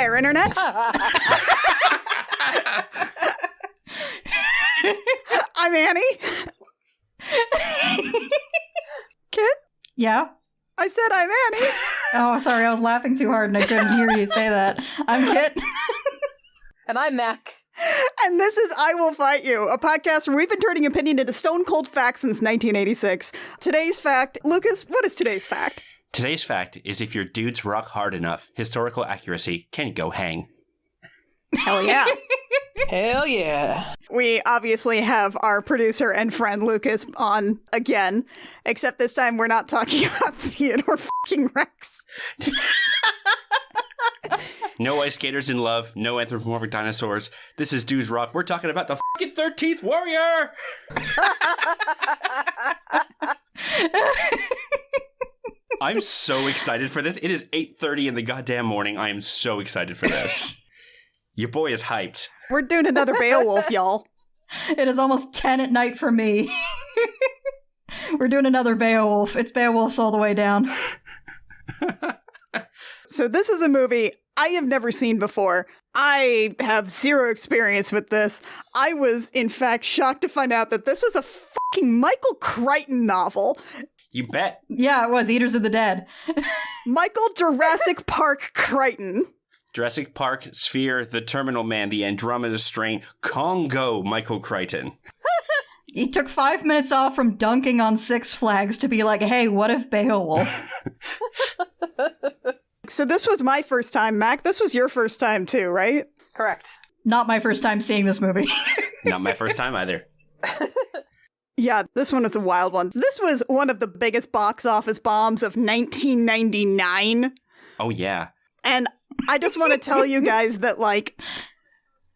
there, Internet. I'm Annie. Kit? Yeah? I said I'm Annie. Oh, sorry, I was laughing too hard and I couldn't hear you say that. I'm Kit. And I'm Mac. And this is I Will Fight You, a podcast where we've been turning opinion into stone cold facts since 1986. Today's fact, Lucas, what is today's fact? Today's fact is if your dudes rock hard enough, historical accuracy can go hang. Hell yeah. Hell yeah. We obviously have our producer and friend Lucas on again, except this time we're not talking about Theodore fucking Rex. No ice skaters in love, no anthropomorphic dinosaurs. This is Dudes Rock. We're talking about the fucking 13th Warrior! I'm so excited for this. It is 8:30 in the goddamn morning. I am so excited for this. Your boy is hyped. We're doing another Beowulf, y'all. It is almost 10 at night for me. We're doing another Beowulf. It's Beowulf's all the way down. So this is a movie I have never seen before. I have zero experience with this. I was, in fact, shocked to find out that this was a fucking Michael Crichton novel. You bet. Yeah, it was Eaters of the Dead. Michael Jurassic Park Crichton. Jurassic Park, Sphere, The Terminal Man, The Andromeda Strain, Congo, Michael Crichton. He took 5 minutes off from dunking on Six Flags to be like, hey, what if Beowulf? So this was my first time. Mac, this was your first time too, right? Correct. Not my first time seeing this movie. Not my first time either. Yeah, this one was a wild one. This was one of the biggest box office bombs of 1999. Oh, yeah. And I just want to tell you guys that, like,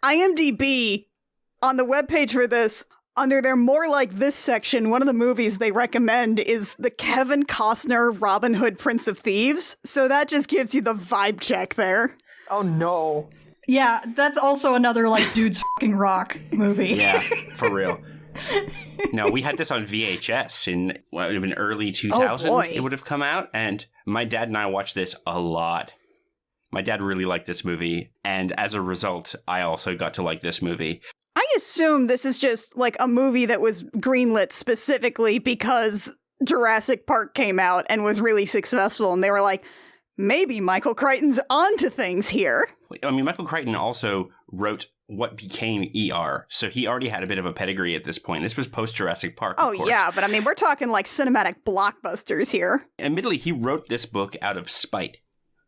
IMDb, on the webpage for this, under their More Like This section, one of the movies they recommend is the Kevin Costner Robin Hood Prince of Thieves. So that just gives you the vibe check there. Oh no. Yeah, that's also another, like, Dudes Fucking Rock movie. Yeah, for real. No, we had this on VHS in early 2000. boy. It would have come out, and my dad and I watched this a lot. My dad really liked this movie, and as a result, I also got to like this movie. I assume this is just, like, a movie that was greenlit specifically because Jurassic Park came out and was really successful, and they were like, maybe Michael Crichton's onto things here. I mean, Michael Crichton also wrote what became ER, so he already had a bit of a pedigree at this point. This was post-Jurassic Park, of course. Yeah, but I mean, we're talking, like, cinematic blockbusters here. Admittedly, he wrote this book out of spite,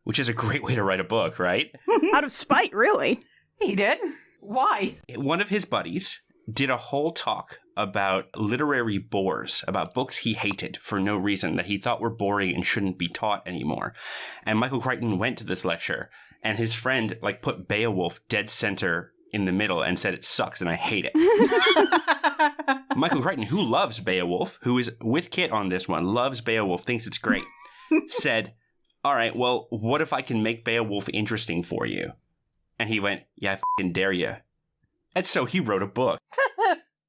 which is a great way to write a book, right? Out of spite, really. He did? Why? One of his buddies did a whole talk about literary bores, about books he hated for no reason, that he thought were boring and shouldn't be taught anymore. And Michael Crichton went to this lecture, and his friend, like, put Beowulf dead center in the middle and said it sucks and I hate it. Michael Crichton, who loves Beowulf, who is with Kit on this one, loves Beowulf, thinks it's great, said, all right, well, what if I can make Beowulf interesting for you? And he went, yeah, I f***ing dare you. And so he wrote a book.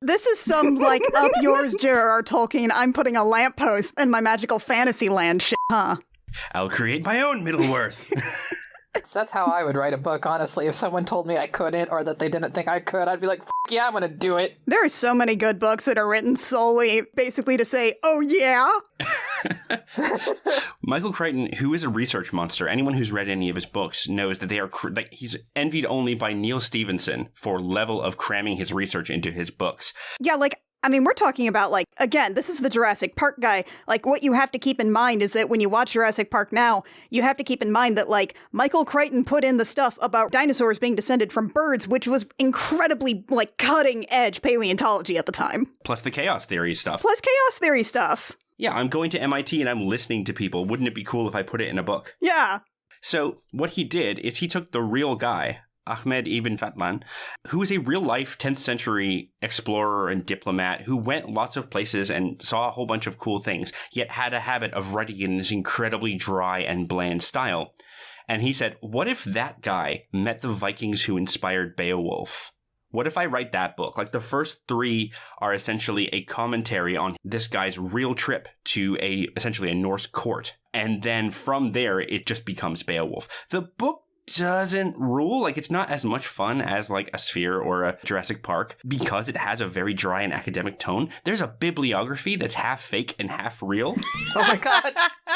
This is some, like, up yours, J.R.R. Tolkien, I'm putting a lamppost in my magical fantasy land shit, huh? I'll create my own Middle-earth. That's how I would write a book, honestly. If someone told me I couldn't or that they didn't think I could, I'd be like, F yeah, I'm gonna do it. There are so many good books that are written solely, basically to say, oh yeah? Michael Crichton, who is a research monster, anyone who's read any of his books knows that they are like he's envied only by Neil Stephenson for level of cramming his research into his books. Yeah, like, I mean, we're talking about, like, again, this is the Jurassic Park guy. Like, what you have to keep in mind is that when you watch Jurassic Park now, you have to keep in mind that, like, Michael Crichton put in the stuff about dinosaurs being descended from birds, which was incredibly, like, cutting-edge paleontology at the time. Plus the chaos theory stuff. Yeah, I'm going to MIT and I'm listening to people. Wouldn't it be cool if I put it in a book? Yeah. So what he did is he took the real guy, Ahmed Ibn Fatlan, who was a real-life 10th century explorer and diplomat who went lots of places and saw a whole bunch of cool things, yet had a habit of writing in this incredibly dry and bland style. And he said, what if that guy met the Vikings who inspired Beowulf? What if I write that book? Like, the first 3 are essentially a commentary on this guy's real trip to essentially a Norse court. And then from there, it just becomes Beowulf. The book doesn't rule. Like, it's not as much fun as like a Sphere or a Jurassic Park because it has a very dry and academic tone. There's a bibliography that's half fake and half real. Oh my god.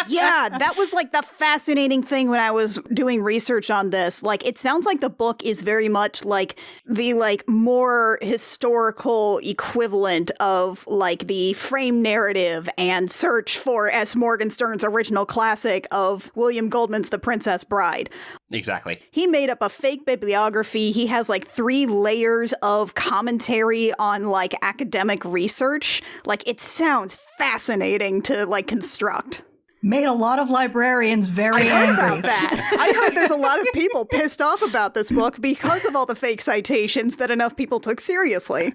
Yeah, that was like the fascinating thing when I was doing research on this. Like, it sounds like the book is very much like the like more historical equivalent of like the frame narrative and search for S. Morgenstern's original classic of William Goldman's The Princess Bride. Exactly. He made up a fake bibliography. He has like 3 layers of commentary on like academic research. Like, it sounds fascinating to like construct. Made a lot of librarians very I heard angry. about that. I heard there's a lot of people pissed off about this book because of all the fake citations that enough people took seriously.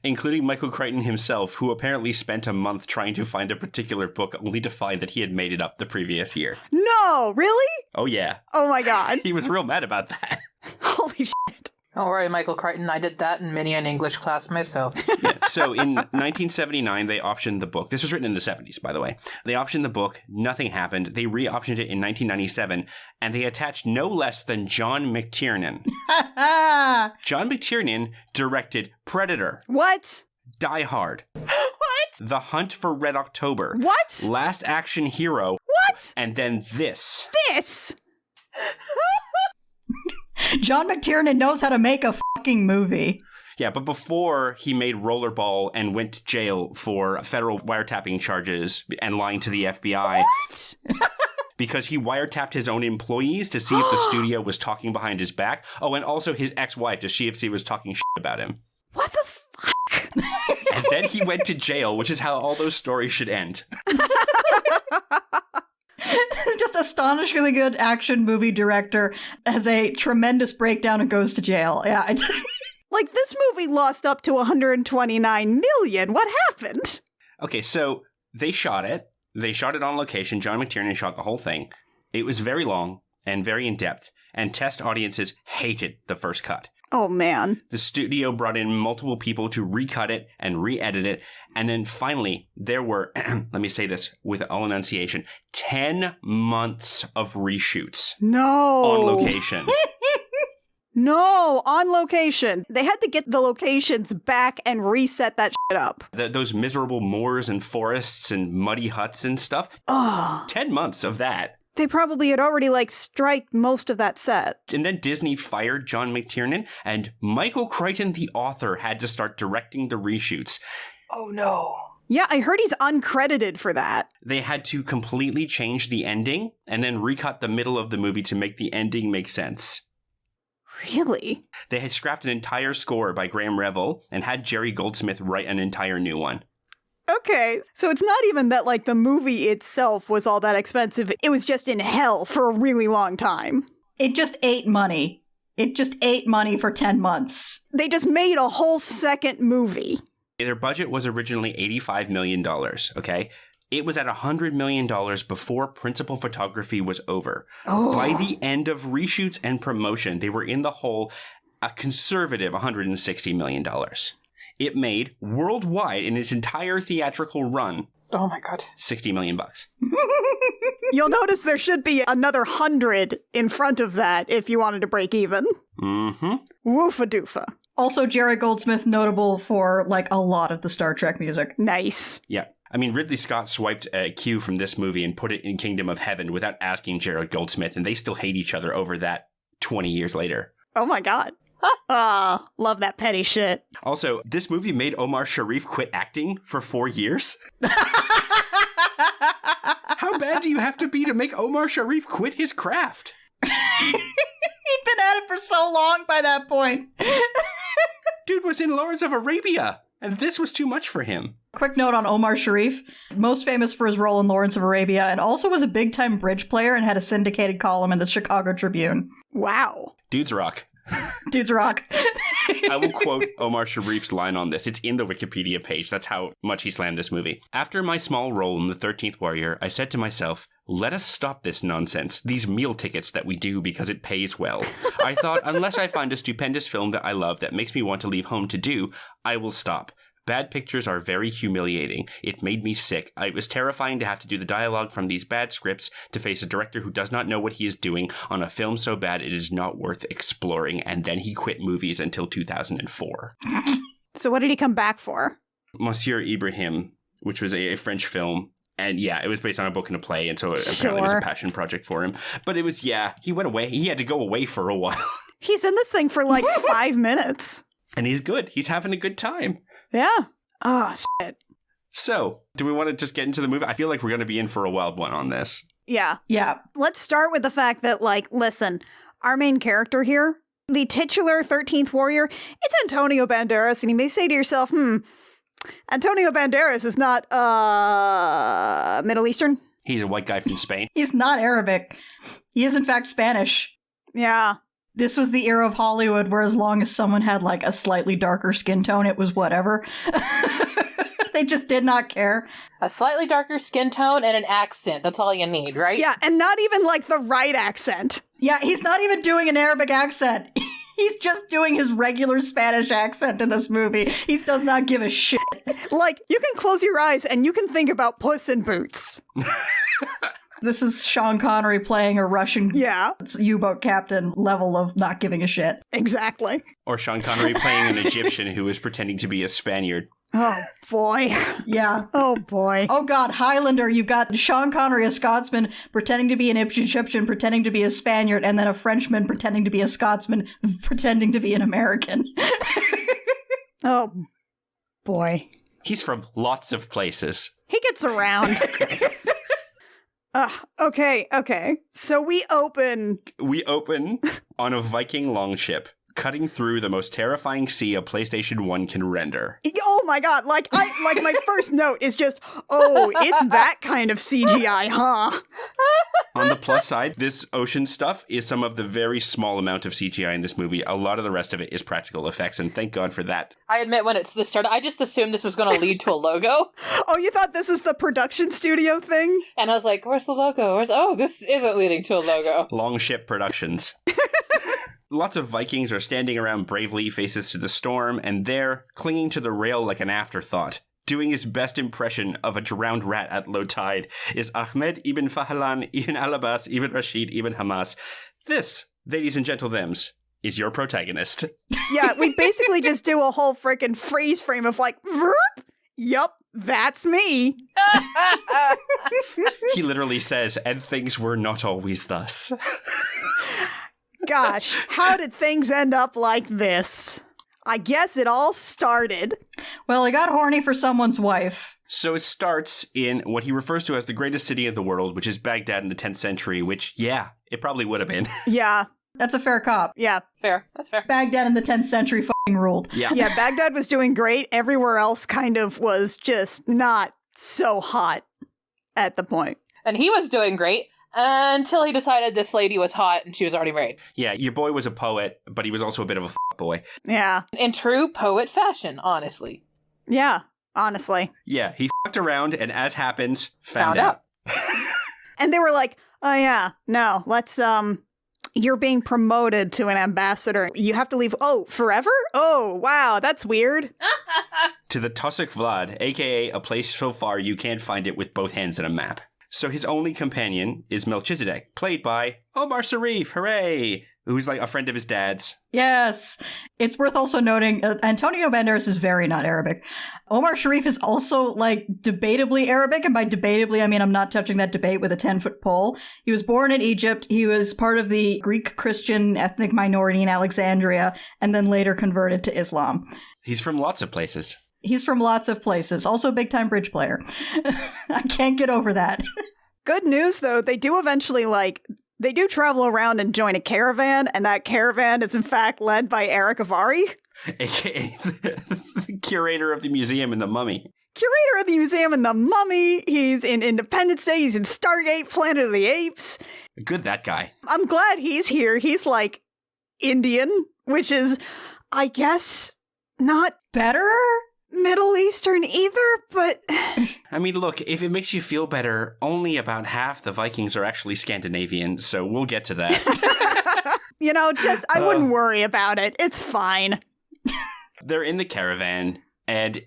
Including Michael Crichton himself, who apparently spent a month trying to find a particular book only to find that he had made it up the previous year. No, really? Oh, yeah. Oh my god. He was real mad about that. Holy shit. Don't worry, Michael Crichton. I did that in many an English class myself. Yeah. So in 1979, they optioned the book. This was written in the 70s, by the way. They optioned the book. Nothing happened. They re-optioned it in 1997, and they attached no less than John McTiernan. John McTiernan directed Predator, What? Die Hard, The Hunt for Red October, What? Last Action Hero, What? and then this. This? John McTiernan knows how to make a fucking movie. Yeah, but before he made Rollerball and went to jail for federal wiretapping charges and lying to the FBI. What? Because he wiretapped his own employees to see if the studio was talking behind his back. Oh, and also his ex-wife to see if she was talking shit about him. What the fuck? And then he went to jail, which is how all those stories should end. Just astonishingly good action movie director, has a tremendous breakdown and goes to jail. Yeah. Like, this movie lost up to 129 million. What happened? Okay, so they shot it. They shot it on location. John McTiernan shot the whole thing. It was very long and very in-depth, and test audiences hated the first cut. Oh, man. The studio brought in multiple people to recut it and re-edit it. And then finally, there were, let me say this with all enunciation, 10 months of reshoots No. on location. No, on location. They had to get the locations back and reset that shit up. Those miserable moors and forests and muddy huts and stuff. Oh. 10 months of that. They probably had already, like, striked most of that set. And then Disney fired John McTiernan, and Michael Crichton, the author, had to start directing the reshoots. Oh no. Yeah, I heard he's uncredited for that. They had to completely change the ending and then recut the middle of the movie to make the ending make sense. Really? They had scrapped an entire score by Graham Revell and had Jerry Goldsmith write an entire new one. Okay, so it's not even that, like, the movie itself was all that expensive. It was just in hell for a really long time. It just ate money. It just ate money for 10 months. They just made a whole second movie. Their budget was originally $85 million, okay? It was at $100 million before principal photography was over. Oh. By the end of reshoots and promotion, they were in the hole a conservative $160 million. It made, worldwide, in its entire theatrical run, Oh my god. $60 million bucks. You'll notice there should be another 100 in front of that if you wanted to break even. Mm-hmm. Woofa-doofa. Also, Jerry Goldsmith notable for, like, a lot of the Star Trek music. Nice. Yeah. I mean, Ridley Scott swiped a cue from this movie and put it in Kingdom of Heaven without asking Jared Goldsmith, and they still hate each other over that 20 years later. Oh my god. Love that petty shit. Also, this movie made Omar Sharif quit acting for 4 years. How bad do you have to be to make Omar Sharif quit his craft? He'd been at it for so long by that point. Dude was in Lawrence of Arabia, and this was too much for him. Quick note on Omar Sharif, most famous for his role in Lawrence of Arabia, and also was a big-time bridge player and had a syndicated column in the Chicago Tribune. Wow. Dudes rock. Dudes rock. I will quote Omar Sharif's line on this. It's in the Wikipedia page. That's how much he slammed this movie. After my small role in The 13th Warrior, I said to myself, let us stop this nonsense, these meal tickets that we do because it pays well. I thought, unless I find a stupendous film that I love that makes me want to leave home to do, I will stop. Bad pictures are very humiliating. It made me sick. It was terrifying to have to do the dialogue from these bad scripts, to face a director who does not know what he is doing on a film so bad it is not worth exploring. And then he quit movies until 2004. So what did he come back for? Monsieur Ibrahim, which was a French film. And yeah, it was based on a book and a play, and so apparently it was a passion project for him. But it was, he went away. He had to go away for a while. He's in this thing for like 5 minutes. And he's good. He's having a good time. Yeah. Oh, shit. So, do we want to just get into the movie? I feel like we're going to be in for a wild one on this. Yeah. Yeah. Let's start with the fact that, like, listen, our main character here, the titular 13th warrior, it's Antonio Banderas, and you may say to yourself, Antonio Banderas is not, Middle Eastern? He's a white guy from Spain. He's not Arabic. He is, in fact, Spanish. Yeah. This was the era of Hollywood where as long as someone had, like, a slightly darker skin tone, it was whatever. They just did not care. A slightly darker skin tone and an accent. That's all you need, right? Yeah, and not even, like, the right accent. Yeah, he's not even doing an Arabic accent. He's just doing his regular Spanish accent in this movie. He does not give a shit. Like, you can close your eyes and you can think about Puss in Boots. This is Sean Connery playing a Russian Yeah, U-boat captain level of not giving a shit. exactly. Or Sean Connery playing an Egyptian who is pretending to be a Spaniard. Oh, boy. Yeah. Oh, boy. Oh, God, Highlander, you've got Sean Connery, a Scotsman, pretending to be an Egyptian, pretending to be a Spaniard, and then a Frenchman pretending to be a Scotsman, pretending to be an American. Oh, boy. He's from lots of places. He gets around. Okay. So we open... We open on a Viking longship, cutting through the most terrifying sea a PlayStation 1 can render. Oh my god, like my first note is just, oh, it's that kind of CGI, huh? On the plus side, this ocean stuff is some of the very small amount of CGI in this movie. A lot of the rest of it is practical effects, and thank God for that. I admit when this started, I just assumed this was going to lead to a logo. Oh, you thought this is the production studio thing? And I was like, where's the logo? This isn't leading to a logo. Longship Productions. Lots of Vikings are standing around bravely, faces to the storm, and there, clinging to the rail like an afterthought, doing his best impression of a drowned rat at low tide, is Ahmed ibn Fahlan ibn Al-Abbas ibn Rashid ibn Hamas. This, ladies and gentlethems, is your protagonist. Yeah, we basically just do a whole freaking freeze frame of like, Vroop! Yup, that's me. He literally says, and things were not always thus. Gosh, how did things end up like this? I guess it all started. Well, he got horny for someone's wife. So it starts in what he refers to as the greatest city of the world, which is Baghdad in the 10th century, which, yeah, it probably would have been. Yeah, That's a fair cop. yeah. Fair. That's fair. Baghdad in the 10th century fucking ruled. Yeah. Yeah, Baghdad was doing great. Everywhere else kind of was just not so hot at the point. And he was doing great until he decided this lady was hot and she was already married. Yeah, your boy was a poet, but he was also a bit of a boy. Yeah, In true poet fashion, honestly. yeah, honestly. Yeah, he fucked around and, as happens, found out. And they were like, oh yeah, no, let's, you're being promoted to an ambassador. You have to leave, forever? Oh, wow, that's weird. To the Tusuk Vlad, aka a place so far you can't find it with both hands in a map. So his only companion is Melchizedek, played by Omar Sharif, hooray! Who's like a friend of his dad's. Yes. It's worth also noting Antonio Banderas is very not Arabic. Omar Sharif is also like debatably Arabic. And by debatably, I mean I'm not touching that debate with a 10-foot pole. He was born in Egypt. He was part of the Greek Christian ethnic minority in Alexandria and then later converted to Islam. He's from lots of places. He's from lots of places. Also a big-time bridge player. I can't get over that. Good news, though, they do eventually, they do travel around and join a caravan, and that caravan is in fact led by Eric Avari. Aka the curator of the museum and the Mummy. Curator of the museum and the Mummy. He's in Independence Day. He's in Stargate, Planet of the Apes. Good, that guy. I'm glad he's here. He's like Indian, which is, I guess, not Better? Middle Eastern either, but I mean, look, if it makes you feel better, only about half the Vikings are actually Scandinavian, so we'll get to that. I wouldn't worry about it. It's fine. They're in the caravan, and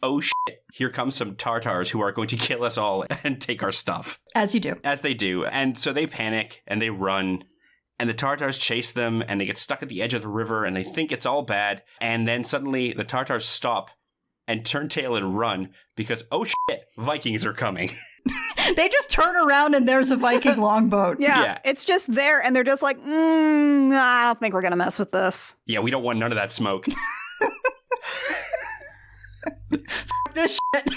oh shit, here comes some Tartars who are going to kill us all and take our stuff. As you do. As they do. And so they panic and they run. And the Tartars chase them and they get stuck at the edge of the river and they think it's all bad. And then suddenly the Tartars stop and turn tail and run because, oh shit, Vikings are coming. They just turn around and there's a Viking longboat. Yeah, it's just there, and they're just like, I don't think we're going to mess with this. Yeah, we don't want none of that smoke. This shit.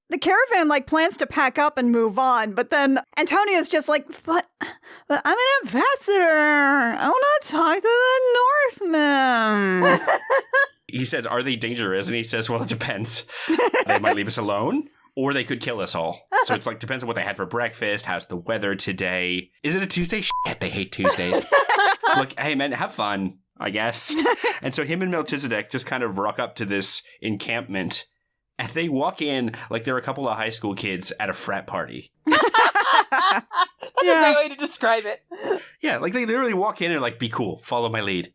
The caravan, like, plans to pack up and move on, but then Antonio's just like, but I'm an ambassador. I want to talk to the Northmen. He says, are they dangerous? And he says, well, it depends. They might leave us alone, or they could kill us all. So it's like, depends on what they had for breakfast. How's the weather today? Is it a Tuesday? Shit, they hate Tuesdays. Look, hey, man, have fun, I guess. And so him and Melchizedek just kind of rock up to this encampment. And they walk in like they're a couple of high school kids at a frat party. That's a great way to describe it. Yeah, like they literally walk in and like, be cool, follow my lead.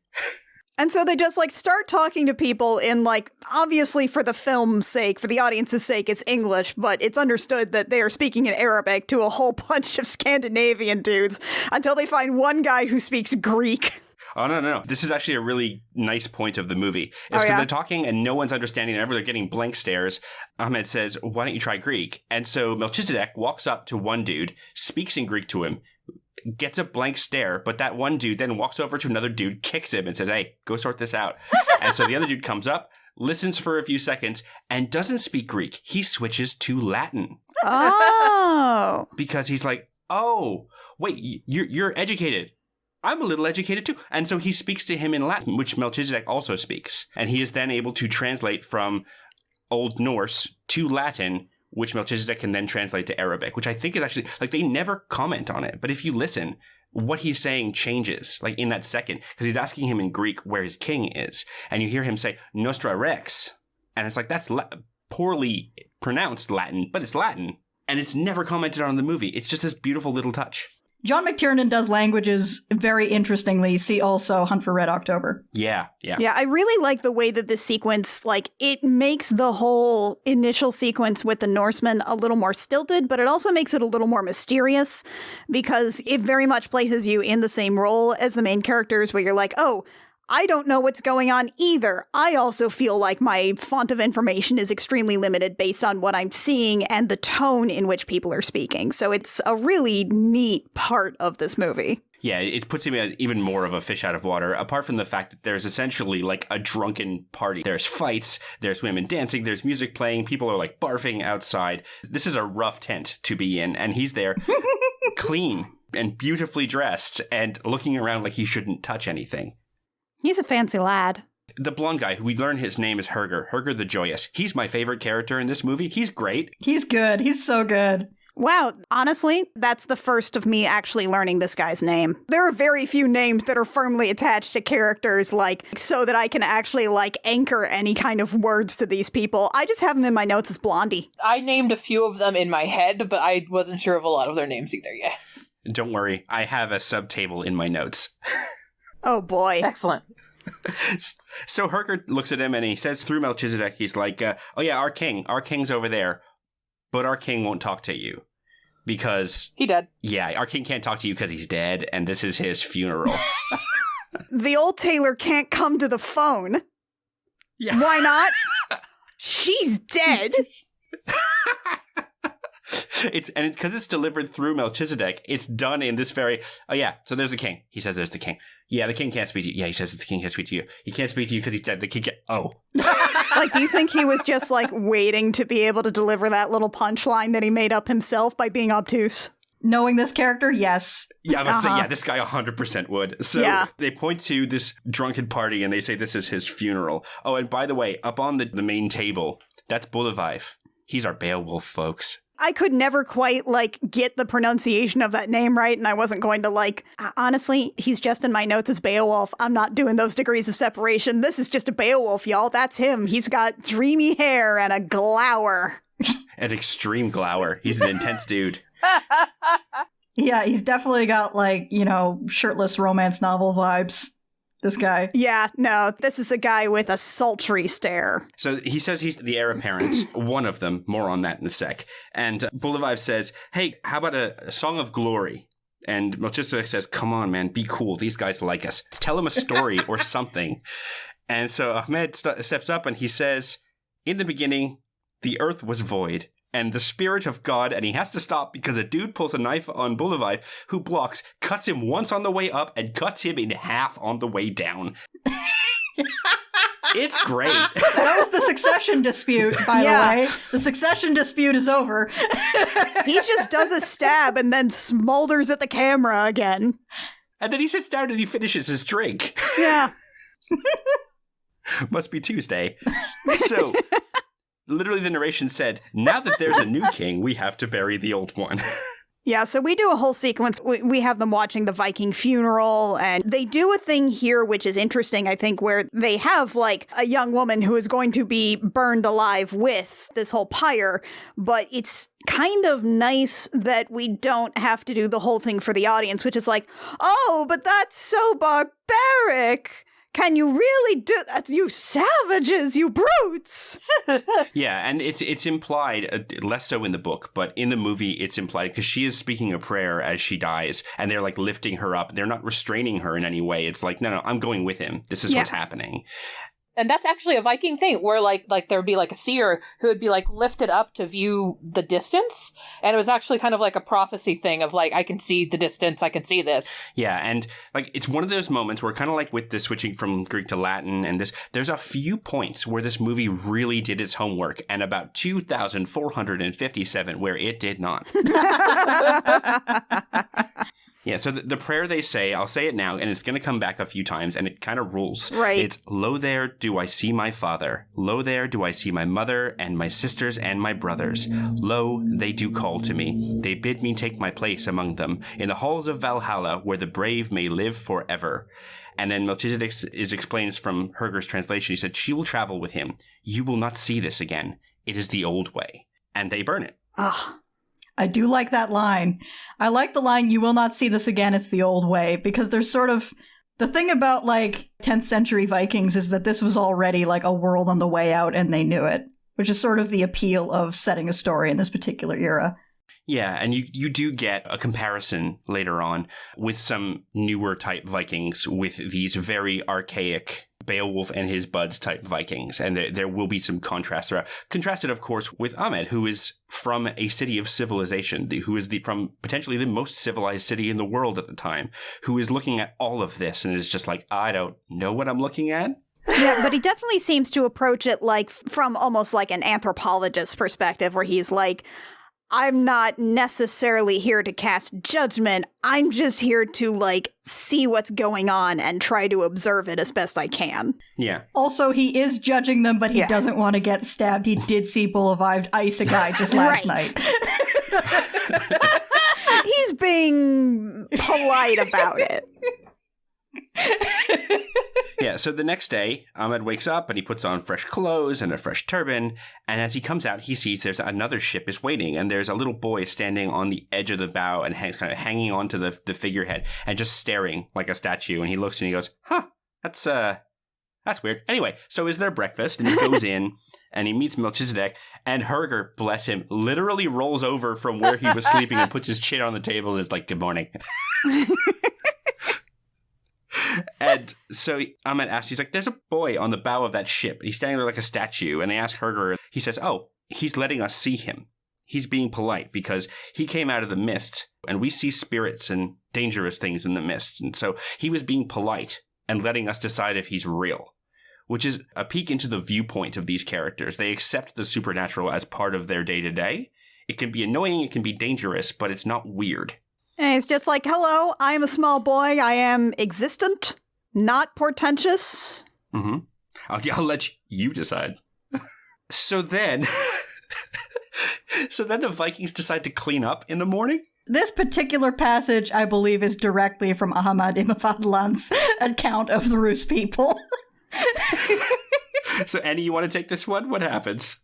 And so they just like start talking to people in like, obviously for the film's sake, for the audience's sake, it's English, but it's understood that they are speaking in Arabic to a whole bunch of Scandinavian dudes until they find one guy who speaks Greek. Oh, no. This is actually a really nice point of the movie. It's because they're talking and no one's understanding. They're getting blank stares. Ahmed says, why don't you try Greek? And so Melchizedek walks up to one dude, speaks in Greek to him, gets a blank stare, but that one dude then walks over to another dude, kicks him and says, hey, go sort this out. And so the other dude comes up, listens for a few seconds, and doesn't speak Greek. He switches to Latin. Oh. Because he's like, oh, wait, you're educated. I'm a little educated too. And so he speaks to him in Latin, which Melchizedek also speaks. And he is then able to translate from Old Norse to Latin, which Melchizedek can then translate to Arabic, which I think is actually, like, they never comment on it. But if you listen, what he's saying changes, like, in that second. Because he's asking him in Greek where his king is. And you hear him say, Nostra Rex. And it's like, that's poorly pronounced Latin, but it's Latin. And it's never commented on in the movie. It's just this beautiful little touch. John McTiernan does languages very interestingly. See also Hunt for Red October. Yeah. Yeah, I really like the way that this sequence, like, it makes the whole initial sequence with the Norsemen a little more stilted, but it also makes it a little more mysterious because it very much places you in the same role as the main characters where you're like, oh, I don't know what's going on either. I also feel like my font of information is extremely limited based on what I'm seeing and the tone in which people are speaking. So it's a really neat part of this movie. Yeah, it puts him even more of a fish out of water, apart from the fact that there's essentially like a drunken party. There's fights, there's women dancing, there's music playing, people are like barfing outside. This is a rough tent to be in, and he's there clean and beautifully dressed and looking around like he shouldn't touch anything. He's a fancy lad. The blonde guy, who we learn his name is Herger the Joyous. He's my favorite character in this movie. He's great. He's good. He's so good. Wow, honestly, that's the first of me actually learning this guy's name. There are very few names that are firmly attached to characters, like, so that I can actually, like, anchor any kind of words to these people. I just have them in my notes as Blondie. I named a few of them in my head, but I wasn't sure of a lot of their names either yet. Don't worry, I have a subtable in my notes. Oh boy. Excellent. So Herger looks at him and he says through Melchizedek, he's like, oh yeah, our king's over there, but our king won't talk to you because... He dead. Yeah, our king can't talk to you because he's dead and this is his funeral. The old tailor can't come to the phone. Yeah. Why not? She's dead. Because it's delivered through Melchizedek, it's done in this very, oh yeah, so there's the king. He says there's the king. Yeah, the king can't speak to you. Yeah, he says that the king can't speak to you. He can't speak to you because he's dead. The king can't, oh. Like, do you think he was just, like, waiting to be able to deliver that little punchline that he made up himself by being obtuse? Knowing this character, yes. Yeah, I was saying, yeah, this guy 100% would. So yeah. They point to this drunken party and they say this is his funeral. Oh, and by the way, up on the main table, that's Bulavive. He's our Beowulf, folks. I could never quite, like, get the pronunciation of that name right, and I wasn't going to, like, honestly, he's just in my notes as Beowulf. I'm not doing those degrees of separation. This is just a Beowulf, y'all. That's him. He's got dreamy hair and a glower. An extreme glower. He's an intense dude. Yeah, he's definitely got, like, you know, shirtless romance novel vibes. this guy. Yeah, no, this is a guy with a sultry stare. So he says he's the heir apparent, one of them. More on that in a sec. And Bolivar says, hey, how about a song of glory? And Melchizedek says, come on, man, be cool. These guys like us. Tell them a story or something. And so Ahmed steps up and he says, in the beginning, the earth was void and the spirit of God, and he has to stop because a dude pulls a knife on Bolivar who blocks, cuts him once on the way up, and cuts him in half on the way down. It's great. That was the succession dispute, by the way. The succession dispute is over. He just does a stab and then smolders at the camera again. And then he sits down and he finishes his drink. Yeah. Must be Tuesday. So, literally the narration said, now that there's a new king, we have to bury the old one. Yeah, so we do a whole sequence. We have them watching the Viking funeral, and they do a thing here which is interesting, I think, where they have, like, a young woman who is going to be burned alive with this whole pyre, but it's kind of nice that we don't have to do the whole thing for the audience, which is like, oh, but that's so barbaric. Can you really do that? You savages, you brutes! Yeah, and it's implied, less so in the book, but in the movie it's implied because she is speaking a prayer as she dies, and they're like lifting her up. They're not restraining her in any way. It's like, no, I'm going with him. This is what's happening. And that's actually a Viking thing, where like there'd be like a seer who would be like lifted up to view the distance, and it was actually kind of like a prophecy thing of like, I can see the distance, I can see this. Yeah, and like it's one of those moments where kind of like with the switching from Greek to Latin and this, there's a few points where this movie really did its homework, and about 2,457 where it did not. Yeah, so the prayer they say, I'll say it now, and it's going to come back a few times, and it kind of rules. Right. It's, lo there do I see my father. Lo there do I see my mother, and my sisters and my brothers. Lo, they do call to me. They bid me take my place among them, in the halls of Valhalla, where the brave may live forever. And then Melchizedek explains from Herger's translation, he said, she will travel with him. You will not see this again. It is the old way. And they burn it. Ugh. I do like that line. I like the line, you will not see this again, it's the old way, because there's sort of, the thing about like 10th century Vikings is that this was already like a world on the way out and they knew it, which is sort of the appeal of setting a story in this particular era. Yeah, and you do get a comparison later on with some newer type Vikings with these very archaic Beowulf and his buds type Vikings, and there will be some contrast there. Contrasted, of course, with Ahmed, who is from a city of civilization, who is from potentially the most civilized city in the world at the time, who is looking at all of this and is just like, I don't know what I'm looking at. Yeah, but he definitely seems to approach it like from almost like an anthropologist perspective, where he's like, I'm not necessarily here to cast judgment. I'm just here to, like, see what's going on and try to observe it as best I can. Yeah. Also, he is judging them, but he doesn't want to get stabbed. He did see Boulevard ice a guy just last night. He's being polite about it. Yeah, so the next day, Ahmed wakes up and he puts on fresh clothes and a fresh turban. And as he comes out, he sees there's another ship is waiting. And there's a little boy standing on the edge of the bow and kind of hanging onto the figurehead and just staring like a statue. And he looks and he goes, huh, that's weird. Anyway, so is there breakfast? And he goes in and he meets Melchizedek. And Herger, bless him, literally rolls over from where he was sleeping and puts his chin on the table and is like, good morning. And so Ahmed asks, he's like, there's a boy on the bow of that ship. He's standing there like a statue. And they ask Herger, he says, oh, he's letting us see him. He's being polite because he came out of the mist and we see spirits and dangerous things in the mist. And so he was being polite and letting us decide if he's real, which is a peek into the viewpoint of these characters. They accept the supernatural as part of their day-to-day. It can be annoying, it can be dangerous, but it's not weird. And it's just like, hello, I'm a small boy. I am existent, not portentous. Mm-hmm. I'll let you decide. So then the Vikings decide to clean up in the morning? This particular passage, I believe, is directly from Ahmad ibn Fadlan's account of the Rus people. So, Annie, you want to take this one? What happens?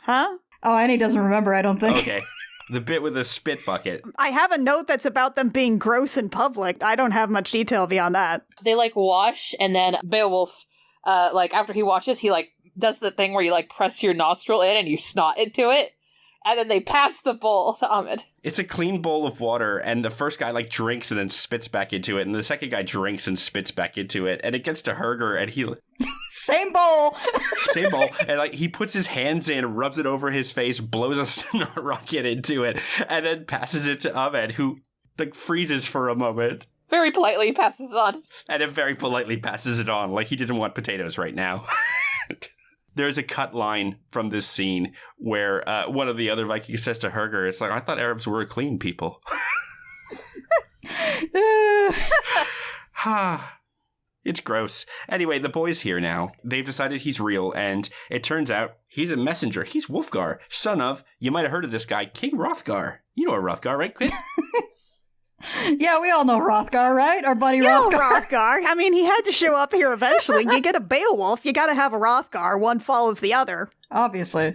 Huh? Oh, Annie doesn't remember, I don't think. Okay. The bit with the spit bucket. I have a note that's about them being gross in public. I don't have much detail beyond that. They like wash, and then Beowulf, like after he washes, he like does the thing where you like press your nostril in and you snot into it, and then they pass the bowl to Ahmed. It's a clean bowl of water, and the first guy like drinks and then spits back into it, and the second guy drinks and spits back into it, and it gets to Herger, and he Same bowl. same bowl, and like he puts his hands in, rubs it over his face, blows a snot rocket into it, and then passes it to Ahmed, who like freezes for a moment, Very politely passes it on. and then very politely passes it on, like he didn't want potatoes right now. There's a cut line from this scene where one of the other Vikings says to Herger, it's like, I thought Arabs were clean people. It's gross. Anyway, the boy's here now. They've decided he's real, and it turns out he's a messenger. He's Wulfgar, son of, you might have heard of this guy, King Hrothgar. You know a Hrothgar, right, Quinn? Yeah, we all know Hrothgar, right? Our buddy You know Hrothgar. Hrothgar. I mean, he had to show up here eventually. You get a Beowulf, you gotta have a Hrothgar. One follows the other. Obviously.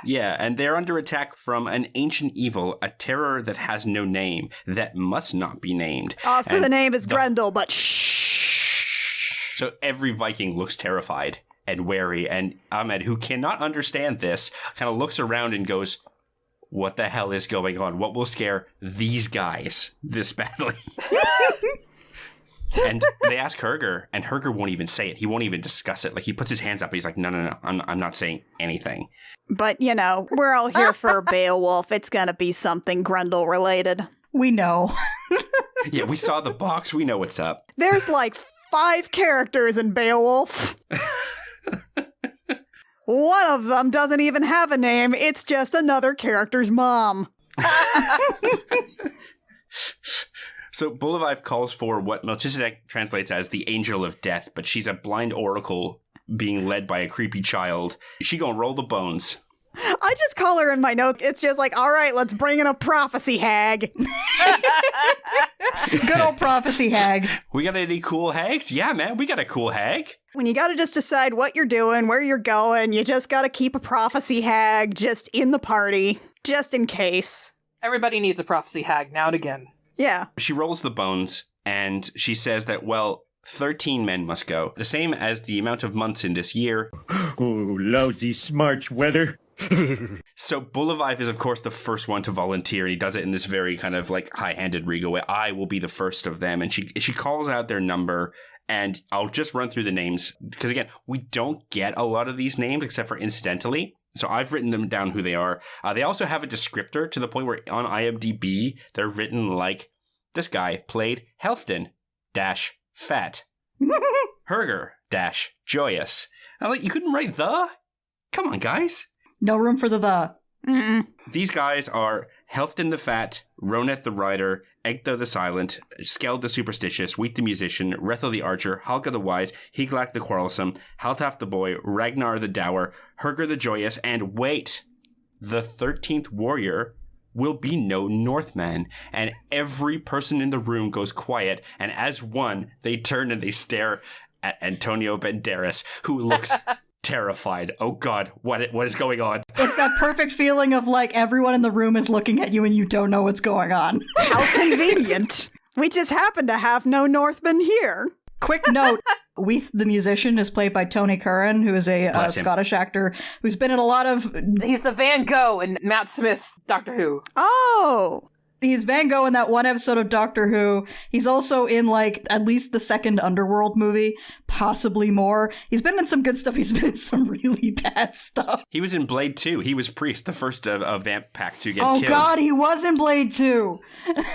Yeah, and they're under attack from an ancient evil, a terror that has no name, that must not be named. Also, And the name is the- Grendel, but shh. So every Viking looks terrified and wary, and Ahmed, who cannot understand this, kind of looks around and goes, what the hell is going on? What will scare these guys this badly? And they ask Herger, and Herger won't even say it. He won't even discuss it. Like, he puts his hands up. He's like, no, I'm not saying anything. But, you know, we're all here for Beowulf. It's gonna be something Grendel related. We know. Yeah, we saw the box. We know what's up. There's like 5 characters in Beowulf. One of them doesn't even have a name. It's just another character's mom. So Bolivive calls for what Melchizedek translates as the Angel of Death, but she's a blind oracle being led by a creepy child. She gonna roll the bones. I just call her in my note. It's just like, all right, let's bring in a prophecy hag. Good old prophecy hag. We got any cool hags? Yeah, man, we got a cool hag. When you gotta just decide what you're doing, where you're going, you just gotta keep a prophecy hag just in the party, just in case. Everybody needs a prophecy hag now and again. Yeah. She rolls the bones, and she says that, well, 13 men must go, the same as the amount of months in this year. Oh, lousy March weather. So Bolivive is, of course, the first one to volunteer, and he does it in this very kind of like high-handed, regal way. I will be the first of them, and she calls out their number, and I'll just run through the names, because again, we don't get a lot of these names except for incidentally. So I've written them down who they are. They also have a descriptor to the point where on IMDb, they're written like, this guy played Helfton - fat. Herger - joyous. I'm like, you couldn't write the? Come on, guys. No room for the. Mm-mm. These guys are Helfton the Fat, Roneth the Rider, Egtho the Silent, Skeld the Superstitious, Wheat the Musician, Rethel the Archer, Halka the Wise, Higlak the Quarrelsome, Haltaf the Boy, Ragnar the Dour, Herger the Joyous, and wait, the 13th warrior will be no Northman. And every person in the room goes quiet, and as one, they turn and they stare at Antonio Banderas, who looks terrified. Oh God, what is going on? It's that perfect feeling of like everyone in the room is looking at you and you don't know what's going on. How convenient. We just happen to have no Northmen here. Quick note. Weath the Musician is played by Tony Curran, who is a Bless him. Scottish actor who's been in a lot of... He's the Van Gogh in Matt Smith Doctor Who. Oh. He's Van Gogh in that one episode of Doctor Who. He's also in, like, at least the second Underworld movie, possibly more. He's been in some good stuff. He's been in some really bad stuff. He was in Blade 2. He was Priest, the first of Vamp Pack to get Oh, killed. God, he was in Blade 2.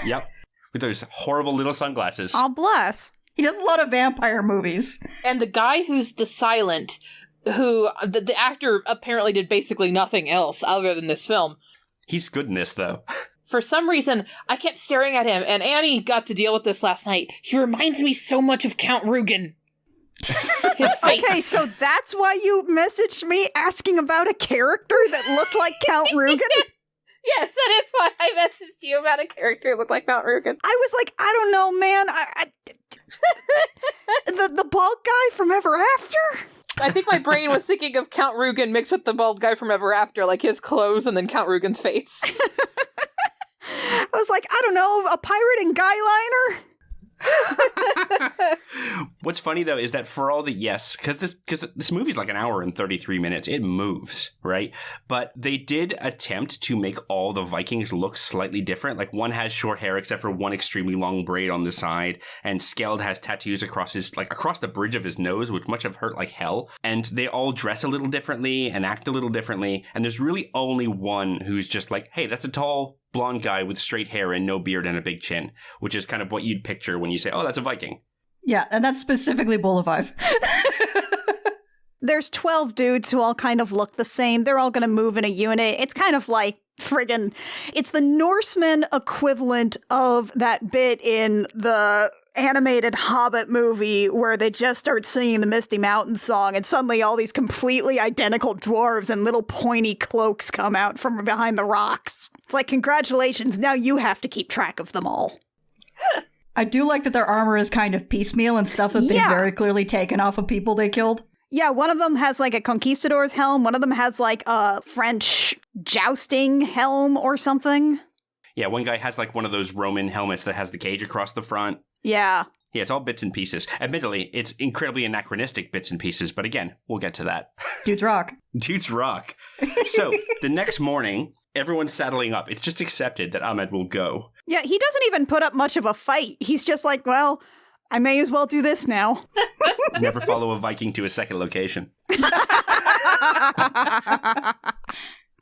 Yep. With those horrible little sunglasses. Oh, bless. He does a lot of vampire movies. And the guy who's the silent, who the actor apparently did basically nothing else other than this film. He's good in this, though. For some reason, I kept staring at him, and Annie got to deal with this last night. He reminds me so much of Count Rugen. His face. Okay, so that's why you messaged me asking about a character that looked like Count Rugen? Yes, that is why I messaged you about a character who looked like Count Rugen. I was like, I don't know, man. The bald guy from Ever After? I think my brain was thinking of Count Rugen mixed with the bald guy from Ever After, like his clothes and then Count Rugen's face. was like, I don't know, a pirate and guy liner? What's funny though is that for all the because this movie's like an hour and 33 minutes, it moves, right? But they did attempt to make all the Vikings look slightly different. Like one has short hair except for one extremely long braid on the side, and Skeld has tattoos across the bridge of his nose, which must have hurt like hell. And they all dress a little differently and act a little differently. And there's really only one who's just like, hey, that's a tall blonde guy with straight hair and no beard and a big chin, which is kind of what you'd picture when you say, oh, that's a Viking. Yeah, and that's specifically Bolivive. There's 12 dudes who all kind of look the same. They're all going to move in a unit. It's kind of like it's the Norseman equivalent of that bit in the animated Hobbit movie where they just start singing the Misty Mountain song and suddenly all these completely identical dwarves and little pointy cloaks come out from behind the rocks. It's like, congratulations, now you have to keep track of them all. I do like that their armor is kind of piecemeal and stuff that they've very clearly taken off of people they killed. Yeah, one of them has like a conquistador's helm. One of them has like a French jousting helm or something. Yeah, one guy has like one of those Roman helmets that has the cage across the front. Yeah. Yeah, it's all bits and pieces. Admittedly, it's incredibly anachronistic bits and pieces, but again, we'll get to that. Dudes rock. Dudes rock. So, the next morning, everyone's saddling up. It's just accepted that Ahmed will go. Yeah, he doesn't even put up much of a fight. He's just like, well, I may as well do this now. Never follow a Viking to a second location.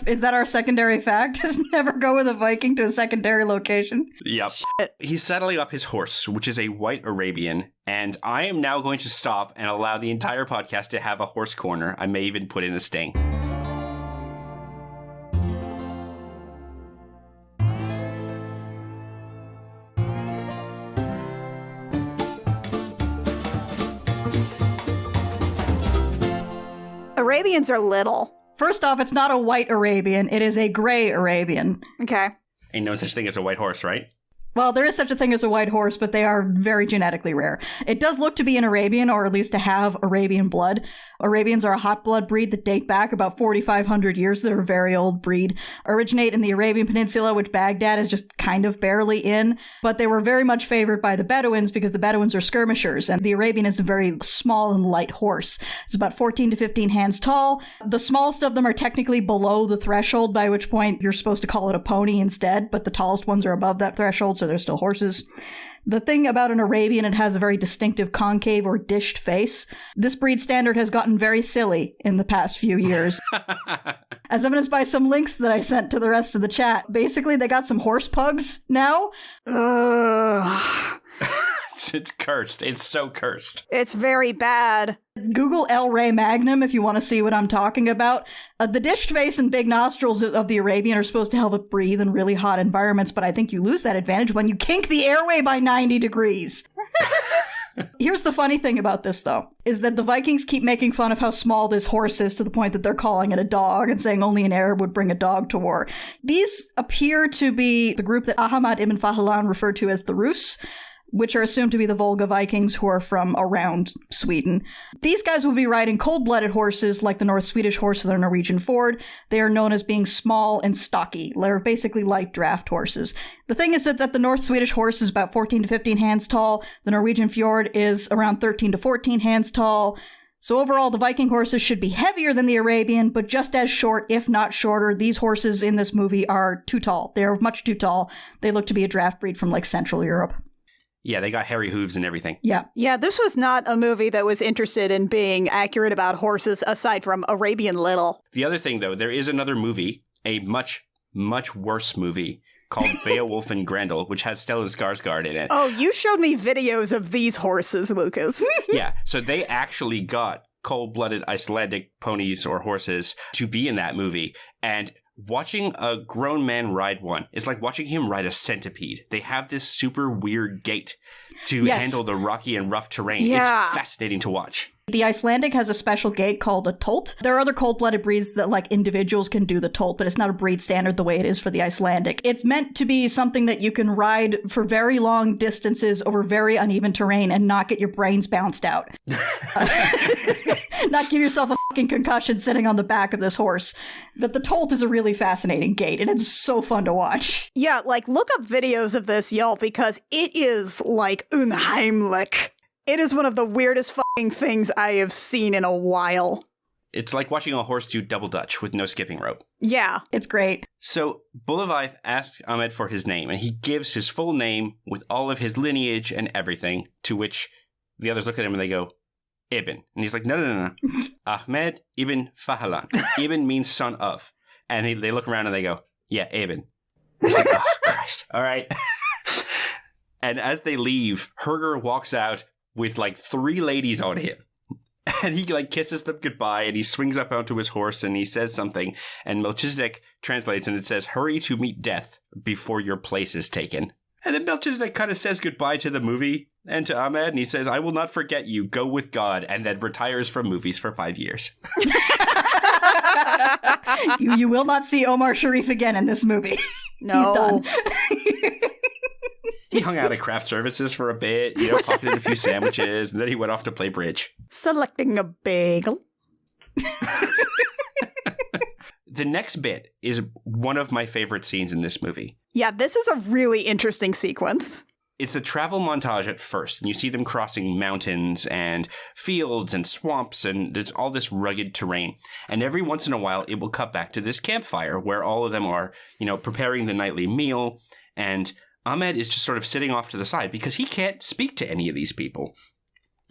Is that our secondary fact? Is never go with a Viking to a secondary location? Yep. He's saddling up his horse, which is a white Arabian, and I am now going to stop and allow the entire podcast to have a horse corner. I may even put in a sting. Arabians are little. First off, it's not a white Arabian. It is a gray Arabian. Okay. Ain't no such thing as a white horse, right? Well, there is such a thing as a white horse, but they are very genetically rare. It does look to be an Arabian, or at least to have Arabian blood. Arabians are a hot blood breed that date back about 4,500 years. They're a very old breed. Originate in the Arabian Peninsula, which Baghdad is just kind of barely in. But they were very much favored by the Bedouins because the Bedouins are skirmishers, and the Arabian is a very small and light horse. It's about 14 to 15 hands tall. The smallest of them are technically below the threshold, by which point you're supposed to call it a pony instead, but the tallest ones are above that threshold, so they're still horses. The thing about an Arabian, it has a very distinctive concave or dished face. This breed standard has gotten very silly in the past few years. As evidenced by some links that I sent to the rest of the chat. Basically, they got some horse pugs now. It's cursed. It's so cursed. It's very bad. Google El Rey Magnum if you want to see what I'm talking about. The dished face and big nostrils of the Arabian are supposed to help it breathe in really hot environments, but I think you lose that advantage when you kink the airway by 90 degrees. Here's the funny thing about this, though, is that the Vikings keep making fun of how small this horse is to the point that they're calling it a dog and saying only an Arab would bring a dog to war. These appear to be the group that Ahmad ibn Fahlan referred to as the Rus, which are assumed to be the Volga Vikings who are from around Sweden. These guys will be riding cold-blooded horses like the North Swedish horse or the Norwegian Ford. They are known as being small and stocky. They're basically light draft horses. The thing is that the North Swedish horse is about 14 to 15 hands tall. The Norwegian Fjord is around 13 to 14 hands tall. So overall, the Viking horses should be heavier than the Arabian, but just as short, if not shorter. These horses in this movie are too tall. They are much too tall. They look to be a draft breed from like Central Europe. Yeah, they got hairy hooves and everything. Yeah. Yeah, this was not a movie that was interested in being accurate about horses aside from Arabian Little. The other thing, though, there is another movie, a much, much worse movie called Beowulf and Grendel, which has Stellan Skarsgård in it. Oh, you showed me videos of these horses, Lucas. Yeah, so they actually got cold-blooded Icelandic ponies or horses to be in that movie, and watching a grown man ride one is like watching him ride a centipede. They have this super weird gait to handle the rocky and rough terrain. Yeah. It's fascinating to watch. The Icelandic has a special gait called a tolt. There are other cold-blooded breeds that, like, individuals can do the tolt, but it's not a breed standard the way it is for the Icelandic. It's meant to be something that you can ride for very long distances over very uneven terrain and not get your brains bounced out. Not not give yourself a fucking concussion sitting on the back of this horse. But the Tolt is a really fascinating gait, and it's so fun to watch. Yeah, like, look up videos of this, y'all, because it is like unheimlich. It is one of the weirdest fucking things I have seen in a while. It's like watching a horse do double dutch with no skipping rope. Yeah. It's great. So Bulawayo asks Ahmed for his name, and he gives his full name with all of his lineage and everything, to which the others look at him and they go, Ibn. And he's like, no. Ahmed Ibn Fahlan. Ibn means son of. And they look around and they go, yeah, Ibn. He's like, oh, Christ. All right. And as they leave, Herger walks out with like 3 ladies on him. And he like kisses them goodbye, and he swings up onto his horse and he says something, and Melchizedek translates and it says, hurry to meet death before your place is taken. And then Melchizedek kind of says goodbye to the movie and to Ahmed, and he says, I will not forget you, go with God, and then retires from movies for 5 years. You will not see Omar Sharif again in this movie. No. He's done. He hung out at craft services for a bit, pocketed a few sandwiches, and then he went off to play bridge. Selecting a bagel. The next bit is one of my favorite scenes in this movie. Yeah, this is a really interesting sequence. It's a travel montage at first, and you see them crossing mountains and fields and swamps, and there's all this rugged terrain. And every once in a while, it will cut back to this campfire where all of them are, preparing the nightly meal, and Ahmed is just sort of sitting off to the side because he can't speak to any of these people.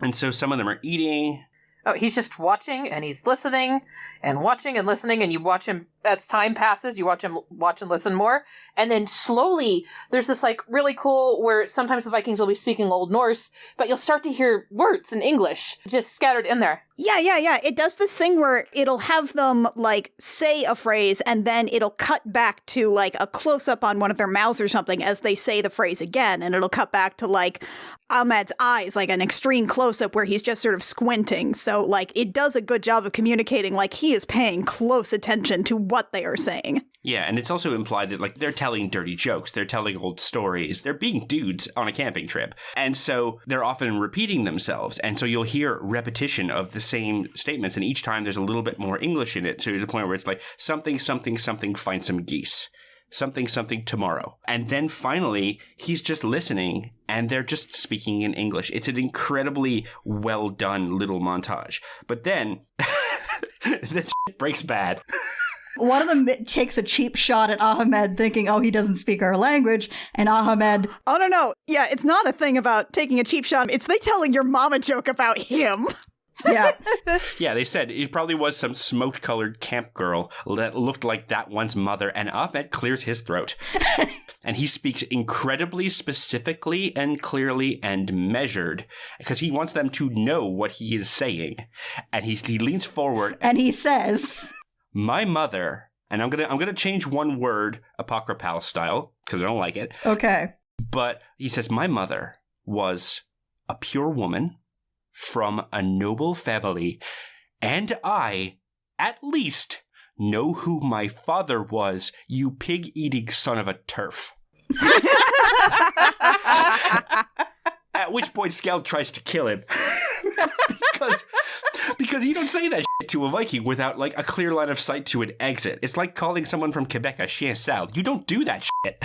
And so some of them are eating. Oh, he's just watching and he's listening and watching and listening, and you watch him as time passes, you watch him watch and listen more. And then slowly there's this like really cool where sometimes the Vikings will be speaking Old Norse, but you'll start to hear words in English just scattered in there. Yeah. It does this thing where it'll have them, like, say a phrase, and then it'll cut back to, like, a close-up on one of their mouths or something as they say the phrase again, and it'll cut back to, like, Ahmed's eyes, like an extreme close-up where he's just sort of squinting. So, like, it does a good job of communicating, like, he is paying close attention to what they are saying. Yeah, and it's also implied that, like, they're telling dirty jokes, they're telling old stories, they're being dudes on a camping trip. And so they're often repeating themselves, and so you'll hear repetition of the same statements, and each time there's a little bit more English in it, to the point where it's like, something, find some geese. Something, tomorrow. And then finally, he's just listening, and they're just speaking in English. It's an incredibly well done little montage. But then, the shit breaks bad. One of them takes a cheap shot at Ahmed, thinking, oh, he doesn't speak our language, and Ahmed... Oh, no. Yeah, it's not a thing about taking a cheap shot. It's they telling your mom a joke about him. Yeah. Yeah, they said it probably was some smoke-colored camp girl that looked like that one's mother, and Ahmed clears his throat. And he speaks incredibly specifically and clearly and measured, because he wants them to know what he is saying. And he leans forward. And he says... My mother, and I'm gonna change one word, apocryphal style, because I don't like it. Okay. But he says, my mother was a pure woman from a noble family, and I, at least, know who my father was, you pig-eating son of a turf. At which point Skeld tries to kill him. Because you don't say that shit to a Viking without, like, a clear line of sight to an exit. It's like calling someone from Quebec a chien sale. You don't do that shit.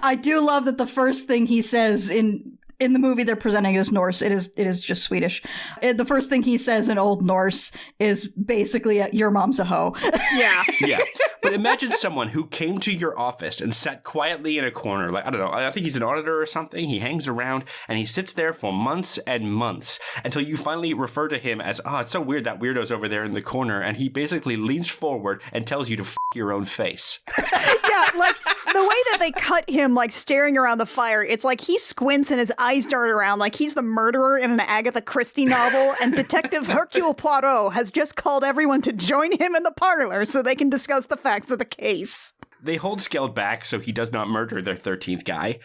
I do love that the first thing he says in the movie they're presenting it as Norse. It is just Swedish. The first thing he says in Old Norse is basically, your mom's a hoe. Yeah. Yeah. But imagine someone who came to your office and sat quietly in a corner, like, I don't know, I think he's an auditor or something. He hangs around and he sits there for months and months until you finally refer to him as, it's so weird that weirdo's over there in the corner. And he basically leans forward and tells you to f*** your own face. Yeah, like, the way that they cut him, like, staring around the fire, it's like he squints and his eyes dart around like he's the murderer in an Agatha Christie novel, and Detective Hercule Poirot has just called everyone to join him in the parlor so they can discuss the facts of the case. They hold Skeld back so he does not murder their 13th guy.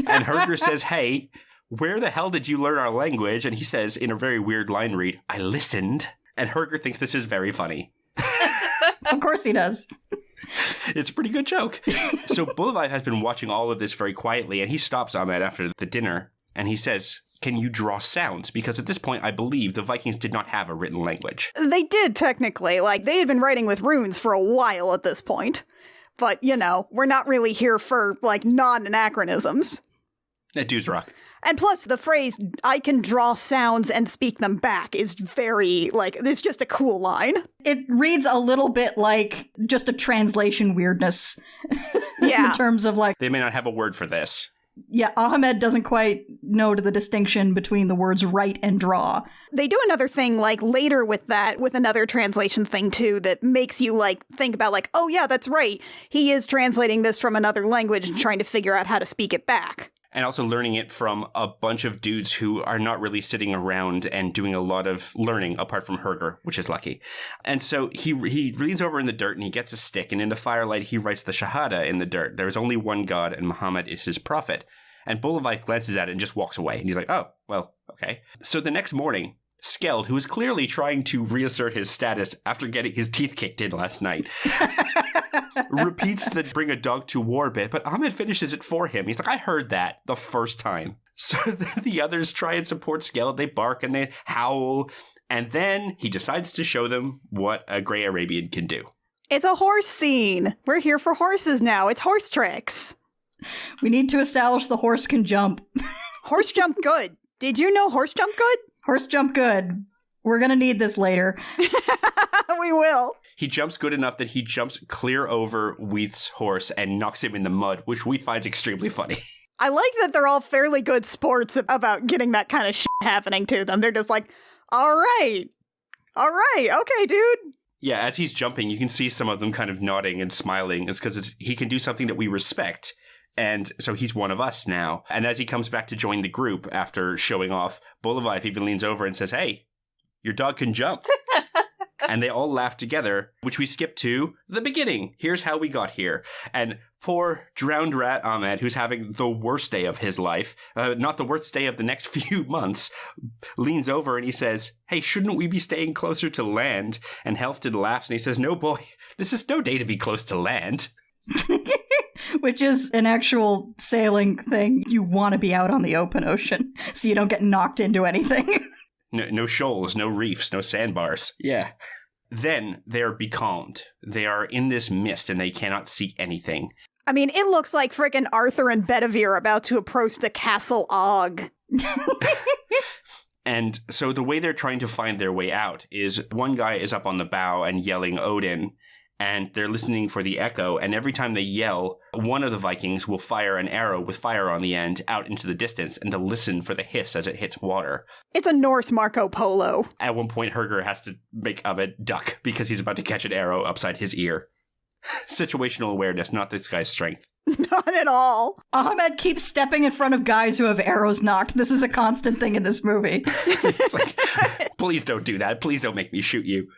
And Herger says, hey, where the hell did you learn our language? And he says, in a very weird line read, I listened. And Herger thinks this is very funny. Of course he does. It's a pretty good joke. So Bulawayo has been watching all of this very quietly, and he stops Ahmed after the dinner, and he says, can you draw sounds? Because at this point, I believe the Vikings did not have a written language. They did, technically. Like, they had been writing with runes for a while at this point. But, you know, we're not really here for, like, non-anachronisms. That dude's rock. And plus, the phrase, I can draw sounds and speak them back, is very, like, it's just a cool line. It reads a little bit like just a translation weirdness. Yeah. In terms of, like, They may not have a word for this. yeah, Ahmed doesn't quite know the distinction between the words write and draw. They do another thing, like, later with that, with another translation thing, too, that makes you, like, think about, like, oh, yeah, that's right. He is translating this from another language and trying to figure out how to speak it back. And also learning it from a bunch of dudes who are not really sitting around and doing a lot of learning, apart from Herger, which is lucky. And so he leans over in the dirt and he gets a stick, and in the firelight he writes the Shahada in the dirt. There is only one God, and Muhammad is his prophet. And Bolivite glances at it and just walks away. And he's like, oh, well, okay. So the next morning, Skeld, who is clearly trying to reassert his status after getting his teeth kicked in last night, repeats the bring a dog to war bit, but Ahmed finishes it for him. He's like, I heard that the first time. So then the others try and support Skeld. They bark and they howl. And then he decides to show them what a Grey Arabian can do. It's a horse scene. We're here for horses now. It's horse tricks. We need to establish the horse can jump. Horse jump good. Did you know horse jump good? Horse jump good. We're gonna need this later. We will. He jumps good enough that he jumps clear over Weath's horse and knocks him in the mud, which Weath finds extremely funny. I like that they're all fairly good sports about getting that kind of shit happening to them. They're just like, all right, okay, dude. Yeah, as he's jumping, you can see some of them kind of nodding and smiling. It's because he can do something that we respect. And so he's one of us now. And as he comes back to join the group after showing off, Bolivite even leans over and says, hey, your dog can jump. And they all laugh together, which we skip to the beginning. Here's how we got here. And poor drowned rat Ahmed, who's having the worst day of his life, not the worst day of the next few months, leans over and he says, hey, shouldn't we be staying closer to land? And Helfton laughs and he says, no, boy, this is no day to be close to land. Which is an actual sailing thing. You want to be out on the open ocean so you don't get knocked into anything. No shoals, no reefs, no sandbars. Yeah. Then they're becalmed. They are in this mist and they cannot see anything. I mean, it looks like frickin' Arthur and Bedivere about to approach the Castle Og. And so the way they're trying to find their way out is one guy is up on the bow and yelling Odin, and they're listening for the echo, and every time they yell, one of the Vikings will fire an arrow with fire on the end out into the distance, and they'll listen for the hiss as it hits water. It's a Norse Marco Polo. At one point, Herger has to make Ahmed duck because he's about to catch an arrow upside his ear. Situational awareness, not this guy's strength. Not at all. Ahmed keeps stepping in front of guys who have arrows knocked. This is a constant thing in this movie. It's like, please don't do that. Please don't make me shoot you.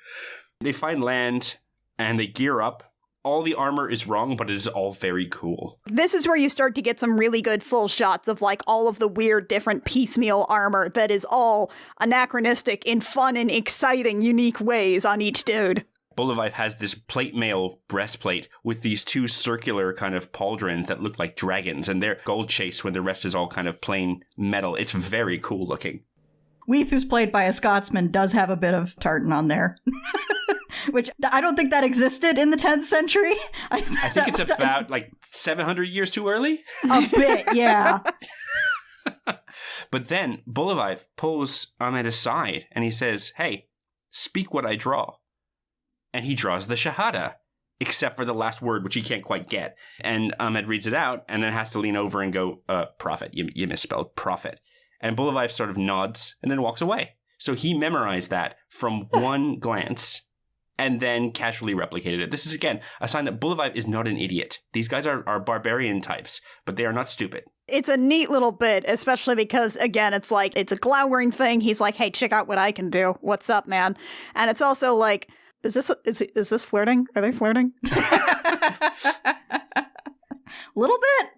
They find land and they gear up. All the armor is wrong, but it is all very cool. This is where you start to get some really good full shots of like all of the weird different piecemeal armor that is all anachronistic in fun and exciting, unique ways on each dude. Bolivite has this plate mail breastplate with these two circular kind of pauldrons that look like dragons, and they're gold chased when the rest is all kind of plain metal. It's very cool looking. Weath, who's played by a Scotsman, does have a bit of tartan on there. Which I don't think that existed in the 10th century. I think it's about like 700 years too early. A bit, yeah. But then Bolivite pulls Ahmed aside and he says, hey, speak what I draw. And he draws the Shahada, except for the last word, which he can't quite get. And Ahmed reads it out and then has to lean over and go, prophet. You misspelled prophet. And Bolivite sort of nods and then walks away. So he memorized that from one glance and then casually replicated it. This is, again, a sign that Bolivite is not an idiot. These guys are barbarian types, but they are not stupid. It's a neat little bit, especially because, again, it's like, it's a glowering thing. He's like, hey, check out what I can do. What's up, man? And it's also like, is this flirting? Are they flirting? Little bit.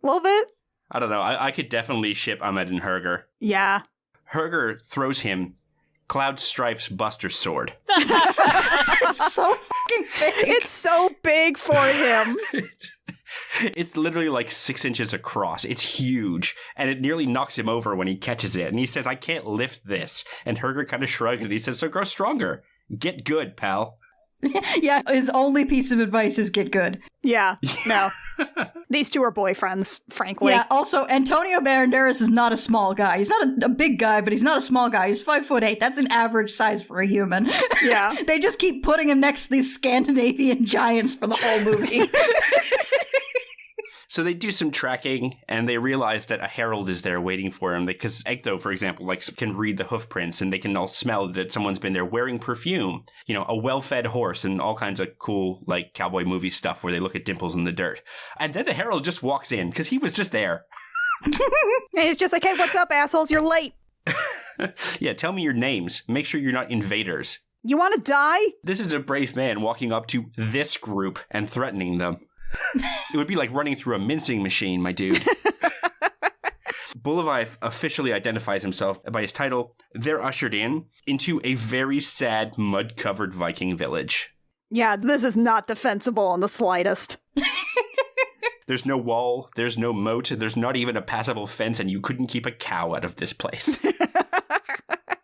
Little bit? I don't know. I could definitely ship Ahmed and Herger. Yeah. Herger throws him Cloud Strife's Buster Sword. It's so fucking big. It's so big for him. It's literally like 6 inches across. It's huge. And it nearly knocks him over when he catches it. And he says, I can't lift this. And Herger kind of shrugs and he says, so grow stronger. Get good, pal. Yeah, his only piece of advice is get good. Yeah, no. These two are boyfriends, frankly. Yeah, also, Antonio Banderas is not a small guy. He's not a big guy, but he's not a small guy. He's 5'8". That's an average size for a human. Yeah. They just keep putting him next to these Scandinavian giants for the whole movie. So they do some tracking, and they realize that a herald is there waiting for him. Because Ecto, for example, can read the hoof prints, and they can all smell that someone's been there wearing perfume. You know, a well-fed horse, and all kinds of cool, cowboy movie stuff where they look at dimples in the dirt. And then the herald just walks in, because he was just there. And he's just like, hey, what's up, assholes? You're late. Yeah, tell me your names. Make sure you're not invaders. You want to die? This is a brave man walking up to this group and threatening them. It would be like running through a mincing machine, my dude. Bolivar officially identifies himself by his title. They're ushered into a very sad, mud-covered Viking village. Yeah, this is not defensible in the slightest. There's no wall, there's no moat, there's not even a passable fence, and you couldn't keep a cow out of this place.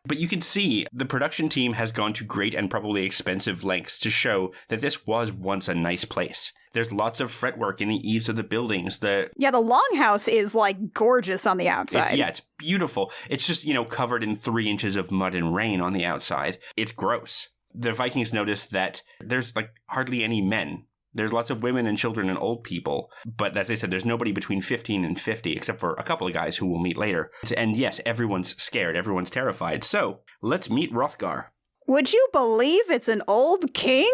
But you can see the production team has gone to great and probably expensive lengths to show that this was once a nice place. There's lots of fretwork in the eaves of the buildings. Yeah, the longhouse is, gorgeous on the outside. It's beautiful. It's just, covered in 3 inches of mud and rain on the outside. It's gross. The Vikings notice that there's, hardly any men. There's lots of women and children and old people. But as I said, there's nobody between 15 and 50, except for a couple of guys who we'll meet later. And yes, everyone's scared. Everyone's terrified. So, let's meet Hrothgar. Would you believe it's an old king?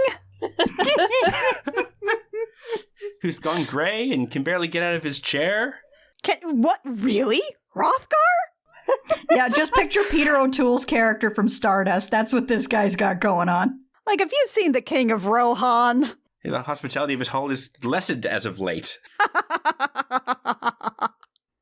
Who's gone gray and can barely get out of his chair? What, really? Hrothgar? Yeah, just picture Peter O'Toole's character from Stardust. That's what this guy's got going on. Have you seen the King of Rohan? The hospitality of his hall is lessened as of late.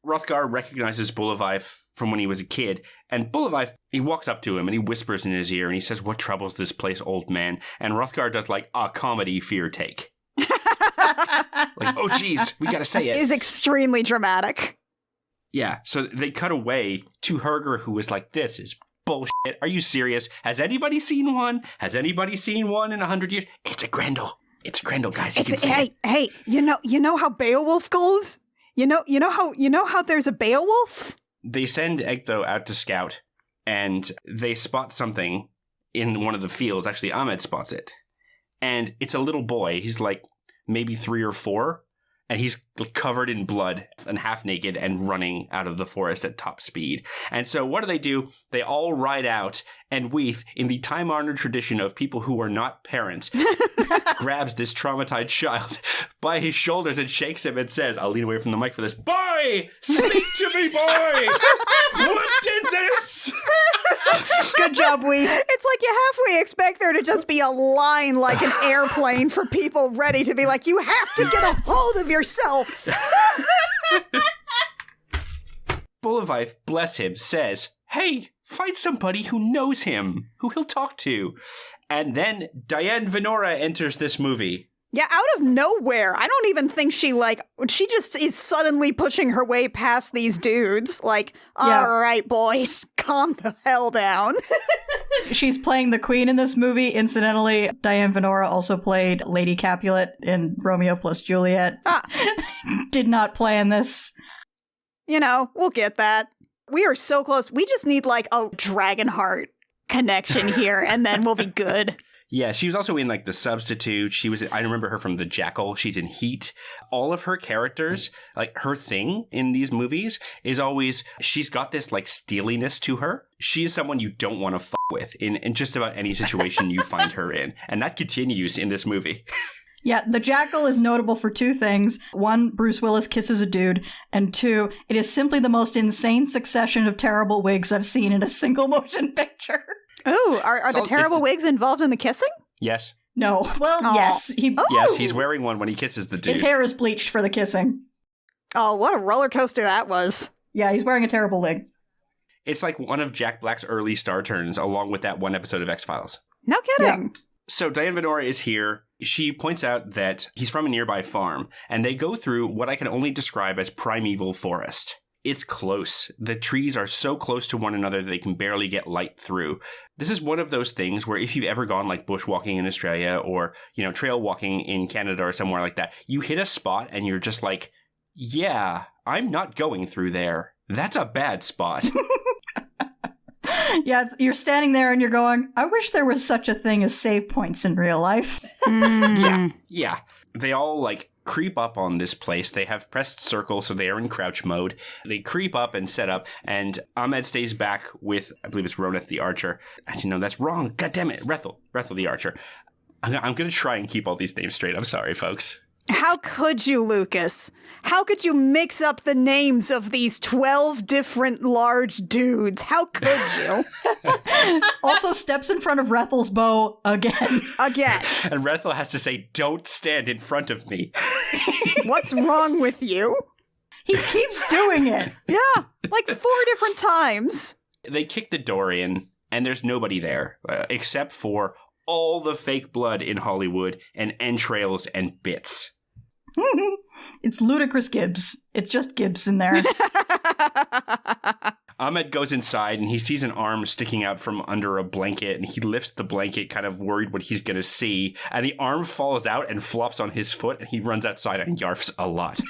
Hrothgar recognizes Bolivar from when he was a kid, and Bolivar, he walks up to him and he whispers in his ear and he says, what troubles this place, old man? And Hrothgar does a comedy fear take. Oh geez, we gotta say it. It is extremely dramatic. Yeah, so they cut away to Herger, who was like, this is bullshit. Are you serious? Has anybody seen one? Has anybody seen one in 100 years? It's a Grendel. It's a Grendel, guys. Hey, you know how Beowulf goes? You know how there's a Beowulf? They send Ecto out to scout, and they spot something in one of the fields. Actually, Ahmed spots it. And it's a little boy. He's maybe 3 or 4, and he's covered in blood and half naked and running out of the forest at top speed. And so what do? They all ride out, and Weath, in the time-honored tradition of people who are not parents, grabs this traumatized child by his shoulders and shakes him and says, I'll lean away from the mic for this, boy, speak to me, boy! What did this? Good job, Weath. It's you halfway expect there to just be a line like an airplane for people ready to be you have to get a hold of yourself. Bolivar, bless him, says, hey, find somebody who knows him, who he'll talk to. And then Diane Venora enters this movie. Yeah, out of nowhere. I don't even think she just is suddenly pushing her way past these dudes. All right, boys, calm the hell down. She's playing the queen in this movie. Incidentally, Diane Venora also played Lady Capulet in Romeo plus Juliet. Did not play in this. We'll get that. We are so close. We just need a Dragonheart connection here, and then we'll be good. Yeah, she was also in The Substitute. I remember her from The Jackal. She's in Heat. All of her characters, her thing in these movies is always, she's got this steeliness to her. She's someone you don't want to fuck with in just about any situation you find her in. And that continues in this movie. Yeah, The Jackal is notable for 2 things. 1, Bruce Willis kisses a dude. And 2, it is simply the most insane succession of terrible wigs I've seen in a single motion picture. Oh, are the terrible wigs involved in the kissing? Yes. No. Well, yes. Yes, he's wearing one when he kisses the dude. His hair is bleached for the kissing. Oh, what a roller coaster that was. Yeah, he's wearing a terrible wig. It's one of Jack Black's early star turns, along with that one episode of X-Files. No kidding. Yeah. So Diane Venora is here. She points out that he's from a nearby farm, and they go through what I can only describe as primeval forest. It's close. The trees are so close to one another that they can barely get light through. This is one of those things where if you've ever gone like bushwalking in Australia or, trail walking in Canada or somewhere like that, you hit a spot and you're just like, yeah, I'm not going through there. That's a bad spot. Yeah, you're standing there and you're going, I wish there was such a thing as save points in real life. Yeah. They all creep up on this place. They have pressed circle, so they are in crouch mode. They creep up and set up, and Ahmed stays back with, I believe it's Roneth the Archer. Actually, no, that's wrong. God damn it. Rethel the Archer. I'm going to try and keep all these names straight. I'm sorry, folks. How could you, Lucas? How could you mix up the names of these 12 different large dudes? How could you? Also steps in front of Rethel's bow again. Again. And Rethel has to say, don't stand in front of me. What's wrong with you? He keeps doing it. Yeah, 4 different times. They kick the door in, and there's nobody there, except for all the fake blood in Hollywood and entrails and bits. It's ludicrous Gibbs. It's just Gibbs in there. Ahmed goes inside and he sees an arm sticking out from under a blanket, and he lifts the blanket, kind of worried what he's going to see, and the arm falls out and flops on his foot, and he runs outside and yarfs a lot.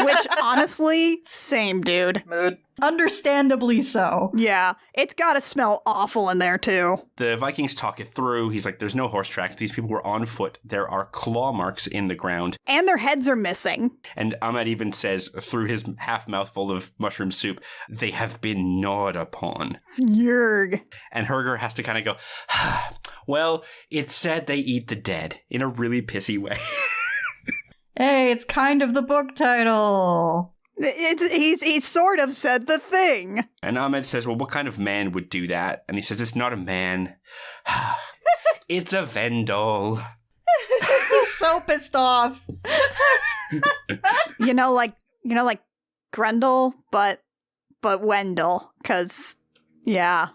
Which, honestly, same, dude. Mood. Understandably so. Yeah, it's gotta smell awful in there, too. The Vikings talk it through. He's like, there's no horse tracks. These people were on foot. There are claw marks in the ground. And their heads are missing. And Ahmed even says, through his half mouthful of mushroom soup, they have been gnawed upon. Yerg. And Herger has to kind of go, well, it's said they eat the dead, in a really pissy way. Hey, it's kind of the book title. He sort of said the thing. And Ahmed says, well, what kind of man would do that? And he says, it's not a man. It's a Vendel. He's so pissed off. Like Grendel, but Wendell. Because, yeah.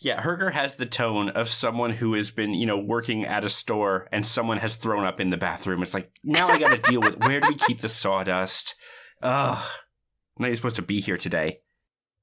Yeah, Herger has the tone of someone who has been, working at a store and someone has thrown up in the bathroom. It's like, now I got to deal with, where do we keep the sawdust? Ugh. I'm not supposed to be here today.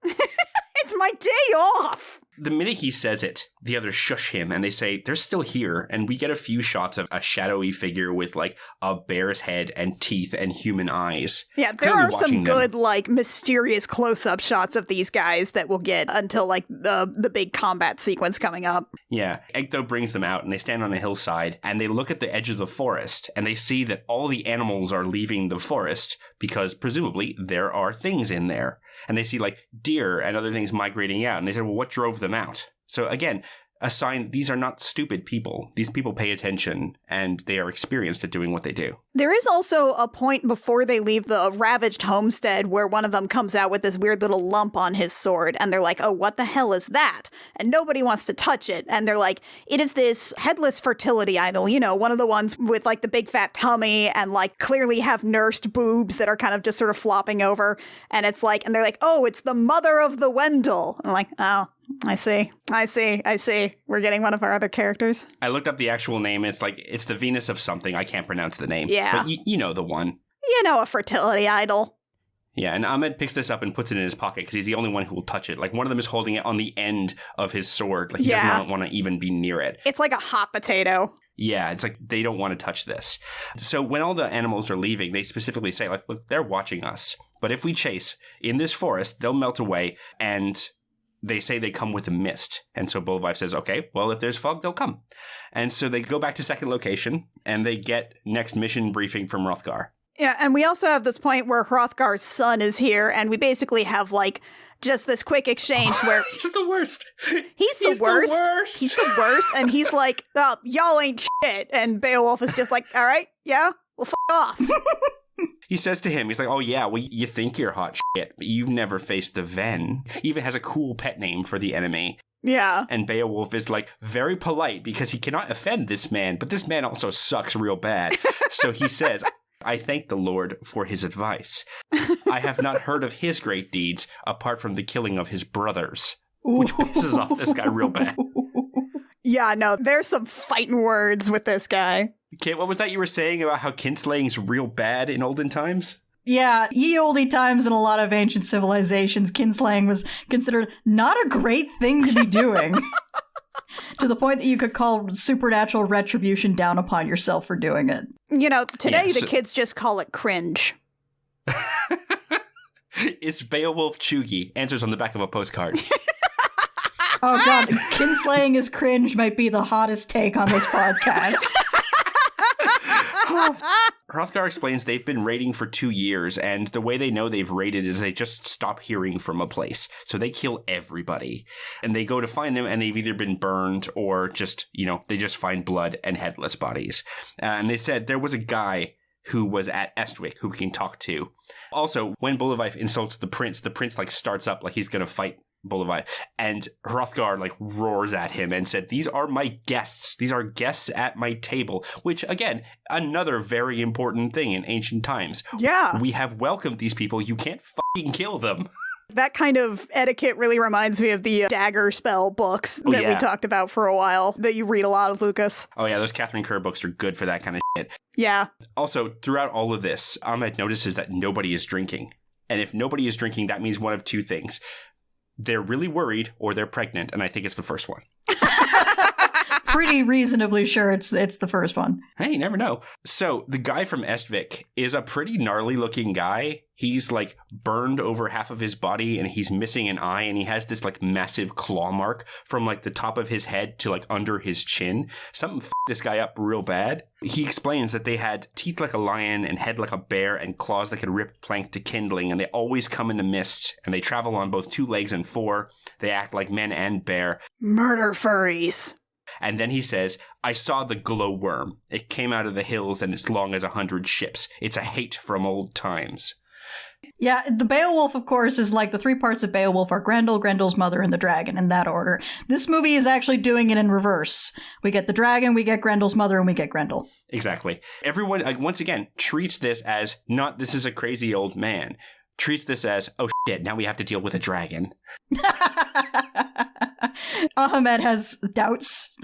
It's my day off! The minute he says it, the others shush him and they say, they're still here. And we get a few shots of a shadowy figure with a bear's head and teeth and human eyes. Yeah, there Clearly are some watching good, mysterious close-up shots of these guys that we'll get until, the big combat sequence coming up. Yeah, Egto brings them out and they stand on a hillside and they look at the edge of the forest and they see that all the animals are leaving the forest because presumably there are things in there. And they see deer and other things migrating out. And they say, well, what drove them out? So again, a sign these are not stupid people. These people pay attention and they are experienced at doing what they do. There is also a point before they leave the ravaged homestead where one of them comes out with this weird little lump on his sword. And they're like, oh, what the hell is that? And nobody wants to touch it. And they're like, it is this headless fertility idol. One of the ones with the big fat tummy and clearly have nursed boobs that are kind of just sort of flopping over. And it's and they're like, oh, it's the mother of the Wendell. I'm like, oh. I see. We're getting one of our other characters. I looked up the actual name. It's it's the Venus of something. I can't pronounce the name. Yeah. But you know the one. A fertility idol. Yeah, and Ahmed picks this up and puts it in his pocket because he's the only one who will touch it. One of them is holding it on the end of his sword. He does not want to even be near it. It's like a hot potato. Yeah, it's they don't want to touch this. So when all the animals are leaving, they specifically say, look, they're watching us. But if we chase in this forest, they'll melt away and they say they come with a mist. And so Bolivar says, okay, well, if there's fog, they'll come. And so they go back to second location and they get next mission briefing from Hrothgar. Yeah, and we also have this point where Hrothgar's son is here, and we basically have just this quick exchange where he's the worst. He's the worst. He's the worst. And he's like, oh, y'all ain't shit. And Beowulf is just like, all right, yeah, well, off. He says to him, he's like, oh yeah, well, you think you're hot shit, but you've never faced the Ven. He even has a cool pet name for the enemy. Yeah. And Beowulf is very polite because he cannot offend this man, but this man also sucks real bad. So he says, I thank the Lord for his advice. I have not heard of his great deeds apart from the killing of his brothers, which pisses off this guy real bad. Yeah, no, there's some fighting words with this guy. Kate, what was that you were saying about how kinslaying's real bad in olden times? Yeah, ye olde times in a lot of ancient civilizations, kinslaying was considered not a great thing to be doing. To the point that you could call supernatural retribution down upon yourself for doing it. You know, today Yeah, so- the kids just call it cringe. It's Beowulf Chugi. Answers on the back of a postcard. Oh god, kinslaying is cringe might be the hottest take on this podcast. Hrothgar explains they've been raiding for 2 years, and the way they know they've raided is they just stop hearing from a place. So they kill everybody. And they go to find them, and they've either been burned or just, they just find blood and headless bodies. And they said there was a guy who was at Estwick who we can talk to. Also, when Bolivaev insults the prince starts up like he's going to fight Bolivaev, and Hrothgar roars at him and said, "These are my guests. These are guests at my table," which, again, another very important thing in ancient times. Yeah. We have welcomed these people. You can't fucking kill them. That kind of etiquette really reminds me of the dagger spell books that we talked about for a while, that you read a lot of, Lucas. Oh yeah, those Catherine Kerr books are good for that kind of shit. Yeah. Also, throughout all of this, Ahmed notices that nobody is drinking. And if nobody is drinking, that means one of two things. They're really worried or they're pregnant, and I think it's the first one. Pretty reasonably sure it's the first one. Hey, you never know. So, the guy from Estvik is a pretty gnarly looking guy. He's burned over half of his body and he's missing an eye, and he has this massive claw mark from the top of his head to under his chin. Something f***ed this guy up real bad. He explains that they had teeth like a lion and head like a bear and claws that could rip plank to kindling, and they always come in the mist, and they travel on both 2 legs and 4. They act like men and bear. Murder furries. And then he says, "I saw the glowworm. It came out of the hills and it's long as 100 ships. It's a hate from old times." Yeah, the Beowulf, of course, is the 3 parts of Beowulf are Grendel, Grendel's mother, and the dragon, in that order. This movie is actually doing it in reverse. We get the dragon, we get Grendel's mother, and we get Grendel. Exactly. Everyone, once again, treats this as not this is a crazy old man. Treats this as, oh shit, now we have to deal with a dragon. Ahmed has doubts.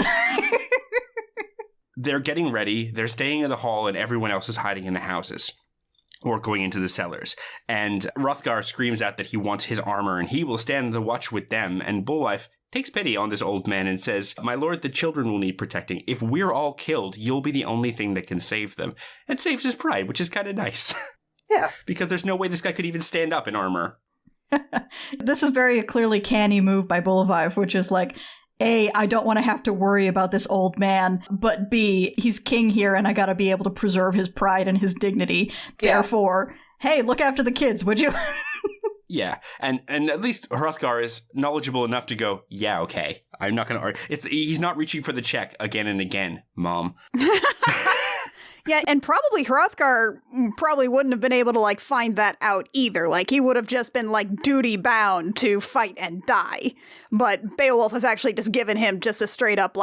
They're getting ready. They're staying in the hall, and everyone else is hiding in the houses or going into the cellars. And Hrothgar screams out that he wants his armor, and he will stand the watch with them. And Bolivaev takes pity on this old man and says, "My lord, the children will need protecting. If we're all killed, you'll be the only thing that can save them." It saves his pride, which is kind of nice. Yeah. Because there's no way this guy could even stand up in armor. This is very clearly canny move by Bolivaev, which is A, I don't want to have to worry about this old man, but B, he's king here and I gotta be able to preserve his pride and his dignity. Yeah. Therefore, hey, look after the kids, would you? Yeah, and at least Hrothgar is knowledgeable enough to go, yeah, okay, I'm not going to argue. He's not reaching for the check again and again, Mom. Yeah, and probably Hrothgar probably wouldn't have been able to find that out either. He would have just been duty bound to fight and die. But Beowulf has actually just given him just a straight up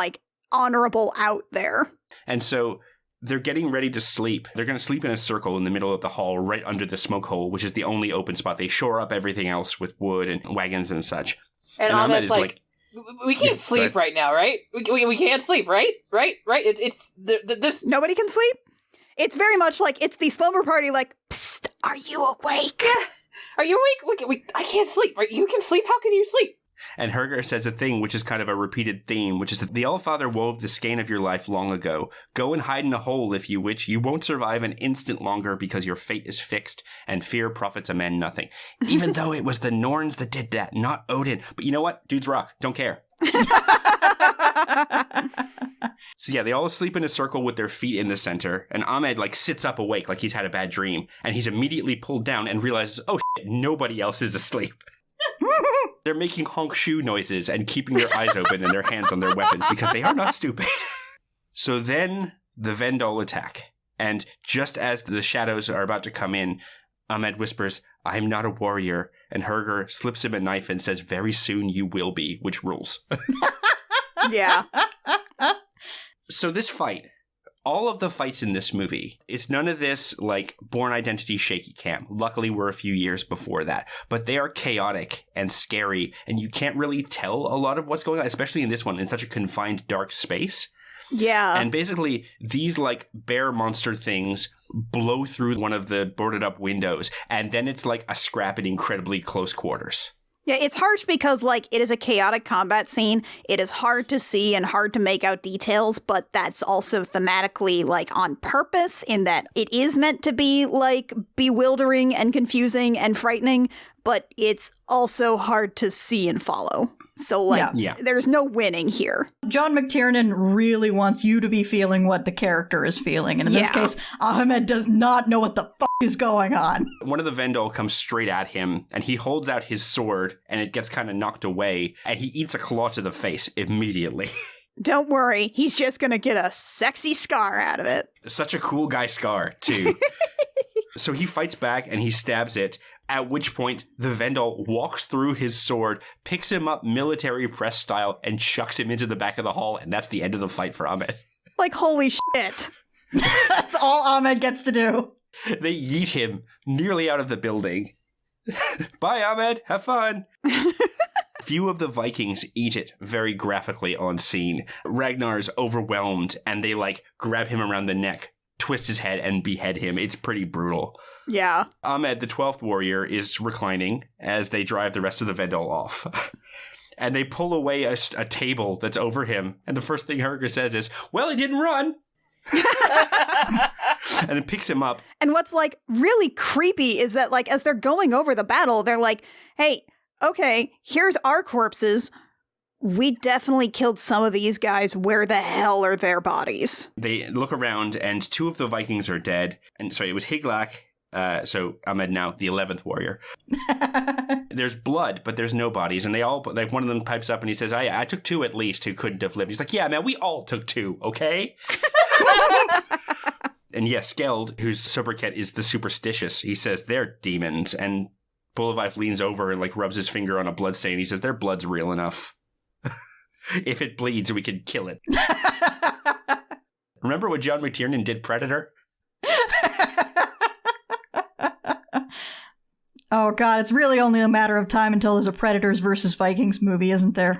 honorable out there. And so they're getting ready to sleep. They're going to sleep in a circle in the middle of the hall right under the smoke hole, which is the only open spot. They shore up everything else with wood and wagons and such. And Ahmed Ahmed's is we can't sleep right now, right? We can't sleep, right? Right? It's this. Nobody can sleep? It's very much it's the slumber party, psst, are you awake? Yeah. Are you awake? I can't sleep, right? You can sleep? How can you sleep? And Hrothgar says a thing which is kind of a repeated theme, which is that the Allfather wove the skein of your life long ago. Go and hide in a hole if you wish. You won't survive an instant longer because your fate is fixed, and fear profits a man nothing. Even though it was the Norns that did that, not Odin. But you know what? Dudes rock. Don't care. So yeah, they all sleep in a circle with their feet in the center, and Ahmed sits up awake like he's had a bad dream, and he's immediately pulled down and realizes, oh shit, nobody else is asleep. They're making honk shoe noises and keeping their eyes open and their hands on their weapons because they are not stupid. So then the Vendal attack, and just as the shadows are about to come in, Ahmed whispers, "I'm not a warrior," and Hrothgar slips him a knife and says, "Very soon you will be," which rules. Yeah. So this fight, All of the fights in this movie, it's none of this like Bourne Identity shaky cam. Luckily, we're a few years before that. But they are chaotic and scary, and you can't really tell a lot of what's going on, especially in this one, in such a confined, dark space. Yeah. And basically, these like bear monster things blow through one of the boarded up windows, and then it's like a scrap in incredibly close quarters. Yeah, it's harsh because, like, it is a chaotic combat scene. It is hard to see and hard to make out details, but that's also thematically, like, on purpose in that it is meant to be, like, bewildering and confusing and frightening, but it's also hard to see and follow. So, like, Yeah. there's no winning here. John McTiernan really wants you to be feeling what the character is feeling. And in this Yeah. case, Ahmed does not know what the fuck is going on. One of the Vendel comes straight at him, and he holds out his sword, and it gets kind of knocked away, and he eats a claw to the face immediately. Don't worry, he's just gonna get a sexy scar out of it. Such a cool guy scar, too. So he fights back, and he stabs it, at which point the Vendel walks through his sword, picks him up military press style, and chucks him into the back of the hall, and that's the end of the fight for Ahmed. Like, holy shit. That's all Ahmed gets to do. They yeet him nearly out of the building. Bye, Ahmed. Have fun. Few of the Vikings eat it very graphically on scene. Ragnar's overwhelmed, and they, like, grab him around the neck, twist his head, and behead him. It's pretty brutal. Yeah. Ahmed, the 12th warrior, is reclining as they drive the rest of the Vendel off. And they pull away a table that's over him, and the first thing Herger says is, well, he didn't run. And it picks him up. And what's, like, really creepy is that, like, as they're going over the battle, they're like, hey, okay, here's our corpses. We definitely killed some of these guys. Where the hell are their bodies? They look around, and 2 of the Vikings are dead. And sorry, it was Higlak. So Ahmed now, the 11th warrior. There's blood, but there's no bodies. And they all, like, one of them pipes up and he says, I took 2 at least who couldn't have lived. He's like, yeah, man, we all took 2, okay? And yes, Skeld, whose sobriquet is the Superstitious, he says they're demons. And Bolivaev leans over and, like, rubs his finger on a bloodstain. He says their blood's real enough. If it bleeds, we can kill it. Remember what John McTiernan did Predator? Oh god, it's really only a matter of time until there's a Predators versus Vikings movie, isn't there?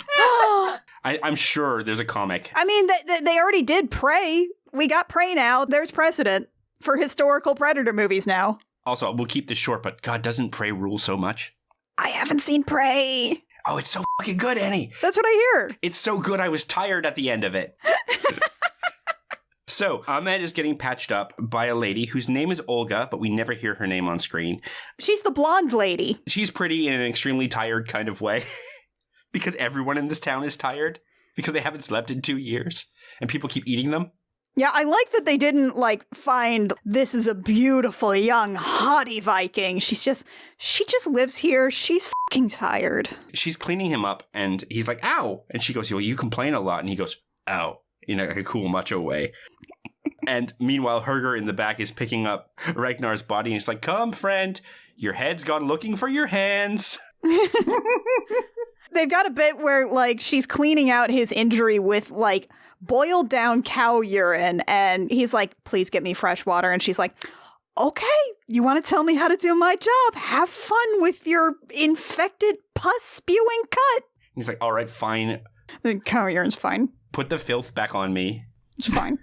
I'm sure there's a comic. I mean, they already did Prey. We got Prey now. There's precedent for historical Predator movies now. Also, we'll keep this short, but God, doesn't Prey rule so much? I haven't seen Prey. Oh, it's so fucking good, Annie. That's what I hear. It's so good I was tired at the end of it. So, Ahmed is getting patched up by a lady whose name is Olga, but we never hear her name on screen. She's the blonde lady. She's pretty in an extremely tired kind of way. Because everyone in this town is tired. Because they haven't slept in 2 years. And people keep eating them. Yeah, I like that they didn't, like, find this is a beautiful, young, haughty Viking. She just lives here. She's fucking tired. She's cleaning him up, and he's like, ow! And she goes, well, you complain a lot. And he goes, ow, in like a cool macho way. And meanwhile, Herger in the back is picking up Ragnar's body, and he's like, come, friend, your head's gone looking for your hands. They've got a bit where, like, she's cleaning out his injury with, like, boiled down cow urine, and he's like, please get me fresh water. And she's like, okay, you want to tell me how to do my job? Have fun with your infected pus spewing cut. He's like, all right, fine. The cow urine's fine. Put the filth back on me. It's fine.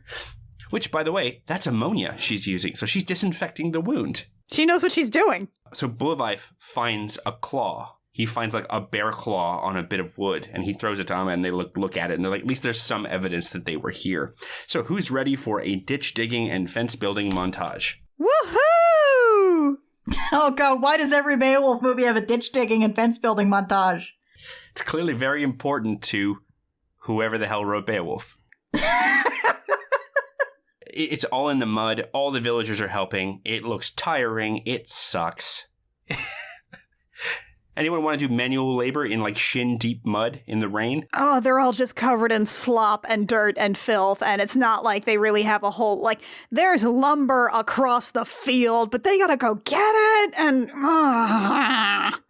Which, by the way, that's ammonia she's using, so she's disinfecting the wound. She knows what she's doing. So Bolivaev finds a claw. He finds, like, a bear claw on a bit of wood, and he throws it to Ahmed, and they look at it, and they're like, at least there's some evidence that they were here. So who's ready for a ditch digging and fence building montage? Woohoo! Oh god, why does every Beowulf movie have a ditch digging and fence building montage? It's clearly very important to whoever the hell wrote Beowulf. It's all in the mud. All the villagers are helping. It looks tiring. It sucks. Anyone want to do manual labor in, like, shin-deep mud in the rain? Oh, they're all just covered in slop and dirt and filth, and it's not like they really have a whole, like, there's lumber across the field, but they gotta go get it, and...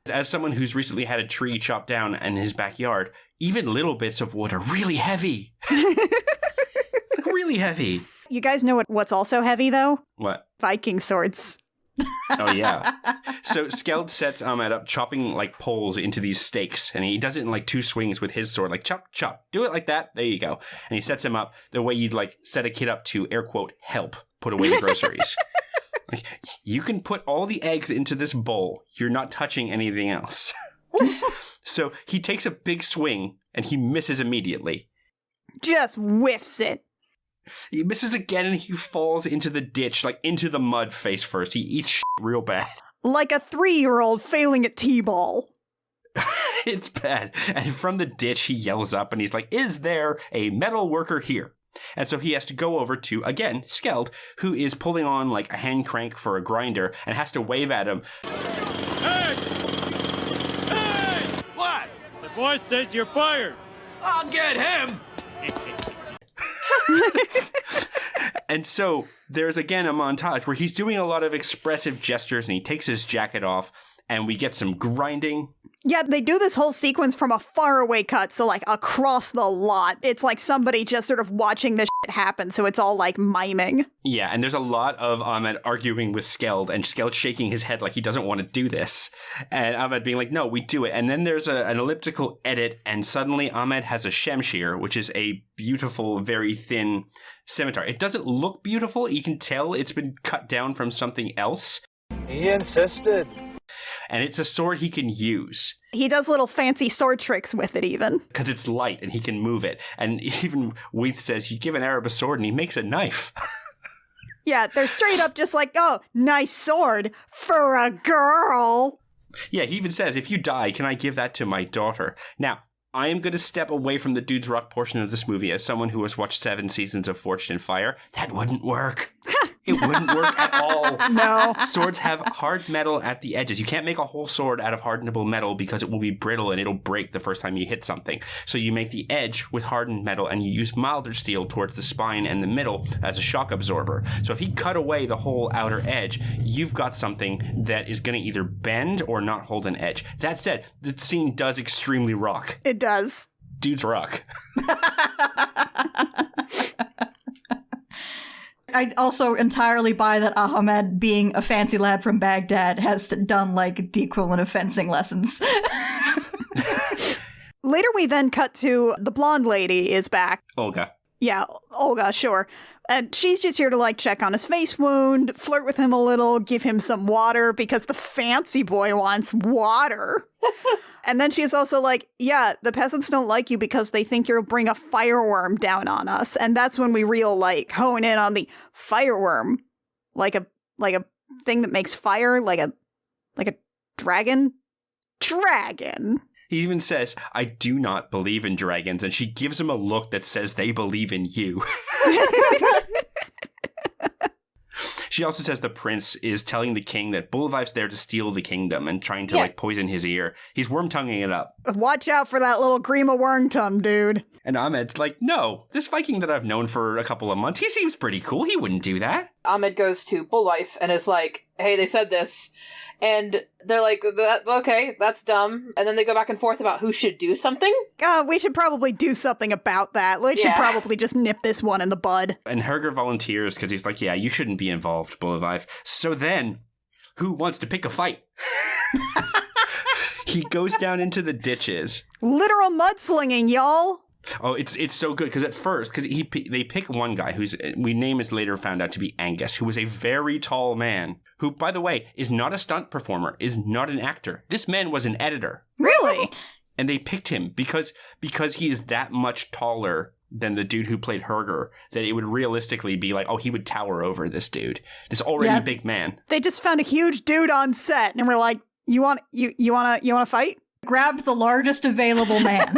As someone who's recently had a tree chopped down in his backyard, even little bits of wood are really heavy. Like, really heavy. You guys know what's also heavy, though? What? Viking swords. Oh, yeah. So Skeld sets Ahmed up chopping like poles into these stakes, and he does it in like 2 swings with his sword, like chop, chop. Do it like that. There you go. And he sets him up the way you'd like set a kid up to, air quote, help put away the groceries. Like, you can put all the eggs into this bowl. You're not touching anything else. So he takes a big swing, and he misses immediately. Just whiffs it. He misses again, and he falls into the ditch, like into the mud face first. He eats shit real bad. Like a 3-year-old failing at T-ball. It's bad. And from the ditch, he yells up, and he's like, is there a metal worker here? And so he has to go over to, again, Skeld, who is pulling on like a hand crank for a grinder and has to wave at him. Hey! Hey! What? The boy says you're fired. I'll get him! And so there's again a montage where he's doing a lot of expressive gestures and he takes his jacket off and we get some grinding. Yeah, they do this whole sequence from a faraway cut, so like across the lot. It's like somebody just sort of watching this shit happen, so it's all like miming. Yeah, and there's a lot of Ahmed arguing with Skeld and Skeld shaking his head like he doesn't want to do this. And Ahmed being like, no, we do it. And then there's an elliptical edit and suddenly Ahmed has a Shemshir, which is a beautiful, very thin scimitar. It doesn't look beautiful. You can tell it's been cut down from something else. He insisted. And it's a sword he can use. He does little fancy sword tricks with it even. Because it's light and he can move it. And even Weath says, you give an Arab a sword and he makes a knife. Yeah, they're straight up just like, oh, nice sword for a girl. Yeah, he even says, if you die, can I give that to my daughter? Now, I am going to step away from the Dude's Rock portion of this movie as someone who has watched 7 seasons of Forged in Fire. That wouldn't work. It wouldn't work at all. No. Swords have hard metal at the edges. You can't make a whole sword out of hardenable metal because it will be brittle and it'll break the first time you hit something. So you make the edge with hardened metal and you use milder steel towards the spine and the middle as a shock absorber. So if he cut away the whole outer edge, you've got something that is going to either bend or not hold an edge. That said, the scene does extremely rock. It does. Dude's rock. I also entirely buy that Ahmed, being a fancy lad from Baghdad, has done like the equivalent of fencing lessons. Later we then cut to the blonde lady is back. Olga. Yeah, Olga, sure. And she's just here to like check on his face wound, flirt with him a little, give him some water because the fancy boy wants water. And then she's also like, yeah, the peasants don't like you because they think you'll bring a fireworm down on us. And that's when we real like hone in on the fireworm, like a thing that makes fire, like a dragon. Dragon. He even says, I do not believe in dragons. And she gives him a look that says they believe in you. She also says the prince is telling the king that Bullivife's there to steal the kingdom and trying to like poison his ear. He's worm-tonguing it up. Watch out for that little Grima Wormtongue, dude. And Ahmed's like, no, this Viking that I've known for a couple of months, he seems pretty cool. He wouldn't do that. Ahmed goes to Bullwife and is like, hey, they said this. And they're like, okay, that's dumb. And then they go back and forth about who should do something. We should probably do something about that. We should probably just nip this one in the bud. And Herger volunteers because he's like, yeah, you shouldn't be involved, Bullivife. So then, who wants to pick a fight? He goes down into the ditches. Literal mudslinging, y'all. Oh, it's so good because at first, because they pick one guy whose name is later found out to be Angus, who was a very tall man, who, by the way, is not a stunt performer, is not an actor. This man was an editor. Really? And they picked him because he is that much taller than the dude who played Herger that it would realistically be like, oh, he would tower over this dude, this already big man. They just found a huge dude on set, and we're like, you want to fight? Grabbed the largest available man.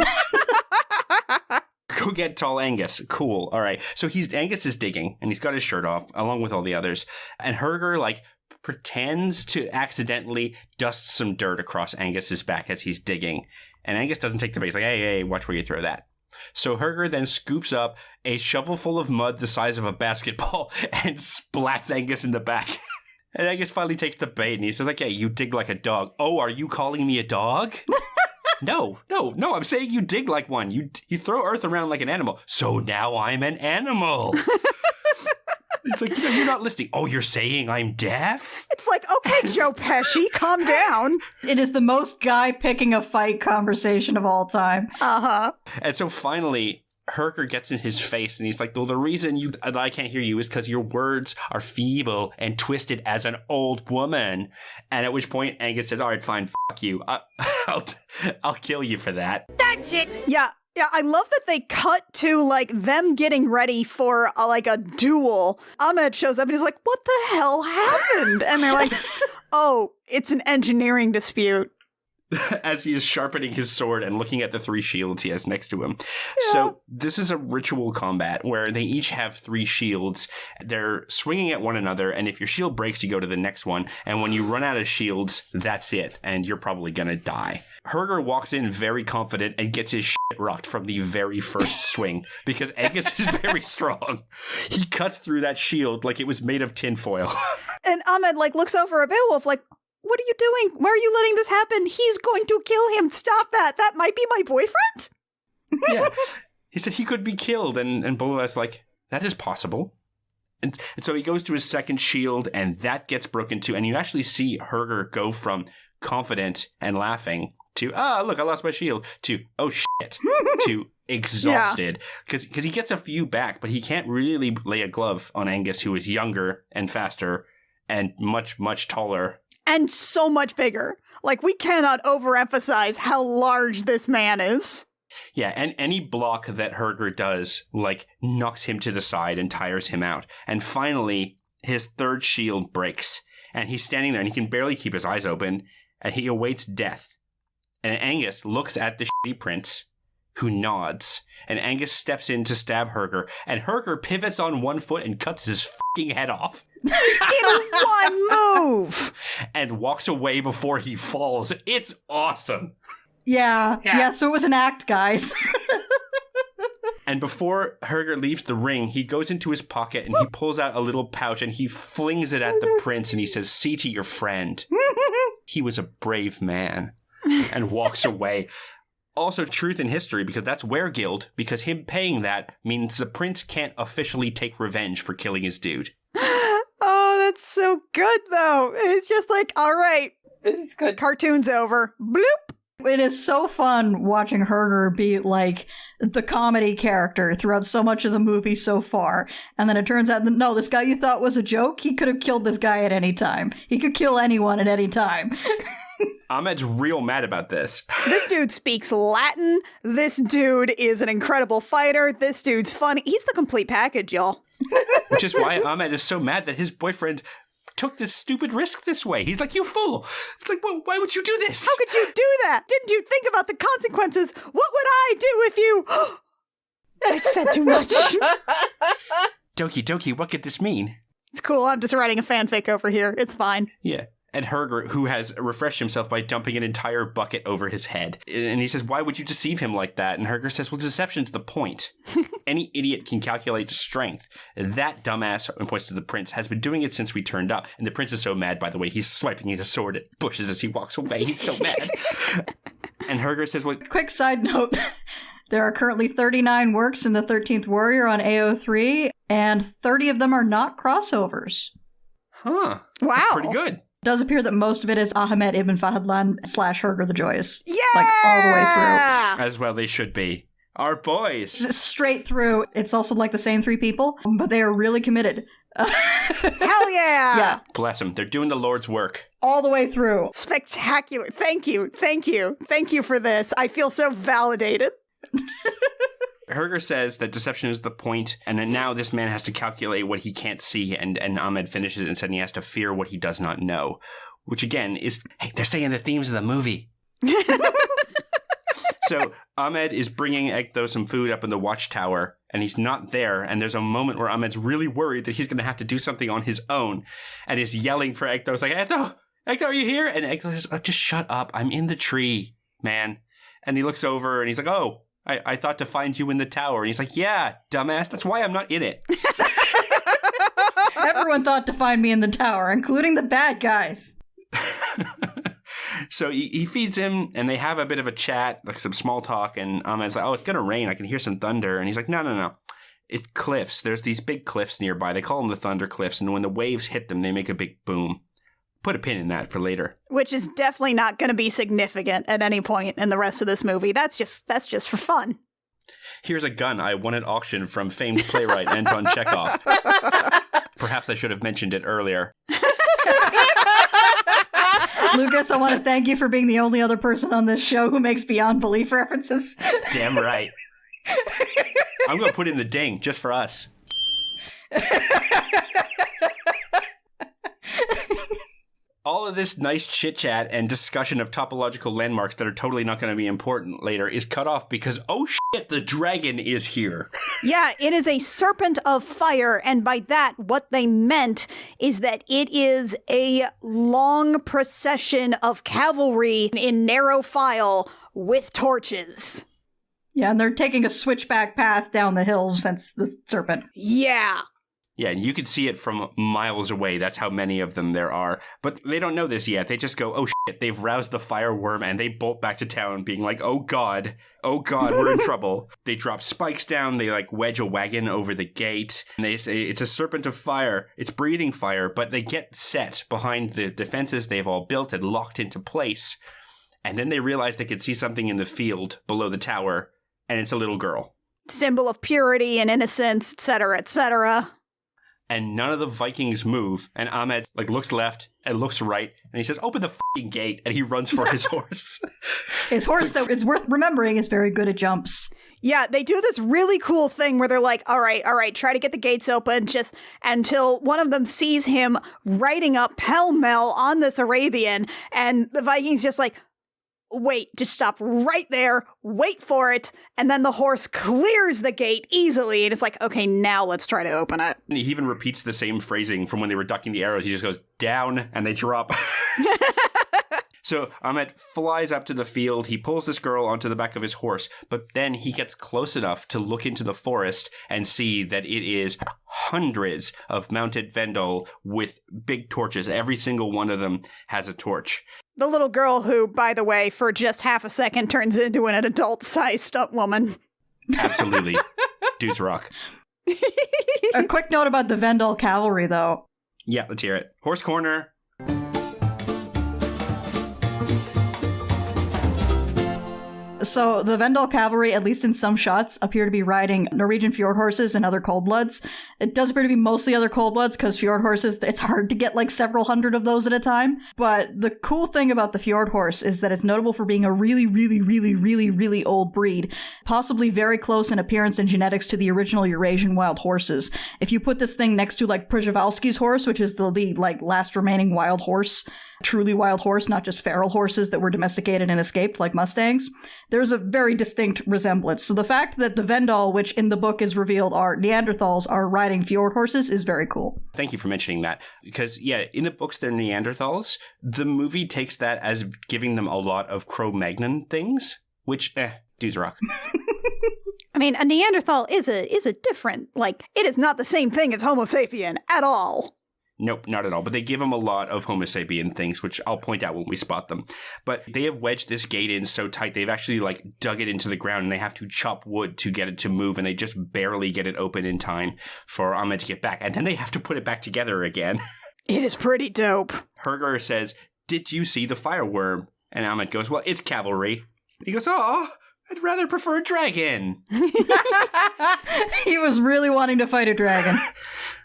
Go get tall Angus. Cool. All right. So Angus is digging, and he's got his shirt off, along with all the others. And Herger, like, pretends to accidentally dust some dirt across Angus's back as he's digging. And Angus doesn't take the bait. He's like, hey, watch where you throw that. So Herger then scoops up a shovel full of mud the size of a basketball and splats Angus in the back. And Angus finally takes the bait, and he says, okay, you dig like a dog. Oh, are you calling me a dog? No, I'm saying you dig like one. You throw earth around like an animal. So now I'm an animal. He's like, you're not listening. Oh, you're saying I'm deaf? It's like, okay, Joe Pesci, calm down. It is the most guy picking a fight conversation of all time. Uh-huh. And so finally, Herger gets in his face and he's like, well, the reason I can't hear you is because your words are feeble and twisted as an old woman. And at which point Angus says, all right, fine, fuck you. I'll kill you for that. That's it. Yeah, I love that they cut to, like, them getting ready for, a duel. Ahmed shows up and he's like, what the hell happened? And they're like, oh, it's an engineering dispute. As he is sharpening his sword and looking at the 3 shields he has next to him. Yeah. So this is a ritual combat where they each have 3 shields. They're swinging at one another, and if your shield breaks, you go to the next one. And when you run out of shields, that's it, and you're probably gonna die. Herger walks in very confident and gets his shit rocked from the very first swing because Angus is very strong. He cuts through that shield like it was made of tinfoil. And Ahmed, looks over at Beowulf like, what are you doing? Why are you letting this happen? He's going to kill him. Stop that. That might be my boyfriend. Yeah. He said he could be killed. And Beowulf's like, that is possible. And so he goes to his second shield and that gets broken too. And you actually see Herger go from confident and laughing to, look, I lost my shield, to, oh, shit, to exhausted. Because he gets a few back, but he can't really lay a glove on Angus, who is younger and faster and much, much taller. And so much bigger. We cannot overemphasize how large this man is. Yeah, and any block that Herger does, knocks him to the side and tires him out. And finally, his third shield breaks. And he's standing there, and he can barely keep his eyes open, and he awaits death. And Angus looks at the shitty prince, who nods. And Angus steps in to stab Herger, and Herger pivots on one foot and cuts his fucking head off. In one move! And walks away before he falls. It's awesome. Yeah, so it was an act, guys. And before Herger leaves the ring, he goes into his pocket and he pulls out a little pouch and he flings it at the prince and he says, see to your friend. He was a brave man. And walks away. Also truth in history, because that's Weregild, because him paying that means the prince can't officially take revenge for killing his dude. Oh, that's so good, though. It's just all right. This is good. Cartoon's over. Bloop. It is so fun watching Herger be the comedy character throughout so much of the movie so far. And then it turns out that, no, this guy you thought was a joke, he could have killed this guy at any time. He could kill anyone at any time. Ahmed's real mad about this. This dude speaks Latin. This dude is an incredible fighter. This dude's funny. He's the complete package, y'all. Which is why Ahmed is so mad that his boyfriend took this stupid risk this way. He's like, you fool. It's like, well, why would you do this? How could you do that? Didn't you think about the consequences? What would I do if you... I said too much. Doki, what could this mean? It's cool. I'm just writing a fanfic over here. It's fine. Yeah. And Herger, who has refreshed himself by dumping an entire bucket over his head. And he says, why would you deceive him like that? And Herger says, well, deception's the point. Any idiot can calculate strength. That dumbass, and points to the prince, has been doing it since we turned up. And the prince is so mad, by the way. He's swiping his sword at bushes as he walks away. He's so mad. And Herger says, well... Quick side note. There are currently 39 works in the 13th Warrior on AO3, and 30 of them are not crossovers. Huh. Wow. That's pretty good. It does appear that most of it is Ahmed Ibn Fahadlan / Herger the Joyous. Yeah! All the way through. As well they should be. Our boys. Straight through. It's also the same 3 people, but they are really committed. Hell yeah! Yeah. Bless them. They're doing the Lord's work. All the way through. Spectacular. Thank you. Thank you for this. I feel so validated. Herger says that deception is the point, and that now this man has to calculate what he can't see, and Ahmed finishes it and said he has to fear what he does not know. Which again is, hey, they're saying the themes of the movie. So Ahmed is bringing Ekto some food up in the watchtower, and he's not there, and there's a moment where Ahmed's really worried that he's going to have to do something on his own, and is yelling for Ekto. It's like, Ekto, are you here? And Ekto says, oh, just shut up. I'm in the tree, man. And he looks over, and he's like, oh, I thought to find you in the tower. And he's like, yeah, dumbass, that's why I'm not in it. Everyone thought to find me in the tower, including the bad guys. So he feeds him, and they have a bit of a chat, some small talk, and Ahmed's like, oh, it's going to rain. I can hear some thunder. And he's like, no. It's cliffs. There's these big cliffs nearby. They call them the Thunder Cliffs, and when the waves hit them, they make a big boom. Put a pin in that for later. Which is definitely not going to be significant at any point in the rest of this movie. That's just for fun. Here's a gun I won at auction from famed playwright Anton Chekhov. Perhaps I should have mentioned it earlier. Lucas, I want to thank you for being the only other person on this show who makes beyond belief references. Damn right. I'm going to put in the ding just for us. All of this nice chit-chat and discussion of topological landmarks that are totally not going to be important later is cut off because, oh shit, the dragon is here. Yeah, it is a serpent of fire, and by that, what they meant is that it is a long procession of cavalry in narrow file with torches. Yeah, and they're taking a switchback path down the hill since the serpent. Yeah. Yeah, and you can see it from miles away. That's how many of them there are. But they don't know this yet. They just go, oh shit, they've roused the fireworm, and they bolt back to town being like, oh god, we're in trouble. They drop spikes down, they wedge a wagon over the gate, and they say it's a serpent of fire. It's breathing fire, but they get set behind the defenses they've all built and locked into place. And then they realize they can see something in the field below the tower, and it's a little girl. Symbol of purity and innocence, etc., etc. And none of the Vikings move. And Ahmed looks left and looks right. And he says, open the f***ing gate. And he runs for his horse. His horse, though, it's worth remembering, is very good at jumps. Yeah, they do this really cool thing where they're like, all right, try to get the gates open just until one of them sees him riding up pell-mell on this Arabian. And the Vikings just wait, just stop right there, wait for it, and then the horse clears the gate easily, and it's like, okay, now let's try to open it. And he even repeats the same phrasing from when they were ducking the arrows. He just goes, down, and they drop. So Ahmed flies up to the field, he pulls this girl onto the back of his horse, but then he gets close enough to look into the forest and see that it is hundreds of mounted Vendel with big torches. Every single one of them has a torch. The little girl who, by the way, for just half a second turns into an adult-sized stunt woman. Absolutely. Dudes rock. A quick note about the Vendel cavalry, though. Yeah, let's hear it. Horse corner. So the Vendel cavalry, at least in some shots, appear to be riding Norwegian fjord horses and other cold-bloods. It does appear to be mostly other cold-bloods because fjord horses, it's hard to get several hundred of those at a time. But the cool thing about the fjord horse is that it's notable for being a really, really, really, really, really old breed, possibly very close in appearance and genetics to the original Eurasian wild horses. If you put this thing next to Przewalski's horse, which is the last remaining wild horse, truly wild horse, not just feral horses that were domesticated and escaped like Mustangs, there's a very distinct resemblance. So the fact that the Vendel, which in the book is revealed are Neanderthals, are riding fjord horses is very cool. Thank you for mentioning that. Because, yeah, in the books they're Neanderthals. The movie takes that as giving them a lot of Cro-Magnon things, which, dudes rock. I mean, a Neanderthal is a different, it is not the same thing as Homo sapien at all. Nope, not at all. But they give them a lot of Homo sapien things, which I'll point out when we spot them. But they have wedged this gate in so tight, they've actually dug it into the ground, and they have to chop wood to get it to move, and they just barely get it open in time for Ahmed to get back. And then they have to put it back together again. It is pretty dope. Herger says, did you see the fireworm? And Ahmed goes, well, it's cavalry. He goes, oh, I'd rather prefer a dragon. He was really wanting to fight a dragon.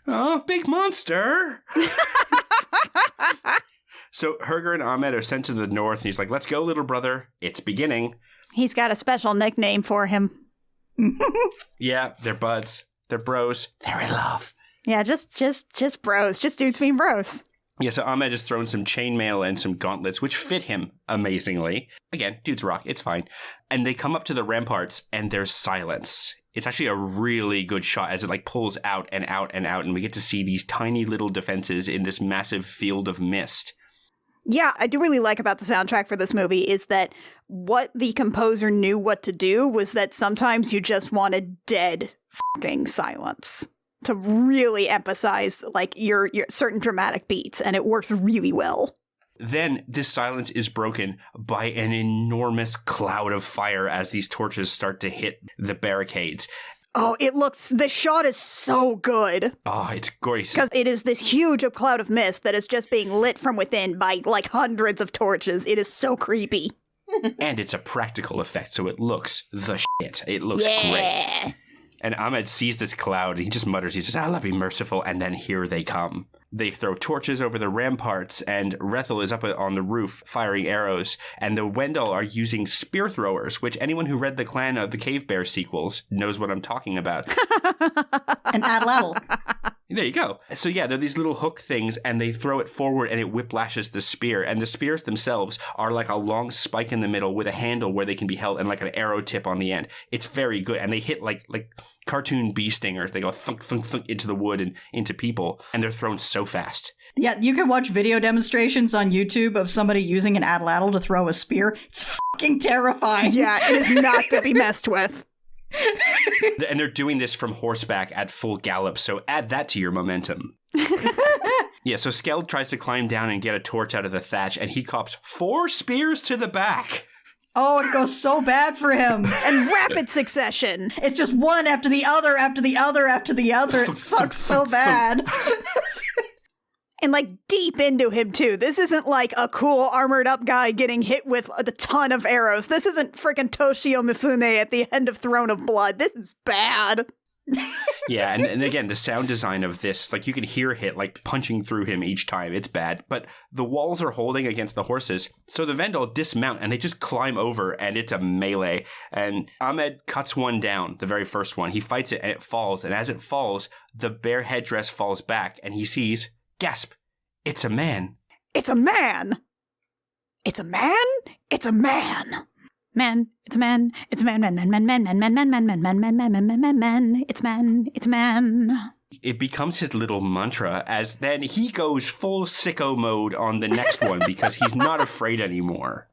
Oh, big monster. So Herger and Ahmed are sent to the north, and he's like, let's go, little brother. It's beginning. He's got a special nickname for him. Yeah, they're buds. They're bros. They're in love. Yeah, just bros. Just dudes being bros. Yeah, so Ahmed has thrown some chainmail and some gauntlets, which fit him amazingly. Again, dudes rock. It's fine. And they come up to the ramparts, and there's silence. It's actually a really good shot as it pulls out and out and out, and we get to see these tiny little defenses in this massive field of mist. Yeah, I do really like about the soundtrack for this movie is that what the composer knew what to do was that sometimes you just wanted dead fucking silence to really emphasize your certain dramatic beats, and it works really well. Then this silence is broken by an enormous cloud of fire as these torches start to hit the barricades. Oh, the shot is so good. Oh, it's gorgeous. Because it is this huge cloud of mist that is just being lit from within by, like, hundreds of torches. It is so creepy. And it's a practical effect, so it looks the shit. It looks great. And Ahmed sees this cloud, and he just mutters, he says, Allah be merciful, and then here they come. They throw torches over the ramparts, and Rethel is up on the roof firing arrows, and the Wendell are using spear throwers, which anyone who read the Clan of the Cave Bear sequels knows what I'm talking about. And Adladdle. There you go. So yeah, they're these little hook things, and they throw it forward, and it whiplashes the spear. And the spears themselves are like a long spike in the middle with a handle where they can be held, and like an arrow tip on the end. It's very good, and they hit like cartoon bee stingers. They go thunk, thunk, thunk into the wood and into people, and they're thrown so fast. Yeah, you can watch video demonstrations on YouTube of somebody using an Adladdle to throw a spear. It's fucking terrifying. Yeah, it is not to be messed with. And they're doing this from horseback at full gallop, so add that to your momentum. Yeah, so Skeld tries to climb down and get a torch out of the thatch, and he cops 4 spears to the back. Oh, it goes so bad for him. And rapid succession. It's just one after the other, after the other, afher the other. It sucks so bad. And, like, deep into him, too. This isn't, like, a cool armored-up guy getting hit with a ton of arrows. This isn't frickin' Toshio Mifune at the end of Throne of Blood. This is bad. Yeah, and again, the sound design of this, like, you can hear Hit, like, punching through him each time. It's bad. But the walls are holding against the horses, so the Vendel dismount, and they just climb over, and it's a melee. And Ahmed cuts one down, the very first one. He fights it, and it falls. And as it falls, the bear headdress falls back, and he sees... Gasp! It's a man. It's a man! It's a man? It's a man! Man, it's a man, it's a man, man, man, man, man, man, man, man, man, man, man, man, man, man, man, man, man, it's man, it's a man. It becomes his little mantra as then he goes full sicko mode on the next one because he's not afraid anymore.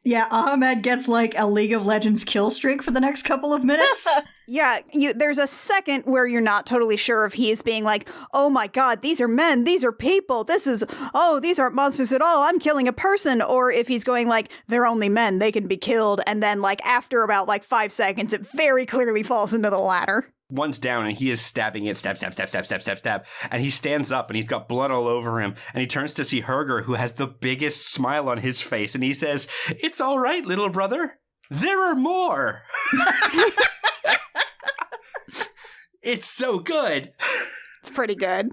Yeah, Ahmed gets like a League of Legends kill streak for the next couple of minutes. Yeah, there's a second where you're not totally sure if he's being like, oh my god, these are men, these are people, these aren't monsters at all, I'm killing a person, or if he's going like, they're only men, they can be killed, and then like after about like 5 seconds, it very clearly falls into the latter. One's down and he is stabbing it, stab, stab, stab, stab, stab, stab, stab. And he stands up and he's got blood all over him. And he turns to see Herger, who has the biggest smile on his face. And he says, "It's all right, little brother. There are more." It's so good. It's pretty good.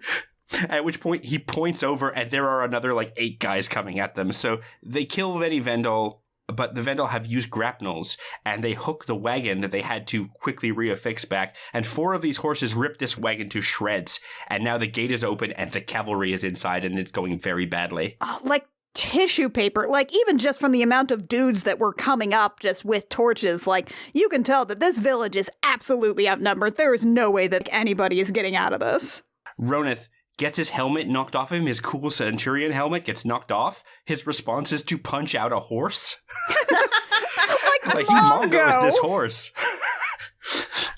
At which point he points over and there are another like 8 guys coming at them. So they kill Veni Vendel. But the Vendel have used grapnels, and they hook the wagon that they had to quickly reaffix back, and 4 of these horses rip this wagon to shreds, and now the gate is open, and the cavalry is inside, and it's going very badly. Like tissue paper, like even just from the amount of dudes that were coming up just with torches, like you can tell that this village is absolutely outnumbered. There is no way that anybody is getting out of this. Ronith gets his helmet knocked off him. His cool Centurion helmet gets knocked off. His response is to punch out a horse. Like he Mongo is this horse.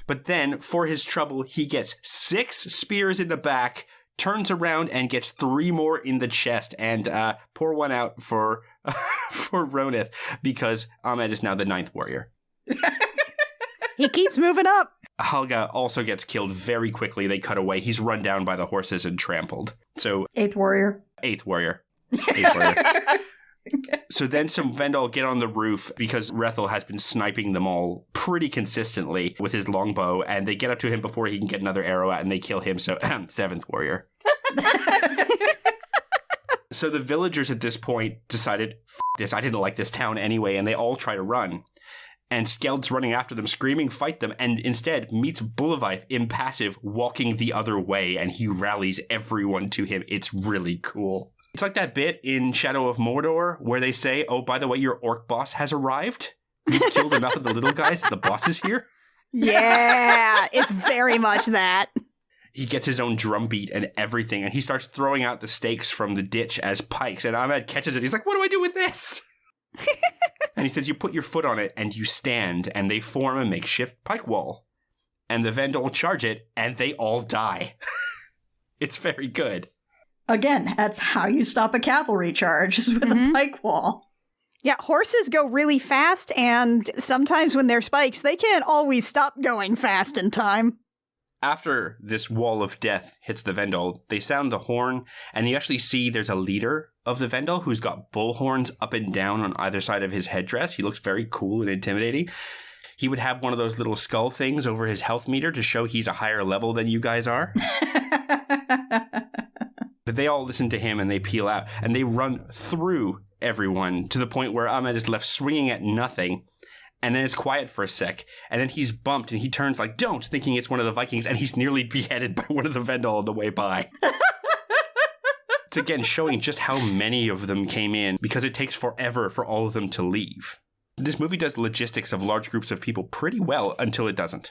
But then, for his trouble, he gets 6 spears in the back, turns around, and gets 3 more in the chest. And pour one out for Ronith, because Ahmed is now the 9th warrior. He keeps moving up. Helga also gets killed very quickly. They cut away. He's run down by the horses and trampled. So 8th warrior. 8th warrior. 8th warrior. So then some Vendel get on the roof because Rethel has been sniping them all pretty consistently with his longbow, and they get up to him before he can get another arrow out, and they kill him. So 7th warrior. So the villagers at this point decided, F this, I didn't like this town anyway, and they all try to run. And Skeld's running after them, screaming, fight them, and instead meets Bulevife, impassive, walking the other way, and he rallies everyone to him. It's really cool. It's like that bit in Shadow of Mordor where they say, oh, by the way, your orc boss has arrived. You've killed enough of the little guys, the boss is here. Yeah, it's very much that. He gets his own drum beat and everything, and he starts throwing out the stakes from the ditch as pikes, and Ahmed catches it. He's like, what do I do with this? And he says, you put your foot on it and you stand, and they form a makeshift pike wall. And the Vendel charge it, and they all die. It's very good. Again, that's how you stop a cavalry charge, is with a pike wall. Yeah, horses go really fast, and sometimes when they're spikes, they can't always stop going fast in time. After this wall of death hits the Vendel, they sound the horn, and you actually see there's a leader of the Vendel who's got bull horns up and down on either side of his headdress. He looks very cool and intimidating. He would have one of those little skull things over his health meter to show he's a higher level than you guys are. But they all listen to him and they peel out, and they run through everyone to the point where Ahmed is left swinging at nothing. And then it's quiet for a sec, and then he's bumped, and he turns like, don't, thinking it's one of the Vikings, and he's nearly beheaded by one of the Vendel on the way by. It's again showing just how many of them came in, because it takes forever for all of them to leave. This movie does logistics of large groups of people pretty well until it doesn't.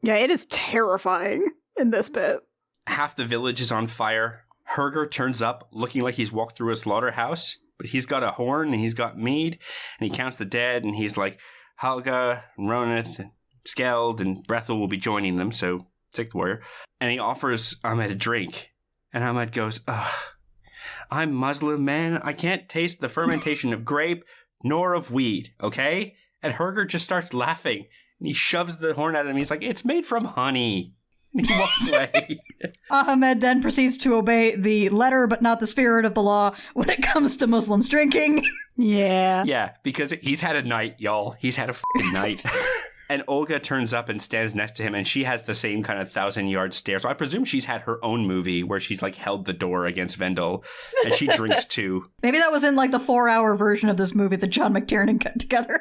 Yeah, it is terrifying in this bit. Half the village is on fire. Herger turns up looking like he's walked through a slaughterhouse, but he's got a horn, and he's got mead, and he counts the dead, and he's like, Helga, Ronith, Skeld, and Brethel will be joining them, so Sixth Warrior. And he offers Ahmed a drink. And Ahmed goes, ugh, I'm Muslim, man. I can't taste the fermentation of grape nor of weed, okay? And Herger just starts laughing. And he shoves the horn at him. He's like, it's made from honey. And he walks away. Ahmed then proceeds to obey the letter but not the spirit of the law when it comes to Muslims drinking. Yeah. Yeah, because he's had a night, y'all. He's had a f***ing night. And Olga turns up and stands next to him, and she has the same kind of 1,000-yard stare. So I presume she's had her own movie where she's like held the door against Vendel, and she drinks too. Maybe that was in like the 4-hour version of this movie that John McTiernan cut together.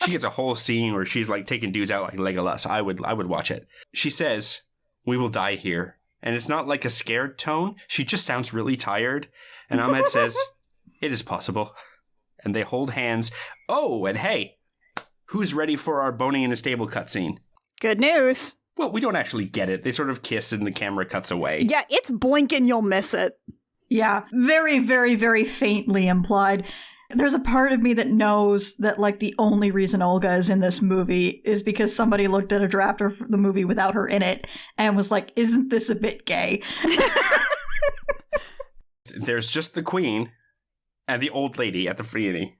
She gets a whole scene where she's like taking dudes out like Legolas. I would watch it. She says, we will die here. And it's not like a scared tone. She just sounds really tired. And Ahmed says, it is possible. And they hold hands. Oh, and hey, who's ready for our boning in a stable cutscene? Good news. Well, we don't actually get it. They sort of kiss and the camera cuts away. Yeah, it's blink and you'll miss it. Yeah, very, very, very faintly implied. There's a part of me that knows that, like, the only reason Olga is in this movie is because somebody looked at a draft of the movie without her in it and was like, isn't this a bit gay? There's just the queen and the old lady at the beginning.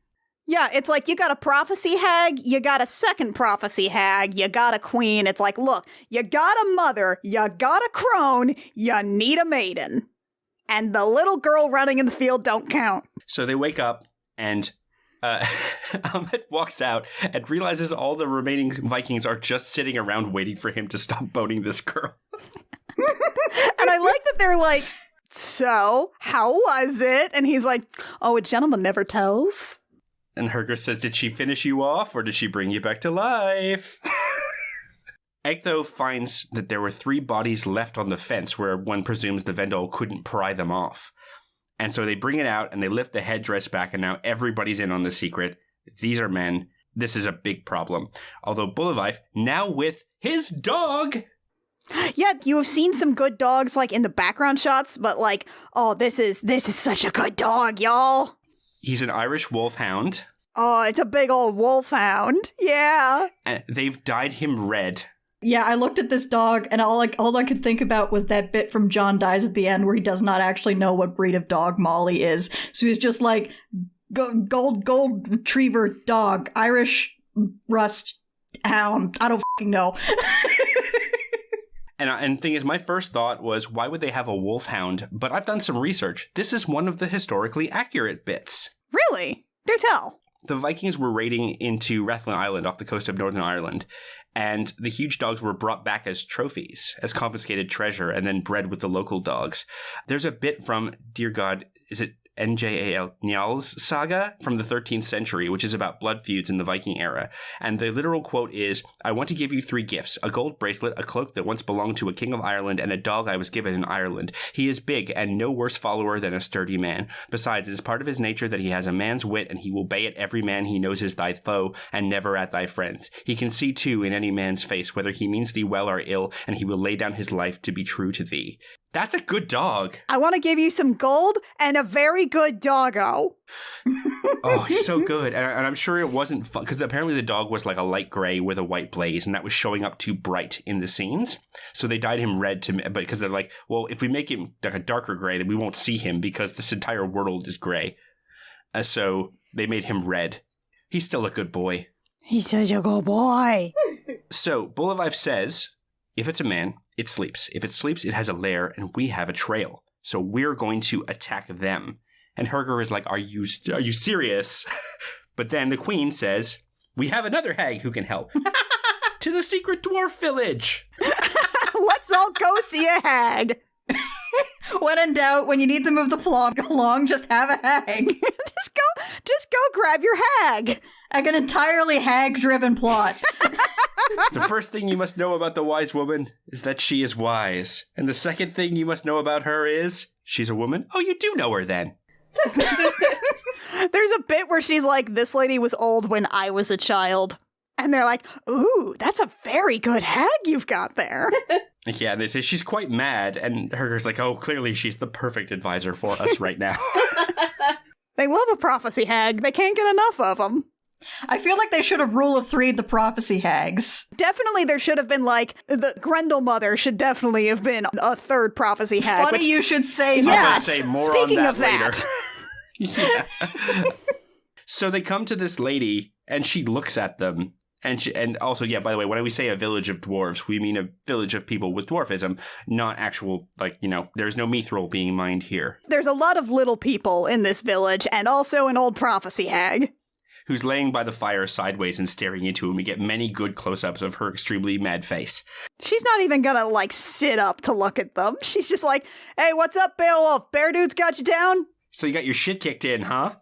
Yeah, it's like you got a prophecy hag, you got a second prophecy hag, you got a queen. It's like, look, you got a mother, you got a crone, you need a maiden. And the little girl running in the field don't count. So they wake up. And Ahmed walks out and realizes all the remaining Vikings are just sitting around waiting for him to stop boning this girl. And I like that they're like, so, how was it? And he's like, oh, a gentleman never tells. And Herger says, did she finish you off or did she bring you back to life? Egtho finds that there were 3 bodies left on the fence where one presumes the Vendel couldn't pry them off. And so they bring it out and they lift the headdress back, and now everybody's in on the secret. These are men. This is a big problem. Although Bulivife, now with his dog. Yeah, you have seen some good dogs like in the background shots, but like, oh, this is such a good dog, y'all. He's an Irish wolfhound. Oh, it's a big old wolfhound. Yeah. And they've dyed him red. Yeah, I looked at this dog, and all I could think about was that bit from John Dies at the end where he does not actually know what breed of dog Molly is. So he's just like, gold retriever dog, Irish rust hound. I don't fucking know. And the thing is, my first thought was, why would they have a wolfhound? But I've done some research. This is one of the historically accurate bits. Really? Do tell. The Vikings were raiding into Rathlin Island off the coast of Northern Ireland, and the huge dogs were brought back as trophies, as confiscated treasure, and then bred with the local dogs. There's a bit from, dear God, is it Njal, Njal's saga from the 13th century, which is about blood feuds in the Viking era. And the literal quote is, I want to give you 3 gifts, a gold bracelet, a cloak that once belonged to a king of Ireland, and a dog I was given in Ireland. He is big and no worse follower than a sturdy man. Besides, it is part of his nature that he has a man's wit, and he will bay at every man he knows is thy foe, and never at thy friends. He can see too in any man's face whether he means thee well or ill, and he will lay down his life to be true to thee. That's a good dog. I want to give you some gold and a very good doggo. Oh, he's so good. And I'm sure it wasn't fun, because apparently the dog was like a light gray with a white blaze, and that was showing up too bright in the scenes. So they dyed him red because they're like, well, if we make him like a darker gray, then we won't see him because this entire world is gray. So They made him red. He's still a good boy. He's such a good boy. So, Bolivive says, if it's a man, it sleeps. If it sleeps, it has a lair, and we have a trail. So we're going to attack them. And Herger is like, are you serious? But then the queen says, we have another hag who can help. To the secret dwarf village. Let's all go see a hag. When in doubt, when you need to move the plot along, just have a hag. just go grab your hag. Like an entirely hag-driven plot. The first thing you must know about the wise woman is that she is wise. And the second thing you must know about her is she's a woman. Oh, you do know her then. There's a bit where she's like, this lady was old when I was a child. And they're like, ooh, that's a very good hag you've got there. Yeah, and they say she's quite mad. And Herger's like, oh, clearly she's the perfect advisor for us right now. They love a prophecy hag. They can't get enough of them. I feel like they should have rule of three the prophecy hags. Definitely there should have been like, the Grendel mother should definitely have been a third prophecy hag. Funny you should say I'm that. gonna Yes, say more speaking on that of that. later. Yeah. So they come to this lady, and she looks at them. And also, yeah, by the way, when we say a village of dwarves, we mean a village of people with dwarfism, not actual, like, there's no mithril being mined here. There's a lot of little people in this village, and also an old prophecy hag. Who's laying by the fire sideways and staring into him. We get many good close-ups of her extremely mad face. She's not even gonna, like, sit up to look at them. She's just like, hey, what's up, Beowulf? Bear Dude's got you down? So you got your shit kicked in, huh?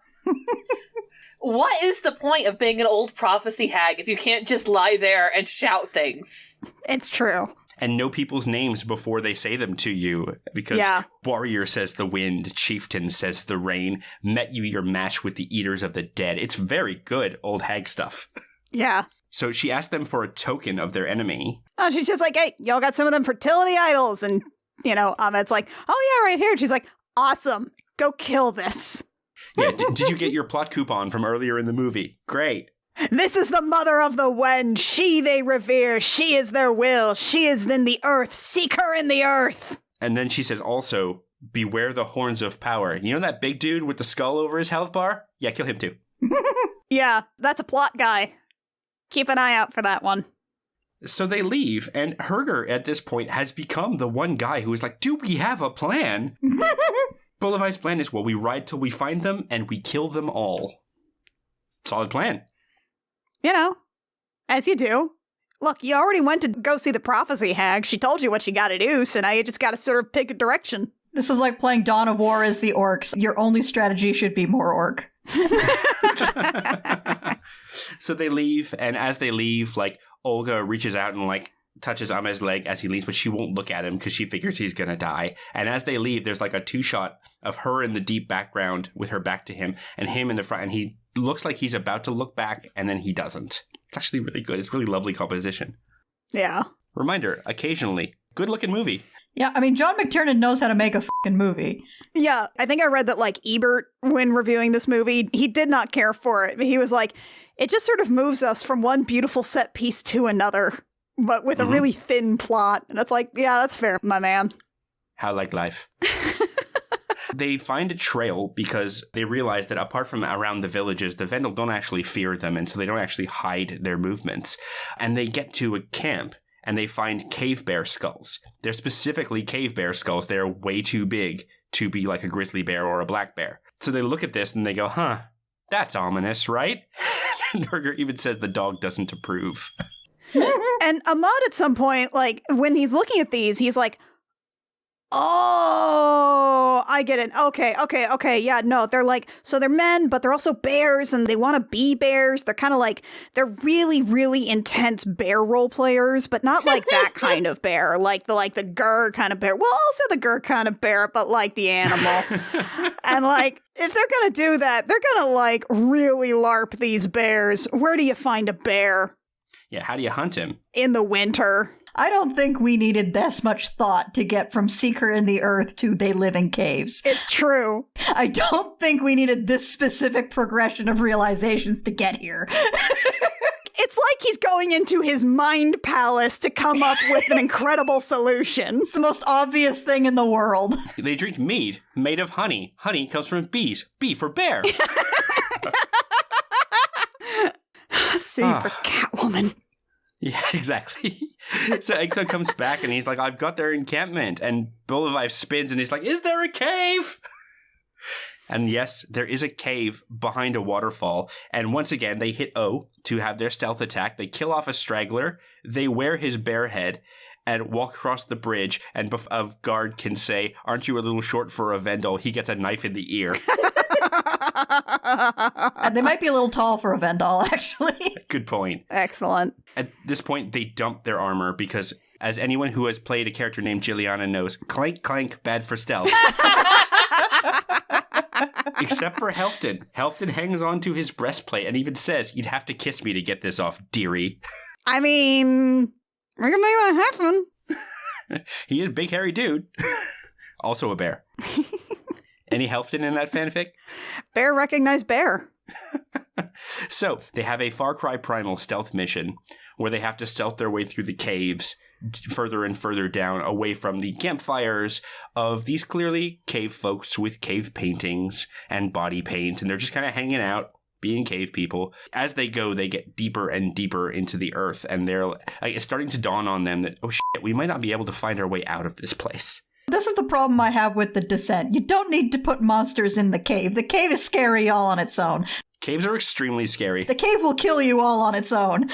What is the point of being an old prophecy hag if you can't just lie there and shout things? It's true. And know people's names before they say them to you. Because warrior says the wind, chieftain says the rain, met you your match with the eaters of the dead. It's very good old hag stuff. Yeah. So she asked them for a token of their enemy. Oh, she's just like, hey, y'all got some of them fertility idols. And, Ahmed's like, oh yeah, right here. And she's like, awesome. Go kill this. Yeah, did you get your plot coupon from earlier in the movie? Great. This is the mother of the Wen. She they revere. She is their will. She is in the earth. Seek her in the earth. And then she says also, beware the horns of power. You know that big dude with the skull over his health bar? Yeah, kill him too. Yeah, that's a plot guy. Keep an eye out for that one. So they leave, and Herger at this point has become the one guy who is like, do we have a plan? Bolivive's plan is, well, we ride till we find them, and we kill them all. Solid plan. As you do. Look, you already went to go see the prophecy hag. She told you what you gotta do, so now you just gotta sort of pick a direction. This is like playing Dawn of War as the orcs. Your only strategy should be more orc. So they leave, and as they leave, like, Olga reaches out and, like, touches Ahmed's leg as he leaves, but she won't look at him because she figures he's gonna die. And as they leave, there's like a two-shot of her in the deep background with her back to him, and him in the front, and he looks like he's about to look back, and then he doesn't. It's actually really good. It's really lovely composition. Yeah. Reminder, occasionally, good-looking movie. Yeah, I mean, John McTiernan knows how to make a fucking movie. Yeah, I think I read that, like, Ebert, when reviewing this movie, he did not care for it. He was like, it just sort of moves us from one beautiful set piece to another, but with a really thin plot. And it's like, yeah, that's fair, my man. How like life. They find a trail because they realize that apart from around the villages, the Vendel don't actually fear them, and so they don't actually hide their movements. And they get to a camp, and they find cave bear skulls. They're specifically cave bear skulls. They're way too big to be like a grizzly bear or a black bear. So they look at this and they go, huh, that's ominous, right? And Herger even says the dog doesn't approve. And Ahmad at some point, like, when he's looking at these, he's like, oh, I get it. Okay. Yeah, no, they're like, so they're men, but they're also bears, and they want to be bears. They're kind of like, they're really, really intense bear role players, but not like that kind of bear, like the Grr kind of bear. Well, also the Grr kind of bear, but like the animal. And like, if they're gonna do that, they're gonna like really LARP these bears. Where do you find a bear? Yeah, how do you hunt him? In the winter. I don't think we needed this much thought to get from Seeker in the Earth to They Live in Caves. It's true. I don't think we needed this specific progression of realizations to get here. It's like he's going into his mind palace to come up with an incredible solution. It's the most obvious thing in the world. They drink mead made of honey. Honey comes from bees. B for bear. C for Catwoman. Yeah, exactly. So Eggnog comes back and he's like, I've got their encampment. And Bolivar spins and he's like, is there a cave? And yes, there is a cave behind a waterfall. And once again, they hit O to have their stealth attack. They kill off a straggler. They wear his bear head and walk across the bridge. And a guard can say, aren't you a little short for a Vendel? He gets a knife in the ear. And they might be a little tall for a Vendel, actually. Good point. Excellent. At this point, they dump their armor because, as anyone who has played a character named Juliana knows, clank, clank, bad for stealth. Except for Helfton. Helfton hangs on to his breastplate and even says, you'd have to kiss me to get this off, dearie. I mean, we can make that happen. He is a big, hairy dude. Also a bear. Any Helfton in that fanfic? Bear recognized bear. So, they have a Far Cry Primal stealth mission where they have to stealth their way through the caves further and further down away from the campfires of these clearly cave folks with cave paintings and body paint, and they're just kind of hanging out, being cave people. As they go, they get deeper and deeper into the earth, and it's starting to dawn on them that, oh shit, we might not be able to find our way out of this place. This is the problem I have with The Descent. You don't need to put monsters in the cave. The cave is scary all on its own. Caves are extremely scary. The cave will kill you all on its own.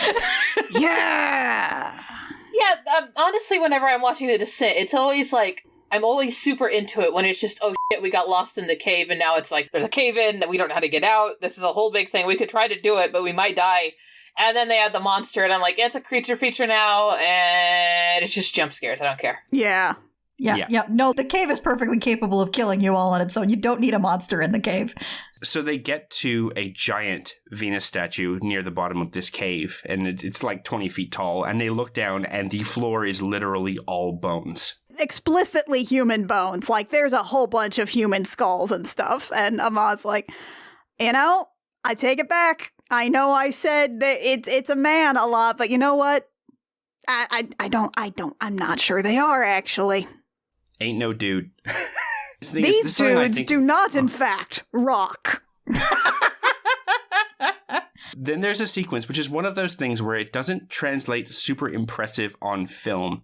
Yeah! Yeah, honestly, whenever I'm watching The Descent, it's always like, I'm always super into it when it's just, oh shit, we got lost in the cave, and now it's like, there's a cave in, that we don't know how to get out, this is a whole big thing, we could try to do it, but we might die. And then they add the monster, and I'm like, it's a creature feature now, and it's just jump scares, I don't care. Yeah. Yeah. No, the cave is perfectly capable of killing you all on its own. You don't need a monster in the cave. So they get to a giant Venus statue near the bottom of this cave, and it's like 20 feet tall, and they look down, and the floor is literally all bones. Explicitly human bones. Like, there's a whole bunch of human skulls and stuff, and Ahmad's like, I take it back. I know I said that it's a man a lot, but you know what? I'm not sure they are, actually. Ain't no dude. These dudes do not, in fact, rock. Then there's a sequence, which is one of those things where it doesn't translate super impressive on film,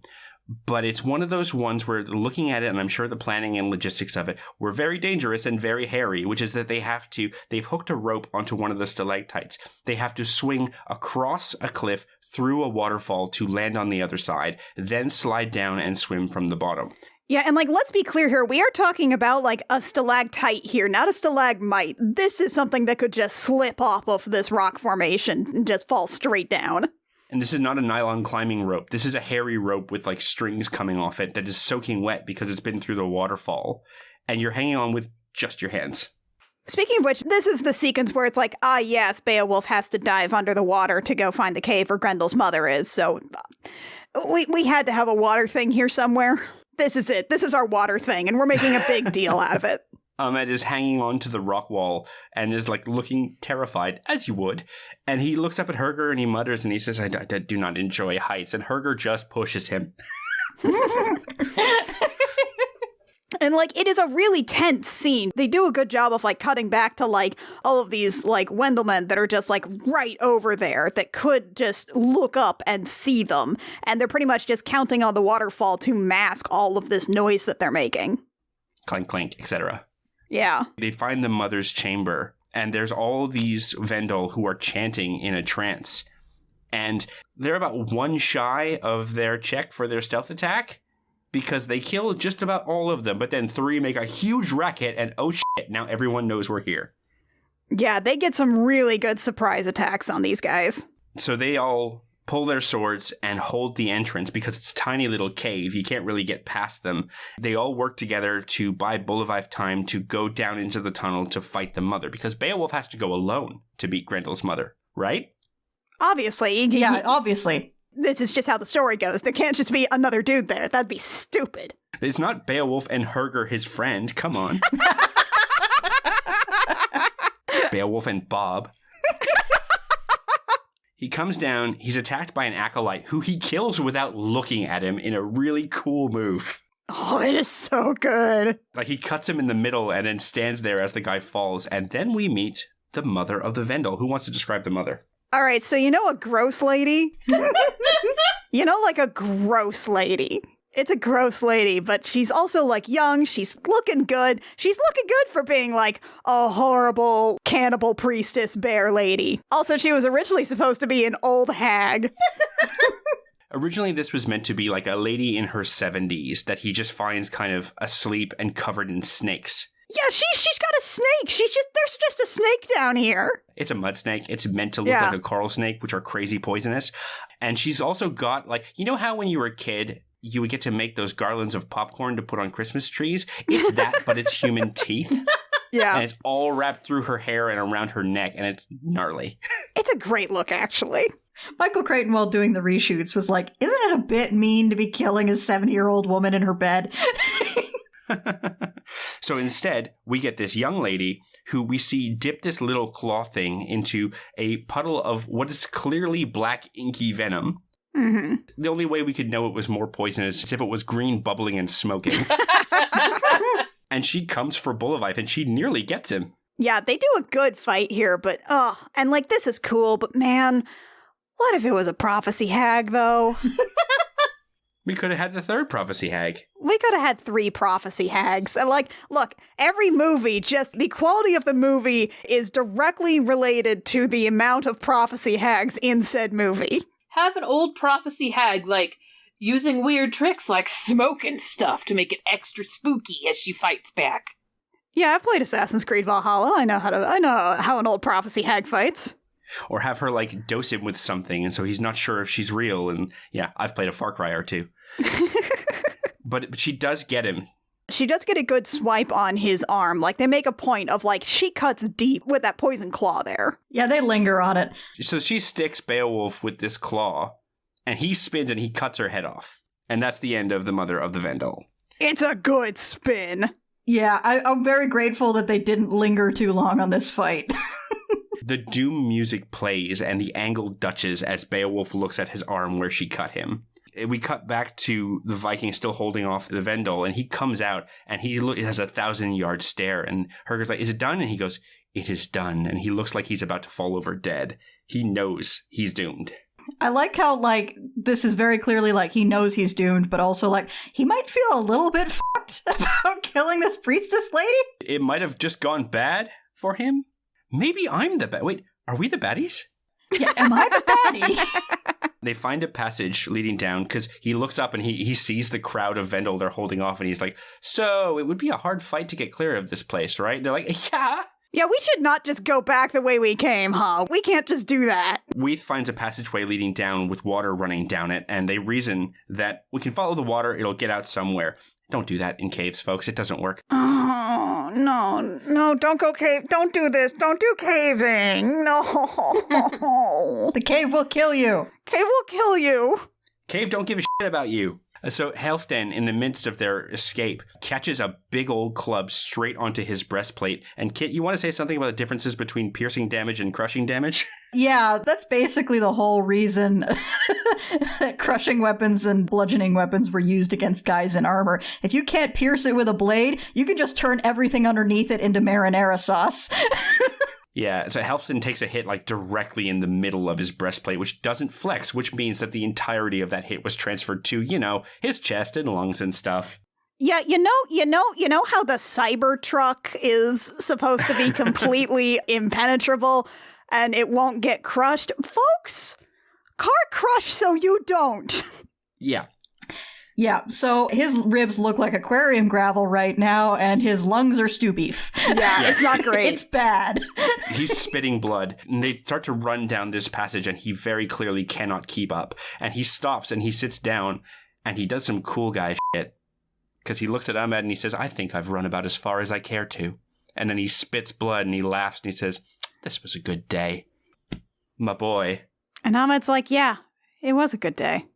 but it's one of those ones where looking at it, and I'm sure the planning and logistics of it were very dangerous and very hairy, which is that they've hooked a rope onto one of the stalactites. They have to swing across a cliff through a waterfall to land on the other side, then slide down and swim from the bottom. Yeah, and let's be clear here. We are talking about a stalactite here, not a stalagmite. This is something that could just slip off of this rock formation and just fall straight down. And this is not a nylon climbing rope. This is a hairy rope with strings coming off it that is soaking wet because it's been through the waterfall. And you're hanging on with just your hands. Speaking of which, this is the sequence where it's yes, Beowulf has to dive under the water to go find the cave where Grendel's mother is. So we had to have a water thing here somewhere. This is it. This is our water thing, and we're making a big deal out of it. Ahmed is hanging on to the rock wall and is looking terrified, as you would. And he looks up at Herger and he mutters and he says, I do not enjoy heights. And Herger just pushes him. And it is a really tense scene. They do a good job of cutting back to all of these Wendelmen that are just right over there that could just look up and see them. And they're pretty much just counting on the waterfall to mask all of this noise that they're making. Clank, clank, etc. Yeah. They find the mother's chamber and there's all these Vendel who are chanting in a trance. And they're about one shy of their check for their stealth attack, because they kill just about all of them, but then 3 make a huge racket, and oh shit, now everyone knows we're here. Yeah, they get some really good surprise attacks on these guys. So they all pull their swords and hold the entrance because it's a tiny little cave. You can't really get past them. They all work together to buy Bolivar time to go down into the tunnel to fight the mother, because Beowulf has to go alone to beat Grendel's mother, right? Obviously. Yeah, obviously. This is just how the story goes. There can't just be another dude there. That'd be stupid. It's not Beowulf and Herger, his friend. Come on. Beowulf and Bob. He comes down. He's attacked by an acolyte who he kills without looking at him in a really cool move. Oh, it is so good. He cuts him in the middle and then stands there as the guy falls. And then we meet the mother of the Vendel. Who wants to describe the mother? All right, so you know a gross lady? You know, like a gross lady. It's a gross lady, but she's also like young. She's looking good. She's looking good for being like a horrible cannibal priestess bear lady. Also, she was originally supposed to be an old hag. Originally, this was meant to be like a lady in her 70s that he just finds kind of asleep and covered in snakes. Yeah, she's got a snake. There's just a snake down here. It's a mud snake. It's meant to look like a coral snake, which are crazy poisonous. And she's also got, like, you know how when you were a kid, you would get to make those garlands of popcorn to put on Christmas trees? It's that, but it's human teeth. Yeah. And it's all wrapped through her hair and around her neck, and it's gnarly. It's a great look, actually. Michael Crichton, while doing the reshoots, was like, isn't it a bit mean to be killing a 70-year-old woman in her bed? So instead, we get this young lady who we see dip this little claw thing into a puddle of what is clearly black inky venom. Mm-hmm. The only way we could know it was more poisonous is if it was green, bubbling, and smoking. And she comes for Bullivite, and she nearly gets him. Yeah, they do a good fight here, but and like this is cool, but man, what if it was a prophecy hag, though? We could have had the third prophecy hag. We could have had 3 prophecy hags. And like, look, every movie, just the quality of the movie is directly related to the amount of prophecy hags in said movie. Have an old prophecy hag, like, using weird tricks like smoking stuff to make it extra spooky as she fights back. Yeah, I've played Assassin's Creed Valhalla. I know how an old prophecy hag fights. Or have her, like, dose him with something, and so he's not sure if she's real. And yeah, I've played a Far Cry or 2. But she does get him. She does get a good swipe on his arm. Like, they make a point of, like, she cuts deep with that poison claw there. Yeah, they linger on it. So she sticks Beowulf with this claw, and he spins and he cuts her head off. And that's the end of the Mother of the Vendel. It's a good spin. Yeah, I'm very grateful that they didn't linger too long on this fight. The doom music plays and the angle dutches as Beowulf looks at his arm where she cut him. We cut back to the Viking still holding off the Vendel, and he comes out and he has a 1,000-yard stare, and Herger's like, "Is it done?" And he goes, "It is done." And he looks like he's about to fall over dead. He knows he's doomed. I like how, like, this is very clearly, like, he knows he's doomed, but also, like, he might feel a little bit fucked about killing this priestess lady. It might have just gone bad for him. Maybe I'm the bad. Wait, are we the baddies? Yeah, am I the baddie? They find a passage leading down because he looks up and he sees the crowd of Vendel they're holding off, and he's like, "So it would be a hard fight to get clear of this place, right?" And they're like, "Yeah." Yeah, we should not just go back the way we came, huh? We can't just do that. Weath finds a passageway leading down with water running down it, and they reason that we can follow the water, it'll get out somewhere. Don't do that in caves, folks. It doesn't work. Oh, no, don't go cave. Don't do this. Don't do caving. No. The cave will kill you. Cave will kill you. Cave don't give a shit about you. So Halfdan, in the midst of their escape, catches a big old club straight onto his breastplate. And Kit, you want to say something about the differences between piercing damage and crushing damage? Yeah, that's basically the whole reason that crushing weapons and bludgeoning weapons were used against guys in armor. If you can't pierce it with a blade, you can just turn everything underneath it into marinara sauce. Yeah, so Halfdan takes a hit like directly in the middle of his breastplate, which doesn't flex, which means that the entirety of that hit was transferred to, his chest and lungs and stuff. Yeah, you know how the Cybertruck is supposed to be completely impenetrable and it won't get crushed? Folks, car crush so you don't. Yeah. Yeah, so his ribs look like aquarium gravel right now, and his lungs are stew beef. Yeah, it's not great. It's bad. He's spitting blood, and they start to run down this passage, and he very clearly cannot keep up. And he stops, and he sits down, and he does some cool guy shit. Because he looks at Ahmed, and he says, "I think I've run about as far as I care to." And then he spits blood, and he laughs, and he says, "This was a good day, my boy." And Ahmed's like, "Yeah, it was a good day."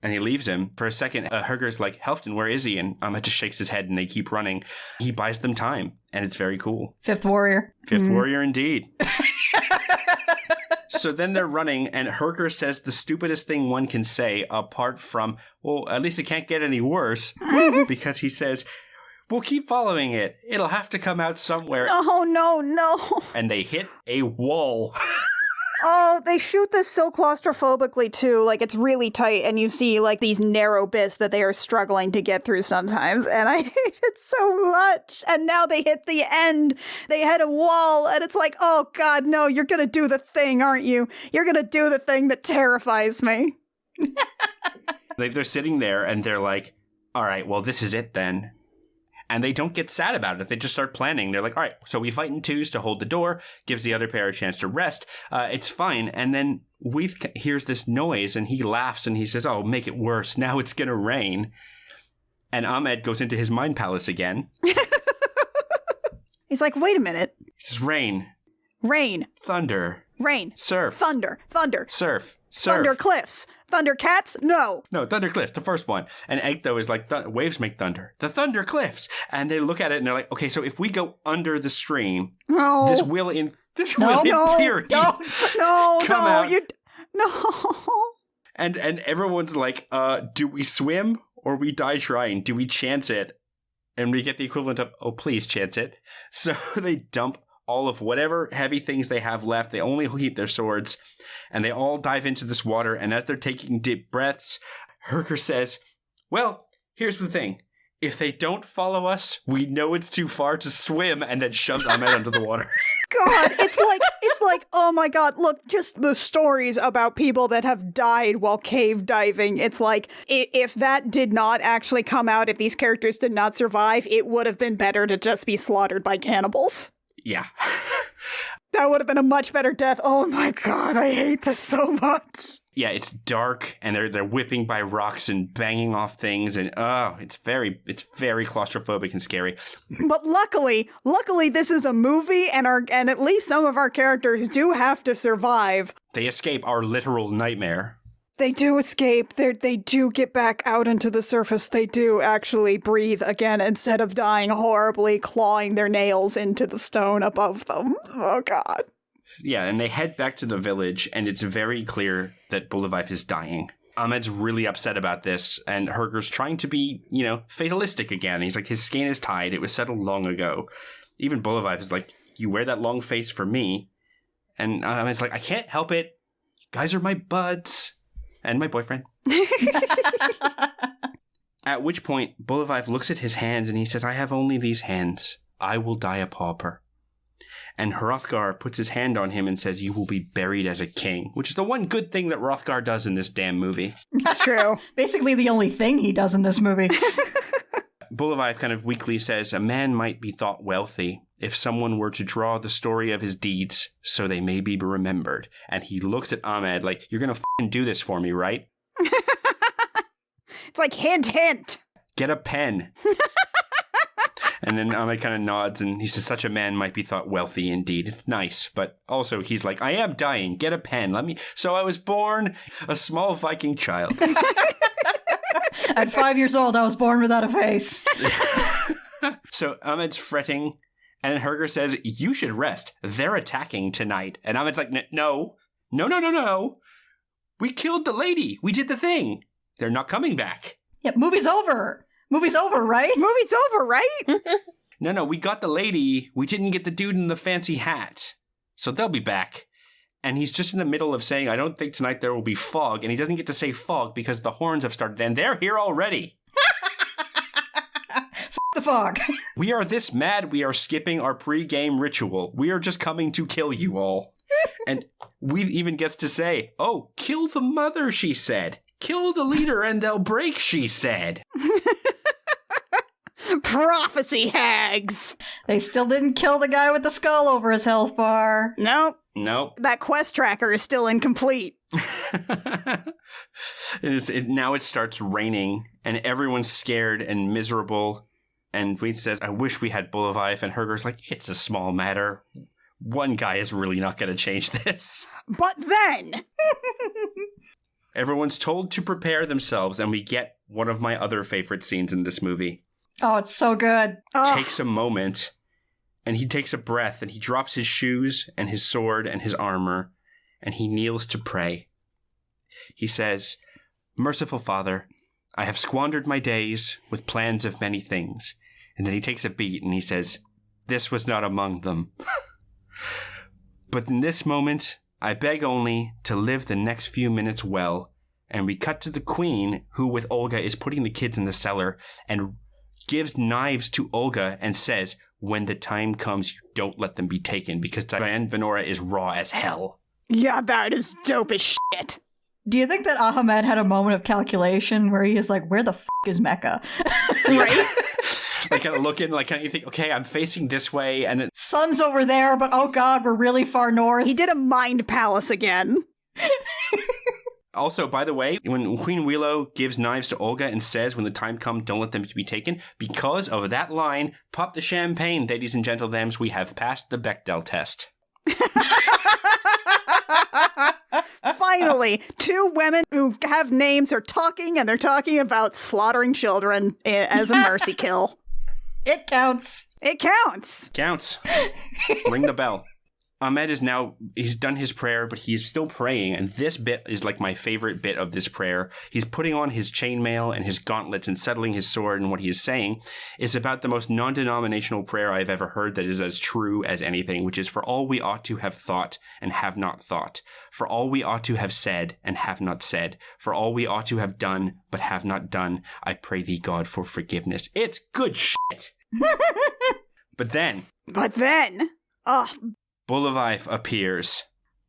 And he leaves him. For a second, Herger's like, "Halfdan, where is he?" And Ahmed just shakes his head and they keep running. He buys them time, and it's very cool. Fifth warrior. Fifth warrior indeed. So then they're running, and Herger says the stupidest thing one can say, apart from, well, at least it can't get any worse, because he says, "We'll keep following it. It'll have to come out somewhere." Oh, no. And they hit a wall. Oh, they shoot this so claustrophobically too. Like, it's really tight, and you see like these narrow bits that they are struggling to get through sometimes, and I hate it so much. And now they hit the end. They hit a wall, and it's like, oh god, no, you're gonna do the thing, aren't you? You're gonna do the thing that terrifies me. They're sitting there and they're like, all right, well, this is it then. And they don't get sad about it. They just start planning. They're like, all right, so we fight in twos to hold the door, gives the other pair a chance to rest. It's fine. And then Weath hears this noise and he laughs and he says, oh, make it worse. Now it's going to rain. And Ahmed goes into his mind palace again. He's like, wait a minute. He says, rain. Rain. Thunder. Rain. Surf. Thunder. Thunder. Surf. Surf. Thunder cliffs. Thunder cats? No. No, Thunder Cliffs, the first one. And Egto is like, waves make thunder. The Thunder Cliffs. And they look at it and they're like, okay, so if we go under the stream, No. this will in No, theory no, come out. No. And everyone's like, do we swim or we die trying? Do we chance it? And we get the equivalent of, oh, please chance it. So they dump all of whatever heavy things they have left. They only heat their swords, and they all dive into this water. And as they're taking deep breaths, Herger says, well, here's the thing. If they don't follow us, we know it's too far to swim, and then shoves Ahmed under the water. God, it's like, oh my god, look, just the stories about people that have died while cave diving. It's like, if that did not actually come out, if these characters did not survive, it would have been better to just be slaughtered by cannibals. Yeah. That would have been a much better death. Oh my god, I hate this so much. Yeah, it's dark, and they're whipping by rocks and banging off things, and it's very claustrophobic and scary. But luckily, this is a movie, and at least some of our characters do have to survive. They escape our literal nightmare. They do escape. They do get back out into the surface. They do actually breathe again instead of dying horribly, clawing their nails into the stone above them. Oh, God. Yeah, and they head back to the village, and it's very clear that Bolivaev is dying. Ahmed's really upset about this, and Herger's trying to be, fatalistic again. He's like, his skein is tied. It was settled long ago. Even Bolivaev is like, you wear that long face for me. And Ahmed's like, I can't help it. You guys are my buds. And my boyfriend. At which point, Bolivaev looks at his hands and he says, I have only these hands. I will die a pauper. And Hrothgar puts his hand on him and says, you will be buried as a king, which is the one good thing that Hrothgar does in this damn movie. It's true. Basically the only thing he does in this movie. Bolivaev kind of weakly says, a man might be thought wealthy if someone were to draw the story of his deeds so they may be remembered. And he looks at Ahmed like, you're going to f***ing do this for me, right? It's like, hint, hint. Get a pen. And then Ahmed kind of nods and he says, such a man might be thought wealthy indeed. It's nice. But also he's like, I am dying. Get a pen. So I was born a small Viking child. At 5 years old, I was born without a face. So Ahmed's fretting. And then Herger says, you should rest. They're attacking tonight. And Ahmed's like, no. We killed the lady. We did the thing. They're not coming back. Yeah, movie's over. Movie's over, right? Movie's over, right? No, we got the lady. We didn't get the dude in the fancy hat. So they'll be back. And he's just in the middle of saying, I don't think tonight there will be fog. And he doesn't get to say fog because the horns have started. And they're here already. The fog. We are this mad, we are skipping our pre-game ritual. We are just coming to kill you all. And Weath even gets to say, oh, kill the mother, she said. Kill the leader and they'll break, she said. Prophecy hags. They still didn't kill the guy with the skull over his health bar. Nope. That quest tracker is still incomplete. Now it starts raining, and everyone's scared and miserable. And Weath says, I wish we had Bolivaev. And Herger's like, it's a small matter. One guy is really not going to change this. But then... Everyone's told to prepare themselves, and we get one of my other favorite scenes in this movie. Oh, it's so good. Takes a moment, and he takes a breath, and he drops his shoes and his sword and his armor, and he kneels to pray. He says, Merciful Father, I have squandered my days with plans of many things. And then he takes a beat and he says, this was not among them. But in this moment, I beg only to live the next few minutes well. And we cut to the queen, who with Olga is putting the kids in the cellar and gives knives to Olga and says, when the time comes, you don't let them be taken, because Diane Venora is raw as hell. Yeah, that is dope as shit. Do you think that Ahmed had a moment of calculation where he is like, where the f*** is Mecca? Right? Like, kind of looking, like, kind of think, okay, I'm facing this way, and then Sun's over there, but oh god, we're really far north. He did a mind palace again. also, by the way, when Queen Willow gives knives to Olga and says, when the time comes, don't let them be taken, because of that line, pop the champagne, ladies and gentlemen, we have passed the Bechdel test. Finally, two women who have names are talking, and they're talking about slaughtering children as a mercy kill. It counts. It counts. Counts. Ring the bell. Ahmed is now, he's done his prayer, but he's still praying, and this bit is like my favorite bit of this prayer. He's putting on his chainmail and his gauntlets and settling his sword, and what he is saying is about the most non-denominational prayer I've ever heard that is as true as anything, which is, for all we ought to have thought and have not thought, for all we ought to have said and have not said, for all we ought to have done but have not done, I pray thee, God, for forgiveness. It's good shit! But then, Bolivaev appears.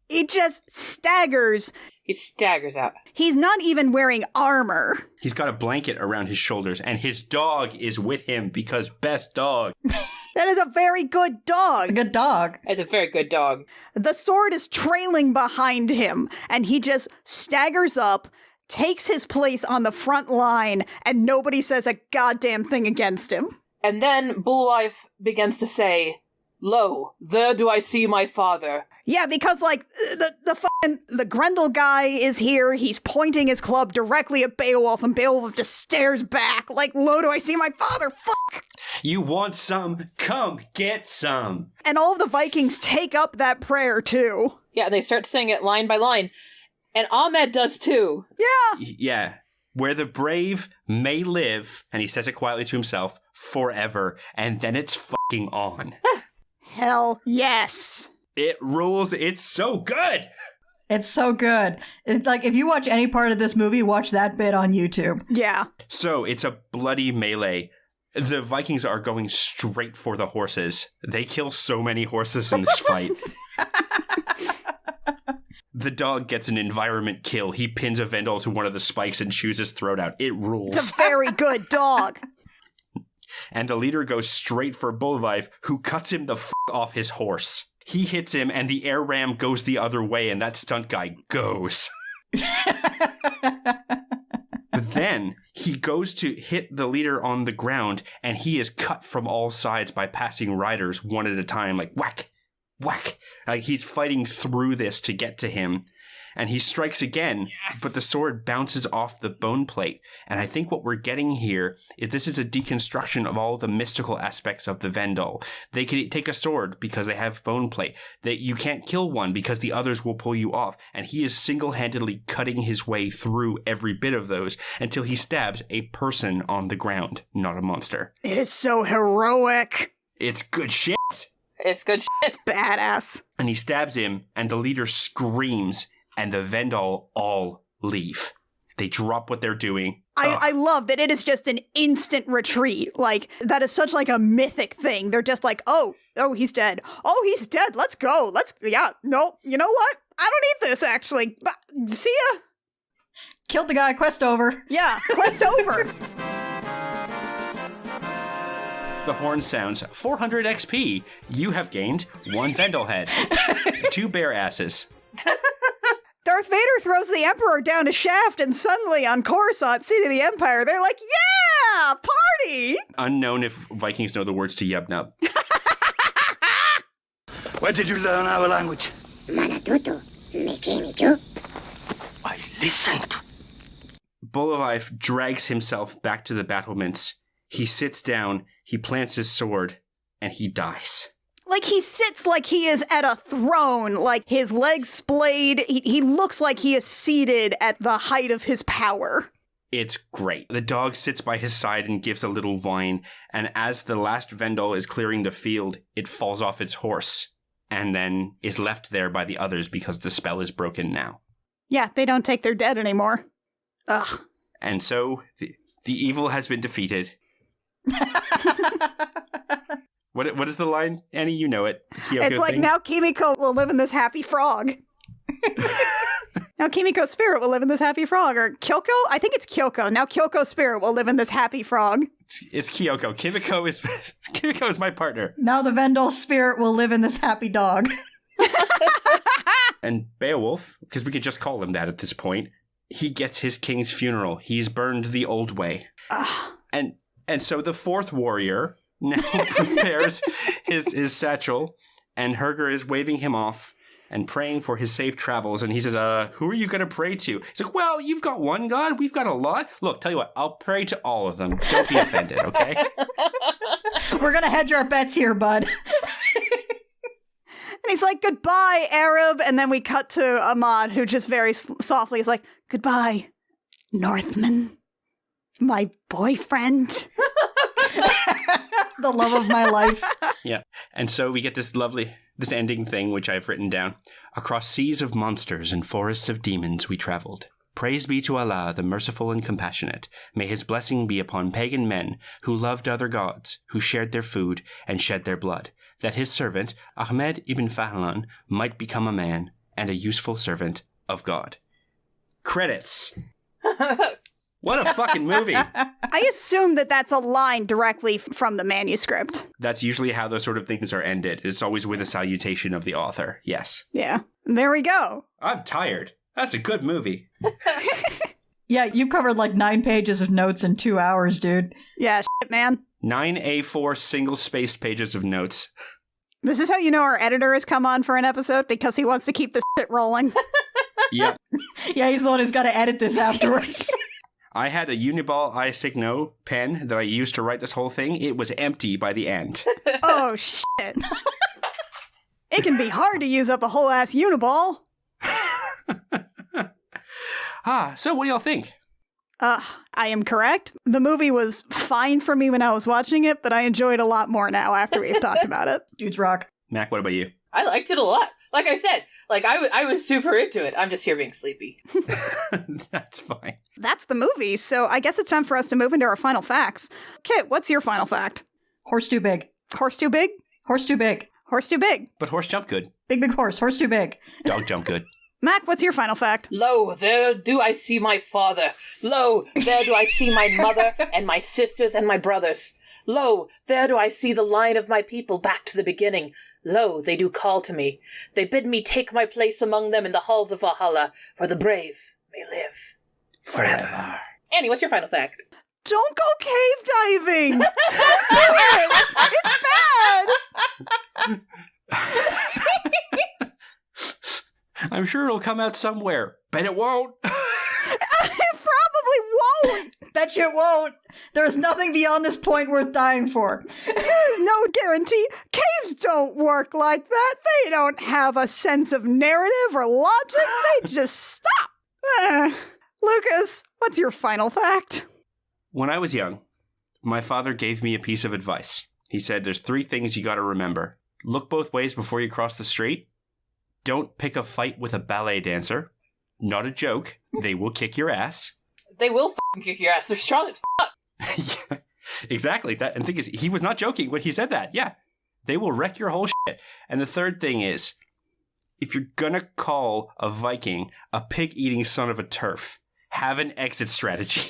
He just staggers. He staggers out. He's not even wearing armor. He's got a blanket around his shoulders, and his dog is with him because best dog. That is a very good dog. It's a good dog. It's a very good dog. The sword is trailing behind him, and he just staggers up, takes his place on the front line, and nobody says a goddamn thing against him. And then Bullwife begins to say, "Lo, there do I see my father." Yeah, because, like, the Grendel guy is here, he's pointing his club directly at Beowulf, and Beowulf just stares back, like, lo, do I see my father? Fuck! You want some? Come get some. And all of the Vikings take up that prayer, too. Yeah, they start saying it line by line. And Ahmed does too. Yeah. Yeah. Where the brave may live, and he says it quietly to himself, forever, and then it's fucking on. Hell yes. It rules. It's so good. It's so good. It's like, if you watch any part of this movie, watch that bit on YouTube. Yeah. So it's a bloody melee. The Vikings are going straight for the horses. They kill so many horses in this fight. The dog gets an environment kill. He pins a Vendel to one of the spikes and chews his throat out. It rules. It's a very good dog. And the leader goes straight for Bolivaev, who cuts him the f*** off his horse. He hits him, and the air ram goes the other way, and that stunt guy goes. But then he goes to hit the leader on the ground, and he is cut from all sides by passing riders one at a time, like whack, whack. Like he's fighting through this to get to him. And he strikes again, but the sword bounces off the bone plate. And I think what we're getting here is this is a deconstruction of all the mystical aspects of the Vendel. They can take a sword because they have bone plate. That you can't kill one because the others will pull you off. And he is single-handedly cutting his way through every bit of those until he stabs a person on the ground, not a monster. It is so heroic. It's good shit. It's good shit. Badass. And he stabs him, and the leader screams, and the Vendel all leave. They drop what they're doing. I love that it is just an instant retreat. Like, that is such like a mythic thing. They're just like, oh, he's dead. Oh, he's dead. Let's go. No, you know what? I don't need this, actually. See ya. Killed the guy, quest over. Yeah, quest over. The horn sounds 400 XP. You have gained 1 Vendel head, 2 bear asses. Darth Vader throws the Emperor down a shaft, and suddenly on Coruscant, seat of the Empire, they're like, yeah, party! Unknown if Vikings know the words to Yub Nub. Where did you learn our language? Manatuto, Michi. I listened. Bolivaev drags himself back to the battlements. He sits down, he plants his sword, and he dies. Like, he sits like he is at a throne, like his legs splayed. He looks like he is seated at the height of his power. It's great. The dog sits by his side and gives a little whine, and as the last Vendel is clearing the field, it falls off its horse and then is left there by the others because the spell is broken now. Yeah, they don't take their dead anymore. Ugh. And so the evil has been defeated. What is the line, Annie? You know it. Kyoko It's like, thing. now Kimiko will live in this happy frog. Now Kimiko's spirit will live in this happy frog. Or Kyoko? I think it's Kyoko. Now Kyoko's spirit will live in this happy frog. It's Kyoko. Kimiko is my partner. Now the Vendel spirit will live in this happy dog. And Beowulf, because we could just call him that at this point, he gets his king's funeral. He's burned the old way. Ugh. And so the fourth warrior now prepares his satchel, and Herger is waving him off and praying for his safe travels. And he says, who are you going to pray to? He's like, well, you've got one God. We've got a lot. Look, tell you what, I'll pray to all of them. Don't be offended, okay? We're going to hedge our bets here, bud. And he's like, goodbye, Arab. And then we cut to Ahmad, who just very softly is like, goodbye, Northman, my boyfriend. The love of my life. Yeah. And so we get this ending thing, which I've written down. Across seas of monsters and forests of demons we traveled. Praise be to Allah, the merciful and compassionate. May his blessing be upon pagan men who loved other gods, who shared their food and shed their blood, that his servant, Ahmed ibn Fahlan, might become a man and a useful servant of God. Credits. What a fucking movie. I assume that that's a line directly from the manuscript. That's usually how those sort of things are ended. It's always with a salutation of the author. Yes. Yeah. There we go. I'm tired. That's a good movie. Yeah, you covered like 9 pages of notes in 2 hours, dude. Yeah, shit, man. 9 A4 single-spaced pages of notes. This is how you know our editor has come on for an episode, because he wants to keep this shit rolling. Yep. Yeah, he's the one who's got to edit this afterwards. I had a Uniball iSigno pen that I used to write this whole thing. It was empty by the end. Oh, shit. It can be hard to use up a whole ass Uniball. So what do y'all think? I am correct. The movie was fine for me when I was watching it, but I enjoyed a lot more now after we've talked about it. Dudes rock. Mac, what about you? I liked it a lot. Like I said, I was super into it. I'm just here being sleepy. That's fine. That's the movie, so I guess it's time for us to move into our final facts. Kit, what's your final fact? Horse too big. Horse too big? Horse too big. Horse too big. But horse jump good. Big, big horse. Horse too big. Dog jump good. Mac, what's your final fact? Lo, there do I see my father. Lo, there do I see my mother and my sisters and my brothers. Lo, there do I see the line of my people back to the beginning. Lo, they do call to me. They bid me take my place among them in the halls of Valhalla, where the brave may live forever. Annie, what's your final fact? Don't go cave diving! Don't do it! It's bad! I'm sure it'll come out somewhere. Bet it won't. It probably won't! Bet you it won't. There's nothing beyond this point worth dying for. There's no guarantee. Caves don't work like that. They don't have a sense of narrative or logic. They just stop. Lucas, what's your final fact? When I was young, my father gave me a piece of advice. He said, there's 3 things you gotta remember. Look both ways before you cross the street. Don't pick a fight with a ballet dancer. Not a joke. They will kick your ass. They will f***ing kick your ass. They're strong as fuck. Yeah, exactly. That, and the thing is, he was not joking when he said that. Yeah. They will wreck your whole shit. And the third thing is, if you're gonna call a Viking a pig-eating son of a turf, have an exit strategy.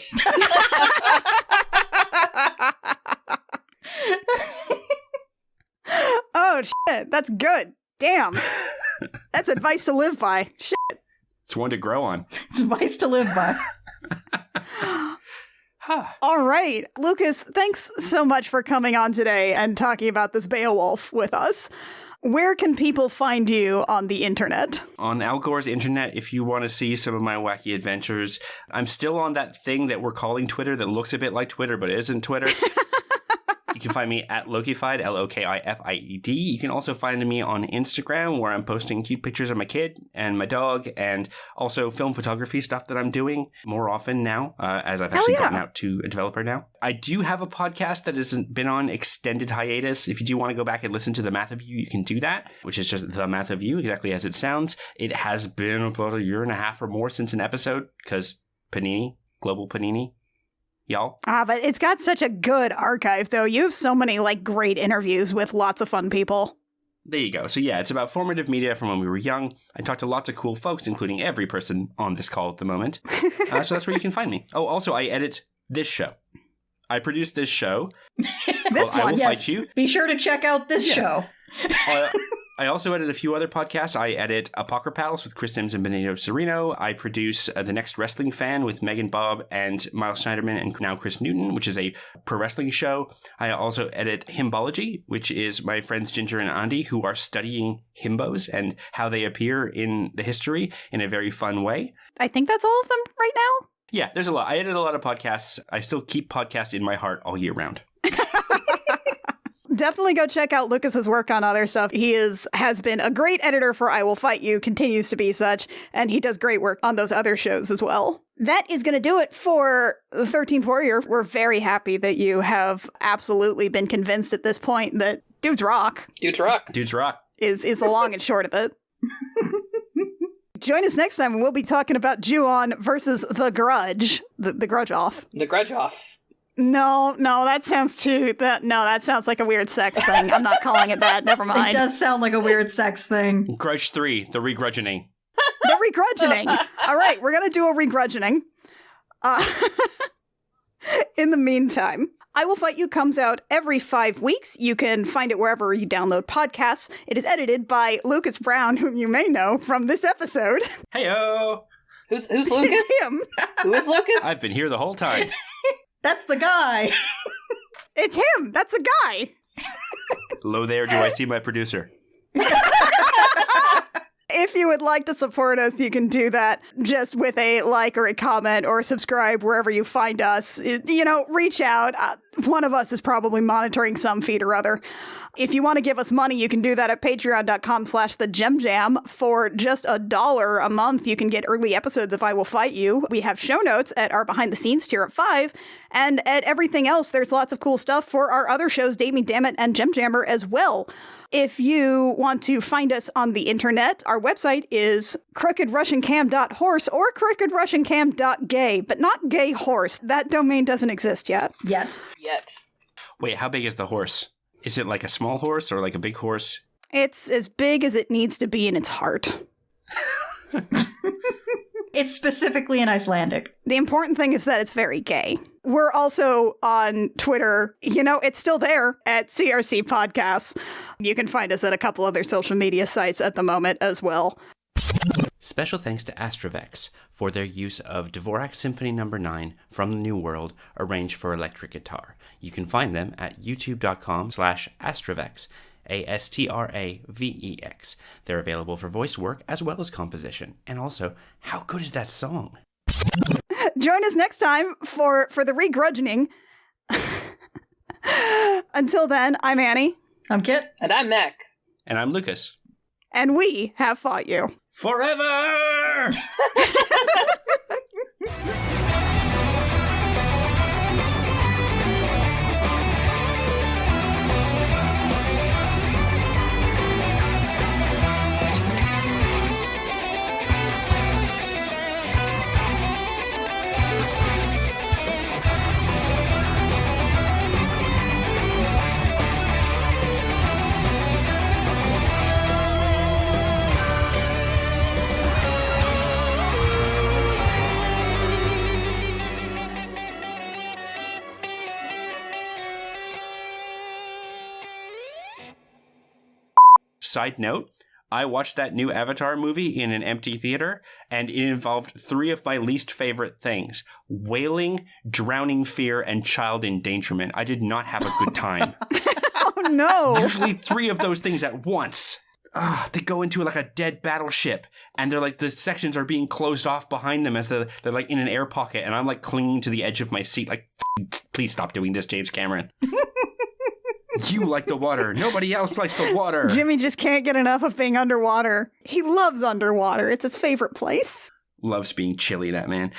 Oh, shit. That's good. Damn. That's advice to live by. Shit. It's one to grow on. It's advice to live by. All right. Lucas, thanks so much for coming on today and talking about this Beowulf with us. Where can people find you on the internet? On Al Gore's internet, if you want to see some of my wacky adventures. I'm still on that thing that we're calling Twitter that looks a bit like Twitter but isn't Twitter. You can find me at Lokified, Lokified. You can also find me on Instagram, where I'm posting cute pictures of my kid and my dog, and also film photography stuff that I'm doing more often now, as I've actually gotten out to a developer now. I do have a podcast that has been on extended hiatus. If you do want to go back and listen to The Math of You, you can do that, which is just The Math of You, exactly as it sounds. It has been about a year and a half or more since an episode, because Panini, Global Panini, y'all. But it's got such a good archive, though. You have so many, like, great interviews with lots of fun people. There you go. So yeah, it's about formative media from when we were young. I talked to lots of cool folks, including every person on this call at the moment. So that's where you can find me. Oh, also, I edit this show. I produce this show. This one, I Will yes. Fight You. Be sure to check out this show. I also edit a few other podcasts. I edit Apocrypals with Chris Sims and Benito Sereno. I produce The Next Wrestling Fan with Megan Bob and Miles Schneiderman and now Chris Newton, which is a pro wrestling show. I also edit Himbology, which is my friends Ginger and Andy, who are studying himbos and how they appear in the history in a very fun way. I think that's all of them right now. Yeah, there's a lot. I edit a lot of podcasts. I still keep podcast in my heart all year round. Definitely go check out Lucas's work on other stuff. He has been a great editor for I Will Fight You, continues to be such, and he does great work on those other shows as well. That is going to do it for The 13th Warrior. We're very happy that you have absolutely been convinced at this point that Dudes Rock. Dudes rock. Dudes rock. Is the long and short of it. Join us next time when we'll be talking about Ju-On versus The Grudge. The Grudge Off. The grudge off. No, that sounds that sounds like a weird sex thing. I'm not calling it that. Never It mind. does sound like a weird sex thing. Grudge 3, The Regrudgeoning. The regrudgeoning. All right, we're going to do a regrudgeoning. In the meantime, I Will Fight You comes out every 5 weeks. You can find it wherever you download podcasts. It is edited by Lucas Brown, whom you may know from this episode. Heyo! Who's Lucas? It's him. Who is Lucas? I've been here the whole time. That's the guy. It's him. That's the guy. Hello there, do I see my producer? If you would like to support us, you can do that just with a like or a comment or subscribe wherever you find us. Reach out. One of us is probably monitoring some feed or other. If you want to give us money, you can do that at patreon.com/thegemjam. For just $1 a month, you can get early episodes of I Will Fight You. We have show notes at our behind the scenes tier at $5. And at everything else, there's lots of cool stuff for our other shows, Date Me Dammit and Gem Jammer as well. If you want to find us on the internet, our website is crookedrussiancam.horse or crookedrussiancam.gay, but not gay horse. That domain doesn't exist yet. Yet. Wait, how big is the horse? Is it like a small horse or like a big horse? It's as big as it needs to be in its heart. It's specifically in Icelandic. The important thing is that it's very gay. We're also on Twitter. It's still there at CRC Podcasts. You can find us at a couple other social media sites at the moment as well. Special thanks to Astrovex for their use of Dvorak Symphony No. 9 from the New World, arranged for electric guitar. You can find them at youtube.com/Astrovex, ASTRAVEX. They're available for voice work as well as composition. And also, how good is that song? Join us next time for the regrudgeoning. Until then, I'm Annie. I'm Kit. And I'm Mac. And I'm Lucas. And we have fought you. Forever! Side note, I watched that new Avatar movie in an empty theater, and it involved 3 of my least favorite things: wailing, drowning fear, and child endangerment. I did not have a good time. Oh, no. Usually 3 of those things at once. They go into like a dead battleship, and they're like, the sections are being closed off behind them as they're like in an air pocket, and I'm like clinging to the edge of my seat like, please stop doing this, James Cameron. You like the water. Nobody else likes the water. Jimmy just can't get enough of being underwater. He loves underwater. It's his favorite place. Loves being chilly, that man.